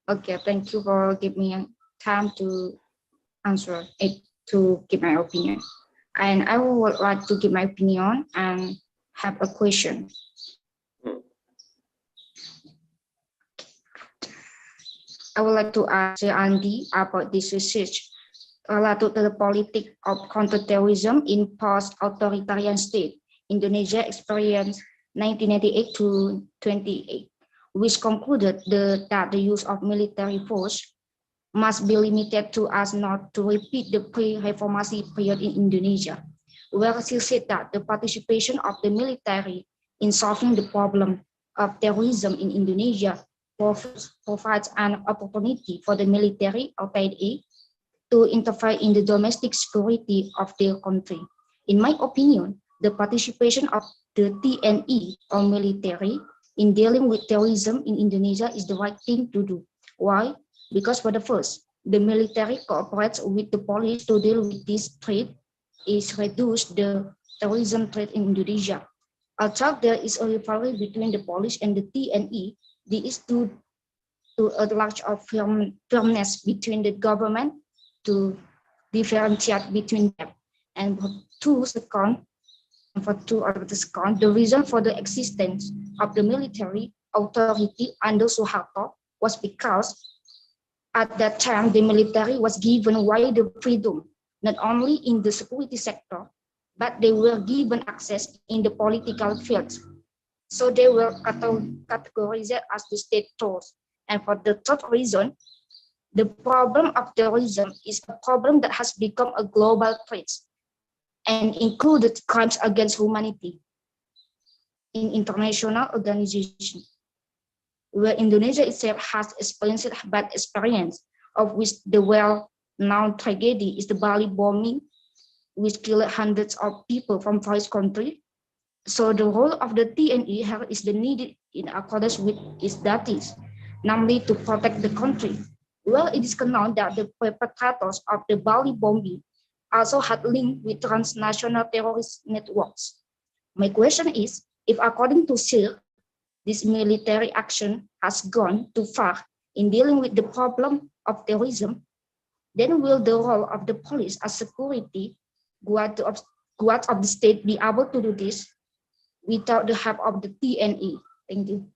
Okay, thank you for giving me time to answer it, to give my opinion. And I would like to give my opinion and have a question. I would like to ask Andy about this research related to the politics of counterterrorism in post-authoritarian state. Indonesia experienced 1998 to 28, which concluded that the use of military force must be limited to us not to repeat the pre-reformation period in Indonesia, where she said that the participation of the military in solving the problem of terrorism in Indonesia provides an opportunity for the military authority to interfere in the domestic security of their country. In my opinion, the participation of the TNI or military in dealing with terrorism in Indonesia is the right thing to do. Why? Because for the first, the military cooperates with the police to deal with this threat, is reduce the terrorism threat in Indonesia. Although there is a rivalry between the police and the TNI, there is to a large of firmness between the government to differentiate between them. And for the reason for the existence of the military authority under Suharto was because at that time the military was given wider freedom, not only in the security sector, but they were given access in the political fields. So they were categorized as the state tools. And for the third reason, the problem of terrorism is a problem that has become a global threat and included crimes against humanity in international organizations, where Indonesia itself has experienced bad experience, of which the well-known tragedy is the Bali bombing, which killed hundreds of people from various countries. So the role of the TNI here is the needed in accordance with its duties, namely to protect the country. Well, it is known that the perpetrators of the Bali bombing also had linked with transnational terrorist networks. My question is, if according to SIR, this military action has gone too far in dealing with the problem of terrorism, then will the role of the police as security guard of the state be able to do this without the help of the TNI? Thank you.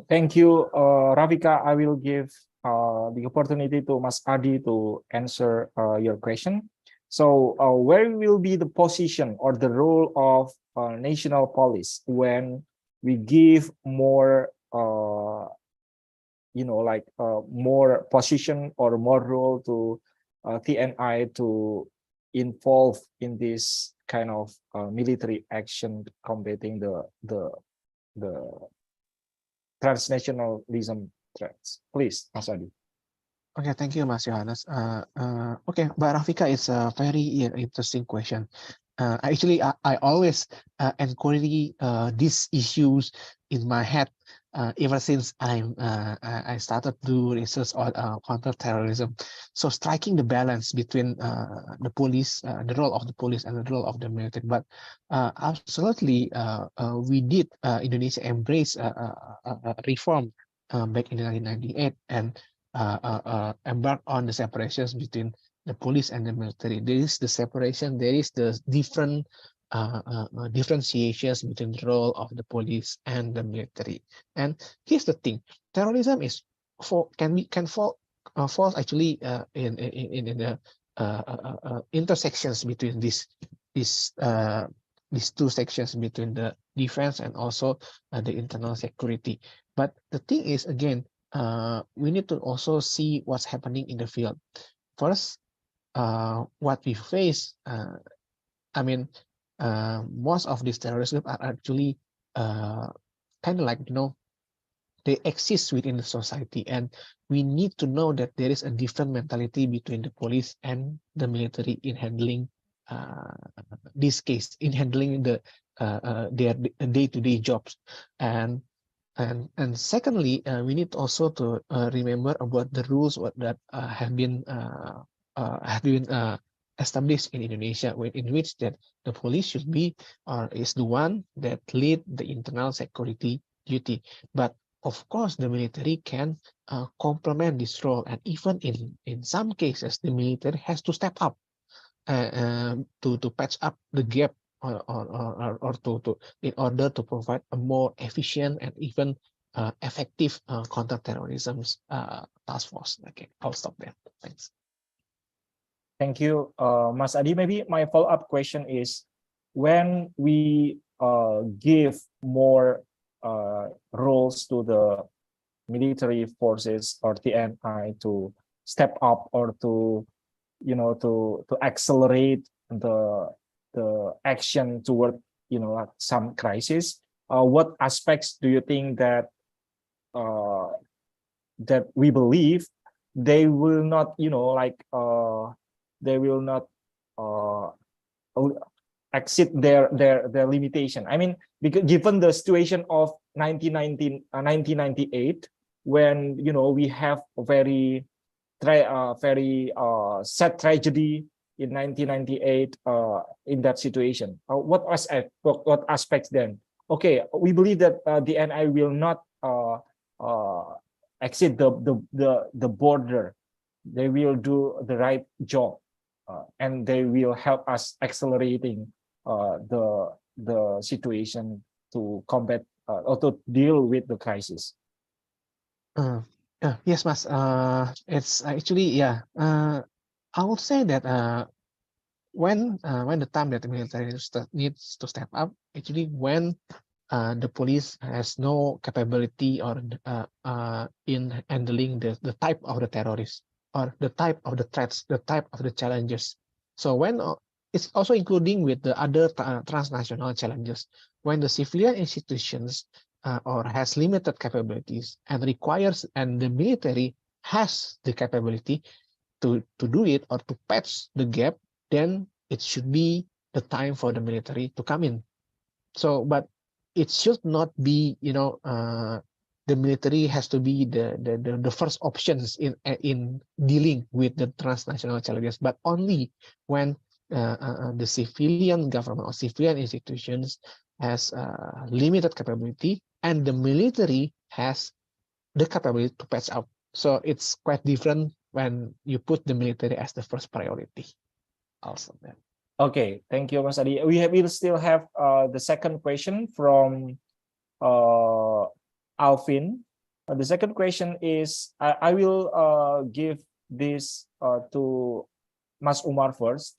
Thank you, Rafika. I will give the opportunity to Mas Adi to answer your question. So where will be the position or the role of national police when we give more, more position or more role to TNI to involve in this kind of military action combating the transnationalism threats? Please, Mas Adi. Okay, thank you, Mas Yohanes. Okay, but Rafika, it's a very interesting question. Actually, I always encourage these issues in my head ever since I started to do research on counterterrorism. So striking the balance between the police, the role of the police and the role of the military. But absolutely, we did Indonesia embrace reform back in 1998 and embark on the separations between the police and the military. There is the separation. There is the different differentiations between the role of the police and the military. And here's the thing: terrorism is can fall falls actually in the intersections between these two sections between the defense and also the internal security. But the thing is, again, we need to also see what's happening in the field. First, what we face, I mean, most of these terrorist groups are actually kind of like, they exist within the society, and we need to know that there is a different mentality between the police and the military in handling this case, in handling their day-to-day jobs. And secondly, we need also to remember about the rules that have been established in Indonesia, in which that the police should be or is the one that lead the internal security duty. But of course, the military can complement this role, and even in some cases, the military has to step up to patch up the gap or to in order to provide a more efficient and even effective counterterrorism task force. Okay, I'll stop there. Thanks. Thank you, Mas Adi. Maybe my follow-up question is, when we give more roles to the military forces or TNI to step up or to accelerate the action toward like some crisis, what aspects do you think that that we believe they will not they will not exceed their limitation? I mean, because given the situation of 1998, when we have a very sad tragedy in 1998 in that situation, what aspects then? Okay, we believe that the NI will not exceed the border. They will do the right job, and they will help us accelerating the situation to combat or to deal with the crisis. Yes, Mas. It's actually, yeah. I would say that when the time that the military needs to step up, actually when the police has no capability or in handling the type of the terrorists or the type of the threats, the type of the challenges. So when it's also including with the other transnational challenges, when the civilian institutions or has limited capabilities and requires, and the military has the capability to do it or to patch the gap, then it should be the time for the military to come in. So, but it should not be, the military has to be the first options in dealing with the transnational challenges, but only when the civilian government or civilian institutions has limited capability and the military has the capability to patch up. So it's quite different when you put the military as the first priority. Also, then. Okay, thank you, Mas Adi. We'll still have the second question from Alvin. The second question is, I will give this to Mas Umar first.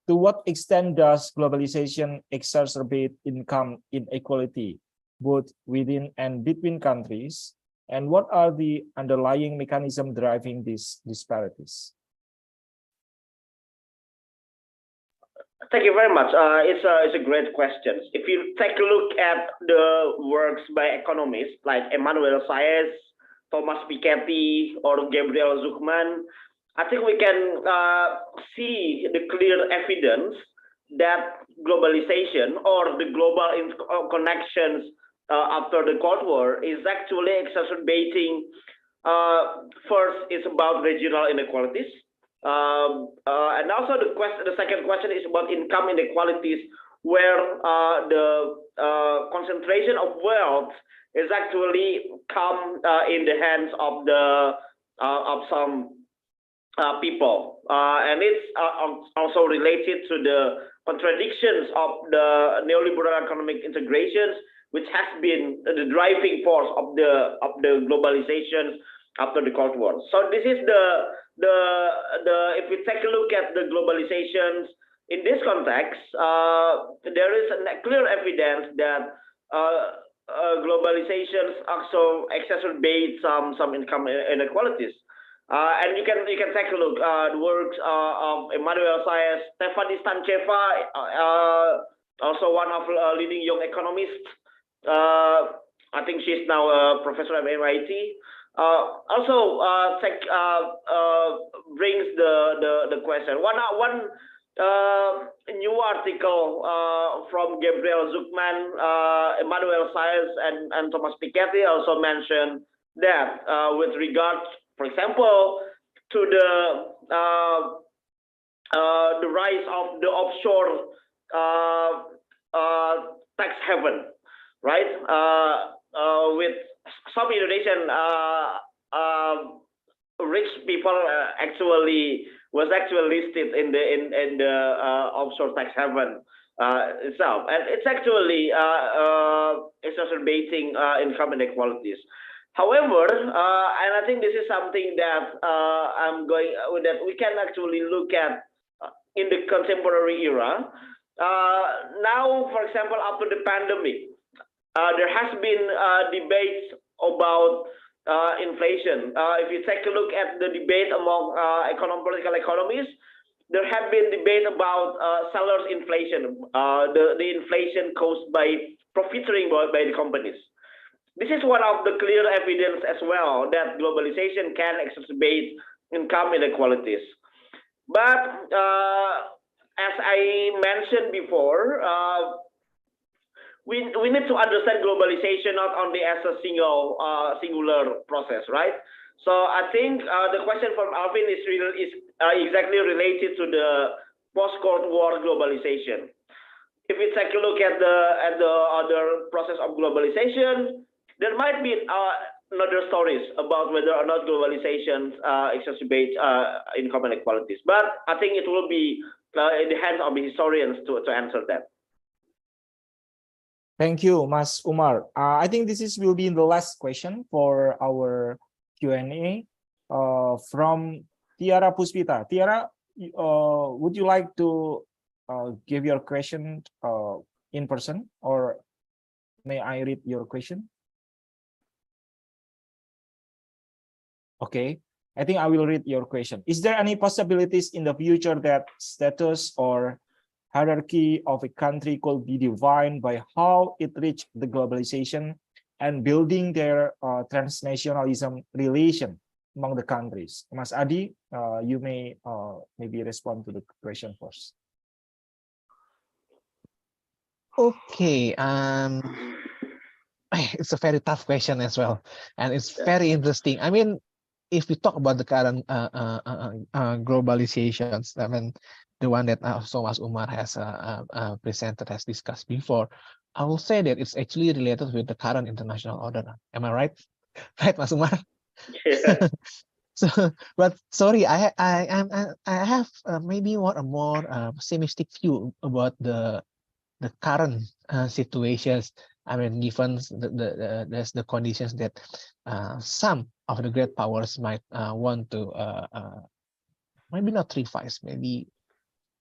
To what extent does globalization exacerbate income inequality, both within and between countries? And what are the underlying mechanisms driving these disparities? Thank you very much. It's a great question. If you take a look at the works by economists like Emmanuel Saez, Thomas Piketty, or Gabriel Zucman, I think we can see the clear evidence that globalization or the global connections after the Cold War is actually exacerbating. First, it's about regional inequalities, and also the second question is about income inequalities, where the concentration of wealth is actually come in the hands of some people, and it's also related to the contradictions of the neoliberal economic integrations, which has been the driving force of the globalization after the Cold War. So this is the if we take a look at the globalizations in this context, there is a clear evidence that globalizations also exacerbate some income inequalities. And you can take a look the works of Emmanuel Saez, Stefani Stancheva, also one of leading young economists. I think she's now a professor at MIT. Also brings the question. One new article from Gabriel Zuckman, Emmanuel Saez, and Thomas Piketty also mentioned that with regard, for example, to the rise of the offshore tax haven, right? With some Indonesian rich people actually listed in the offshore tax haven itself, and it's actually exacerbating income inequalities. However, and I think this is something that that we can actually look at in the contemporary era. Now, for example, after the pandemic, there has been debates about inflation. If you take a look at the debate among political economists, there have been debate about sellers inflation, the inflation caused by profiteering by the companies. This is one of the clear evidence as well that globalization can exacerbate income inequalities. But as I mentioned before, we need to understand globalization not only as a singular process, right? So I think the question from Alvin is exactly related to the post-Cold War globalization. If we take a look at the other process of globalization, there might be another stories about whether or not globalization exacerbates income inequalities. But I think it will be in the hands of the historians to answer that. Thank you, Mas Umar. I think will be the last question for our Q&A from Tiara Puspita. Tiara, would you like to give your question in person, or may I read your question? Okay, I think I will read your question. Is there any possibilities in the future that status or hierarchy of a country could be defined by how it reached the globalization and building their transnationalism relation among the countries? Mas Adi, you may maybe respond to the question first. Okay, it's a very tough question as well, and it's very interesting. I mean, if we talk about the current globalizations, I mean, the one that Mas Umar has presented, has discussed before, I will say that it's actually related with the current international order. Am I right? Right, Mas Umar? Yeah. So, but sorry, I have maybe a more pessimistic view about the current situations. I mean, given the conditions that some of the great powers might want to maybe not revise, maybe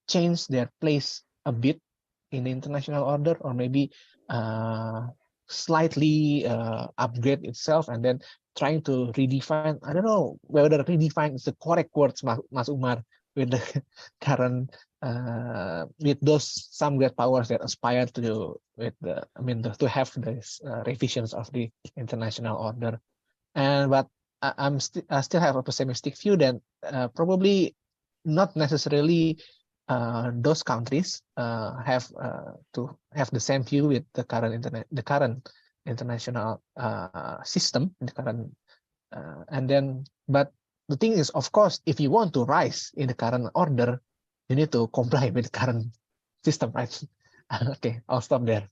change their place a bit in the international order, or maybe slightly upgrade itself, and then trying to redefine. I don't know whether redefine is the correct words, Mas Umar, with the current with those some great powers that aspire to to have this revisions of the international order. But I still have a pessimistic view that probably not necessarily those countries have to have the same view with the current international system in the current, but the thing is, of course, if you want to rise in the current order, you need to comply with the current system, right? Okay, I'll stop there.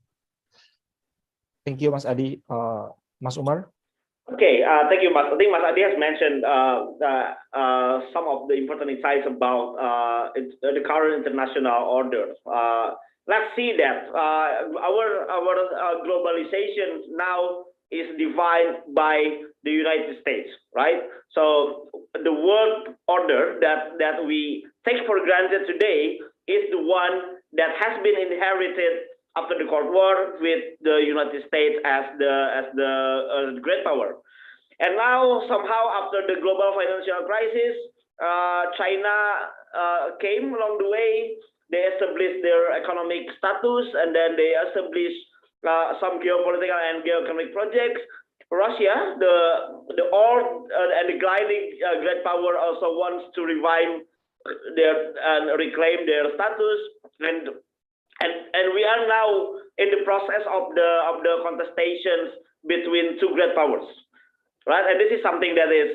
Thank you, Mas Adi. Mas Umar. Okay, thank you, Mas. I think Mas Adi has mentioned some of the important insights about the current international order. Let's see that our globalization now is defined by the United States, right? So the world order that we take for granted today is the one that has been inherited after the Cold War with the United States as the great power. And now somehow after the global financial crisis, China came along the way. They established their economic status, and then they established some geopolitical and geoeconomic projects. Russia, the old and the gliding great power, also wants to revive their and reclaim their status, and we are now in the process of the contestations between two great powers, right? And this is something that is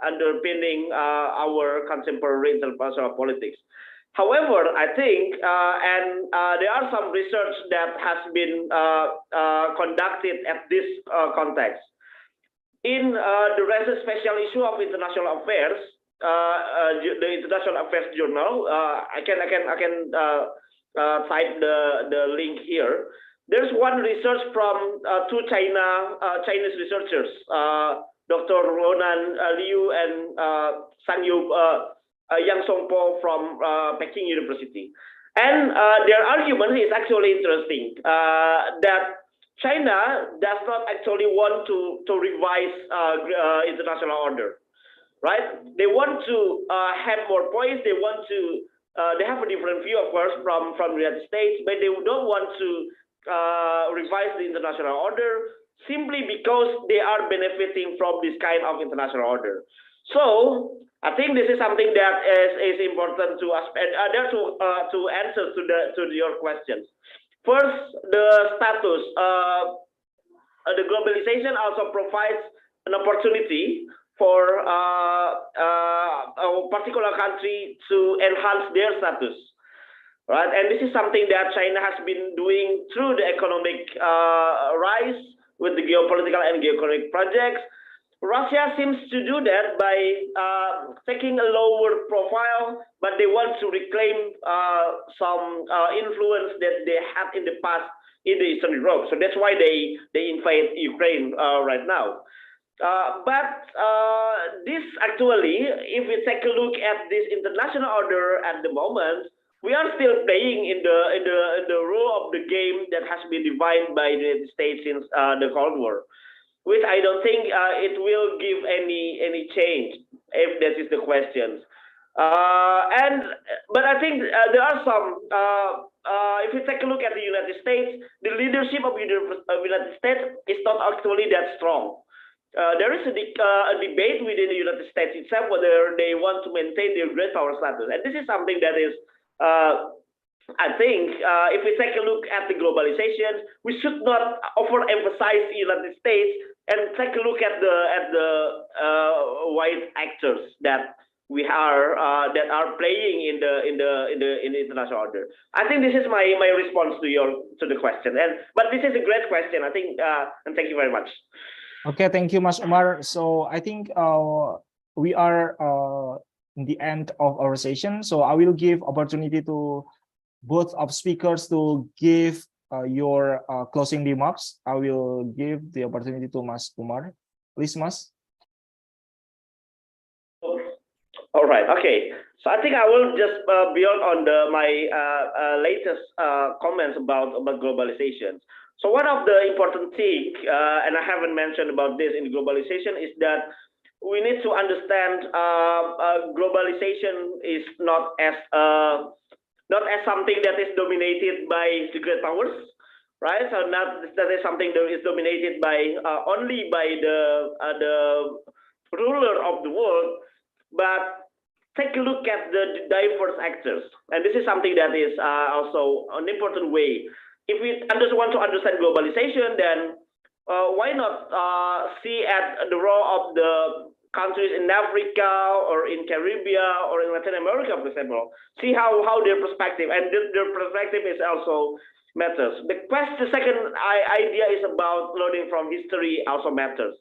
underpinning our contemporary international politics. However, I think, and there are some research that has been conducted at this context. In the recent special issue of International Affairs, the International Affairs Journal, I can cite the link here. There's one research from two Chinese researchers, Dr. Ronan Liu and Yang Songpo from Peking University. And their argument is actually interesting, that China does not actually want to revise international order, right? They want to have more points. They want to. They have a different view, of course, from the United States, but they don't want to revise the international order simply because they are benefiting from this kind of international order. So I think this is something that is important to us. And there to answer to your questions. First, the status. The globalization also provides an opportunity for a particular country to enhance their status, right? And this is something that China has been doing through the economic rise with the geopolitical and geoeconomic projects. Russia seems to do that by taking a lower profile, but they want to reclaim some influence that they had in the past in the Eastern Europe. So that's why they invade Ukraine right now. But this actually, if we take a look at this international order at the moment, we are still playing in the role of the game that has been defined by the United States since the Cold War, which I don't think it will give any change, if that is the question. But I think there are some. If you take a look at the United States, the leadership of the United States is not actually that strong. There is a debate within the United States itself whether they want to maintain their great power status, and this is something that is. I think if we take a look at the globalization, we should not overemphasize the United States and take a look at the white actors that we are that are playing in the international order. I think this is my response to the question. But this is a great question, I think, and thank you very much. Okay, thank you, Mas Umar. So I think we are in the end of our session. So I will give opportunity to both of speakers to give your closing remarks. I will give the opportunity to Mas Umar. Please, Mas. All right. Okay. So I think I will just build on my latest comments about globalization. So one of the important things, and I haven't mentioned about this in globalization, is that we need to understand globalization is not as something that is dominated by the great powers, right? So that is something that is dominated by only by the ruler of the world, but take a look at the diverse actors, and this is something that is also an important way. If we want to understand globalization, then why not see at the role of the countries in Africa or in Caribbean or in Latin America, for example? See how their perspective, and their perspective is also matters. The second idea is about learning from history also matters.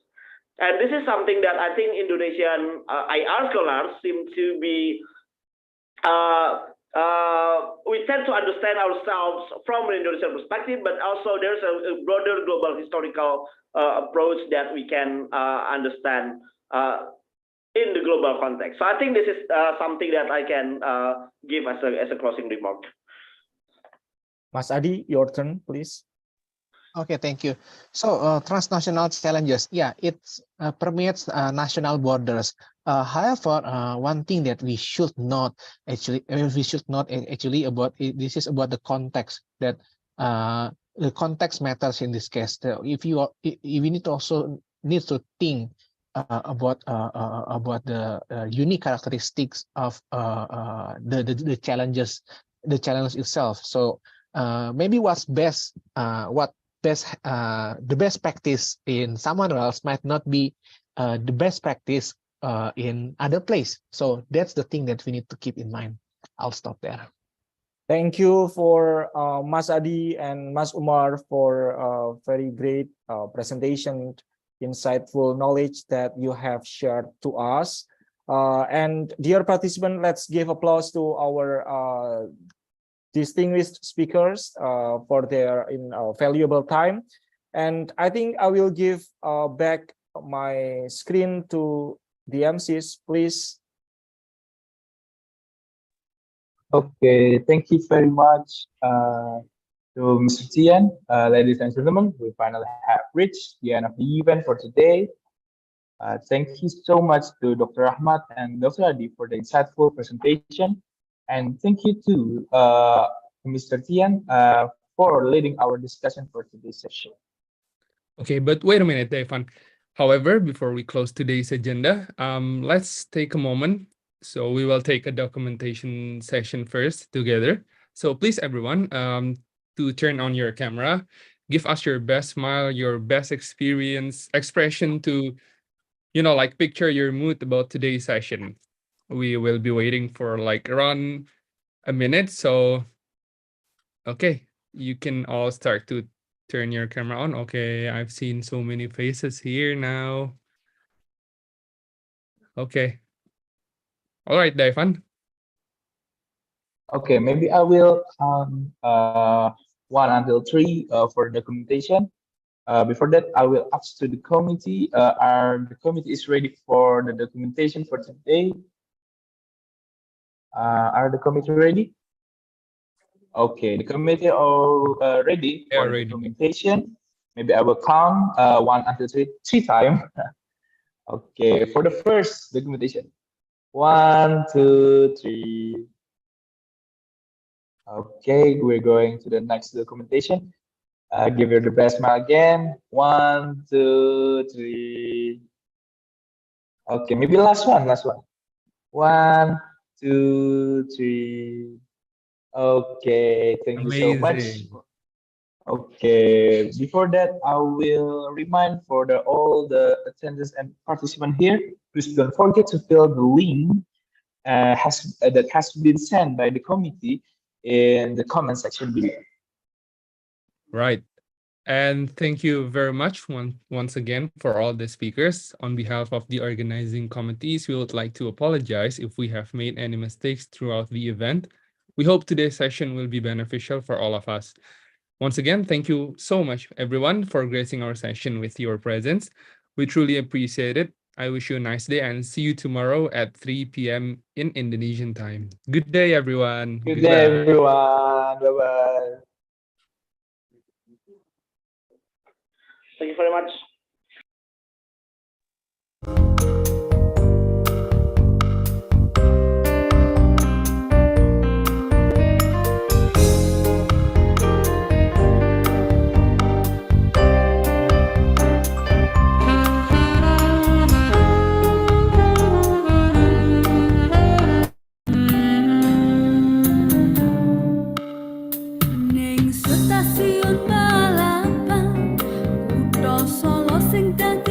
And this is something that I think Indonesian IR scholars seem to be, we tend to understand ourselves from an Indonesian perspective, but also there's a broader global historical approach that we can understand in the global context. So I think this is something that I can give as a closing remark. Mas Adi, your turn, please. Okay, thank you. So transnational challenges, yeah, it permeates national borders. However, one thing that we should not actually about it, this is about the context, that the context matters in this case. If you need to also need to think about the unique characteristics of the challenges, the challenge itself. So maybe the best practice in someone else might not be the best practice in other place. So that's the thing that we need to keep in mind. I'll stop there. Thank you for Mas Adi and Mas Umar for very great presentation, insightful knowledge that you have shared to us. And dear participants, let's give applause to our distinguished speakers for their valuable time. And I think I will give back my screen to the MCs, please. Okay, thank you very much to Mr. Tian. Ladies and gentlemen, we finally have reached the end of the event for today. Thank you so much to Dr. Ahmad and Dr. Adi for the insightful presentation. And thank you to Mr. Tian for leading our discussion for today's session. Okay, but wait a minute, Daifan. However, before we close today's agenda, let's take a moment. So we will take a documentation session first together. So please, everyone, to turn on your camera, give us your best smile, your best expression to, like picture your mood about today's session. We will be waiting for like around a minute. So, okay, you can all start to turn your camera on. Okay, I've seen so many faces here now. Okay. All right, Daifan. Okay, maybe I will count 1 until 3 for documentation. Before that, I will ask to the committee, the committee is ready for the documentation for today? Are the committee ready? Okay, the committee are ready for the documentation. Maybe I will count 1 until 3 times. Okay, for the first documentation. 1, 2, 3. Okay, we're going to the next documentation. Give you the best smile again. 1, 2, 3. Okay, maybe last one. 1, 2, 3. Okay, thank you so much. Okay, before that, I will remind for all the attendees and participants here, please don't forget to fill the link that has been sent by the committee in the comment section below. Right. And thank you very much once again for all the speakers. On behalf of the organizing committees, we would like to apologize if we have made any mistakes throughout the event. We hope today's session will be beneficial for all of us. Once again, thank you so much, everyone, for gracing our session with your presence. We truly appreciate it. I wish you a nice day and see you tomorrow at 3 p.m. in Indonesian time. Good day, everyone. Good day, everyone. Bye-bye. Thank you very much. Ning stasiun balapan, kutha sing tak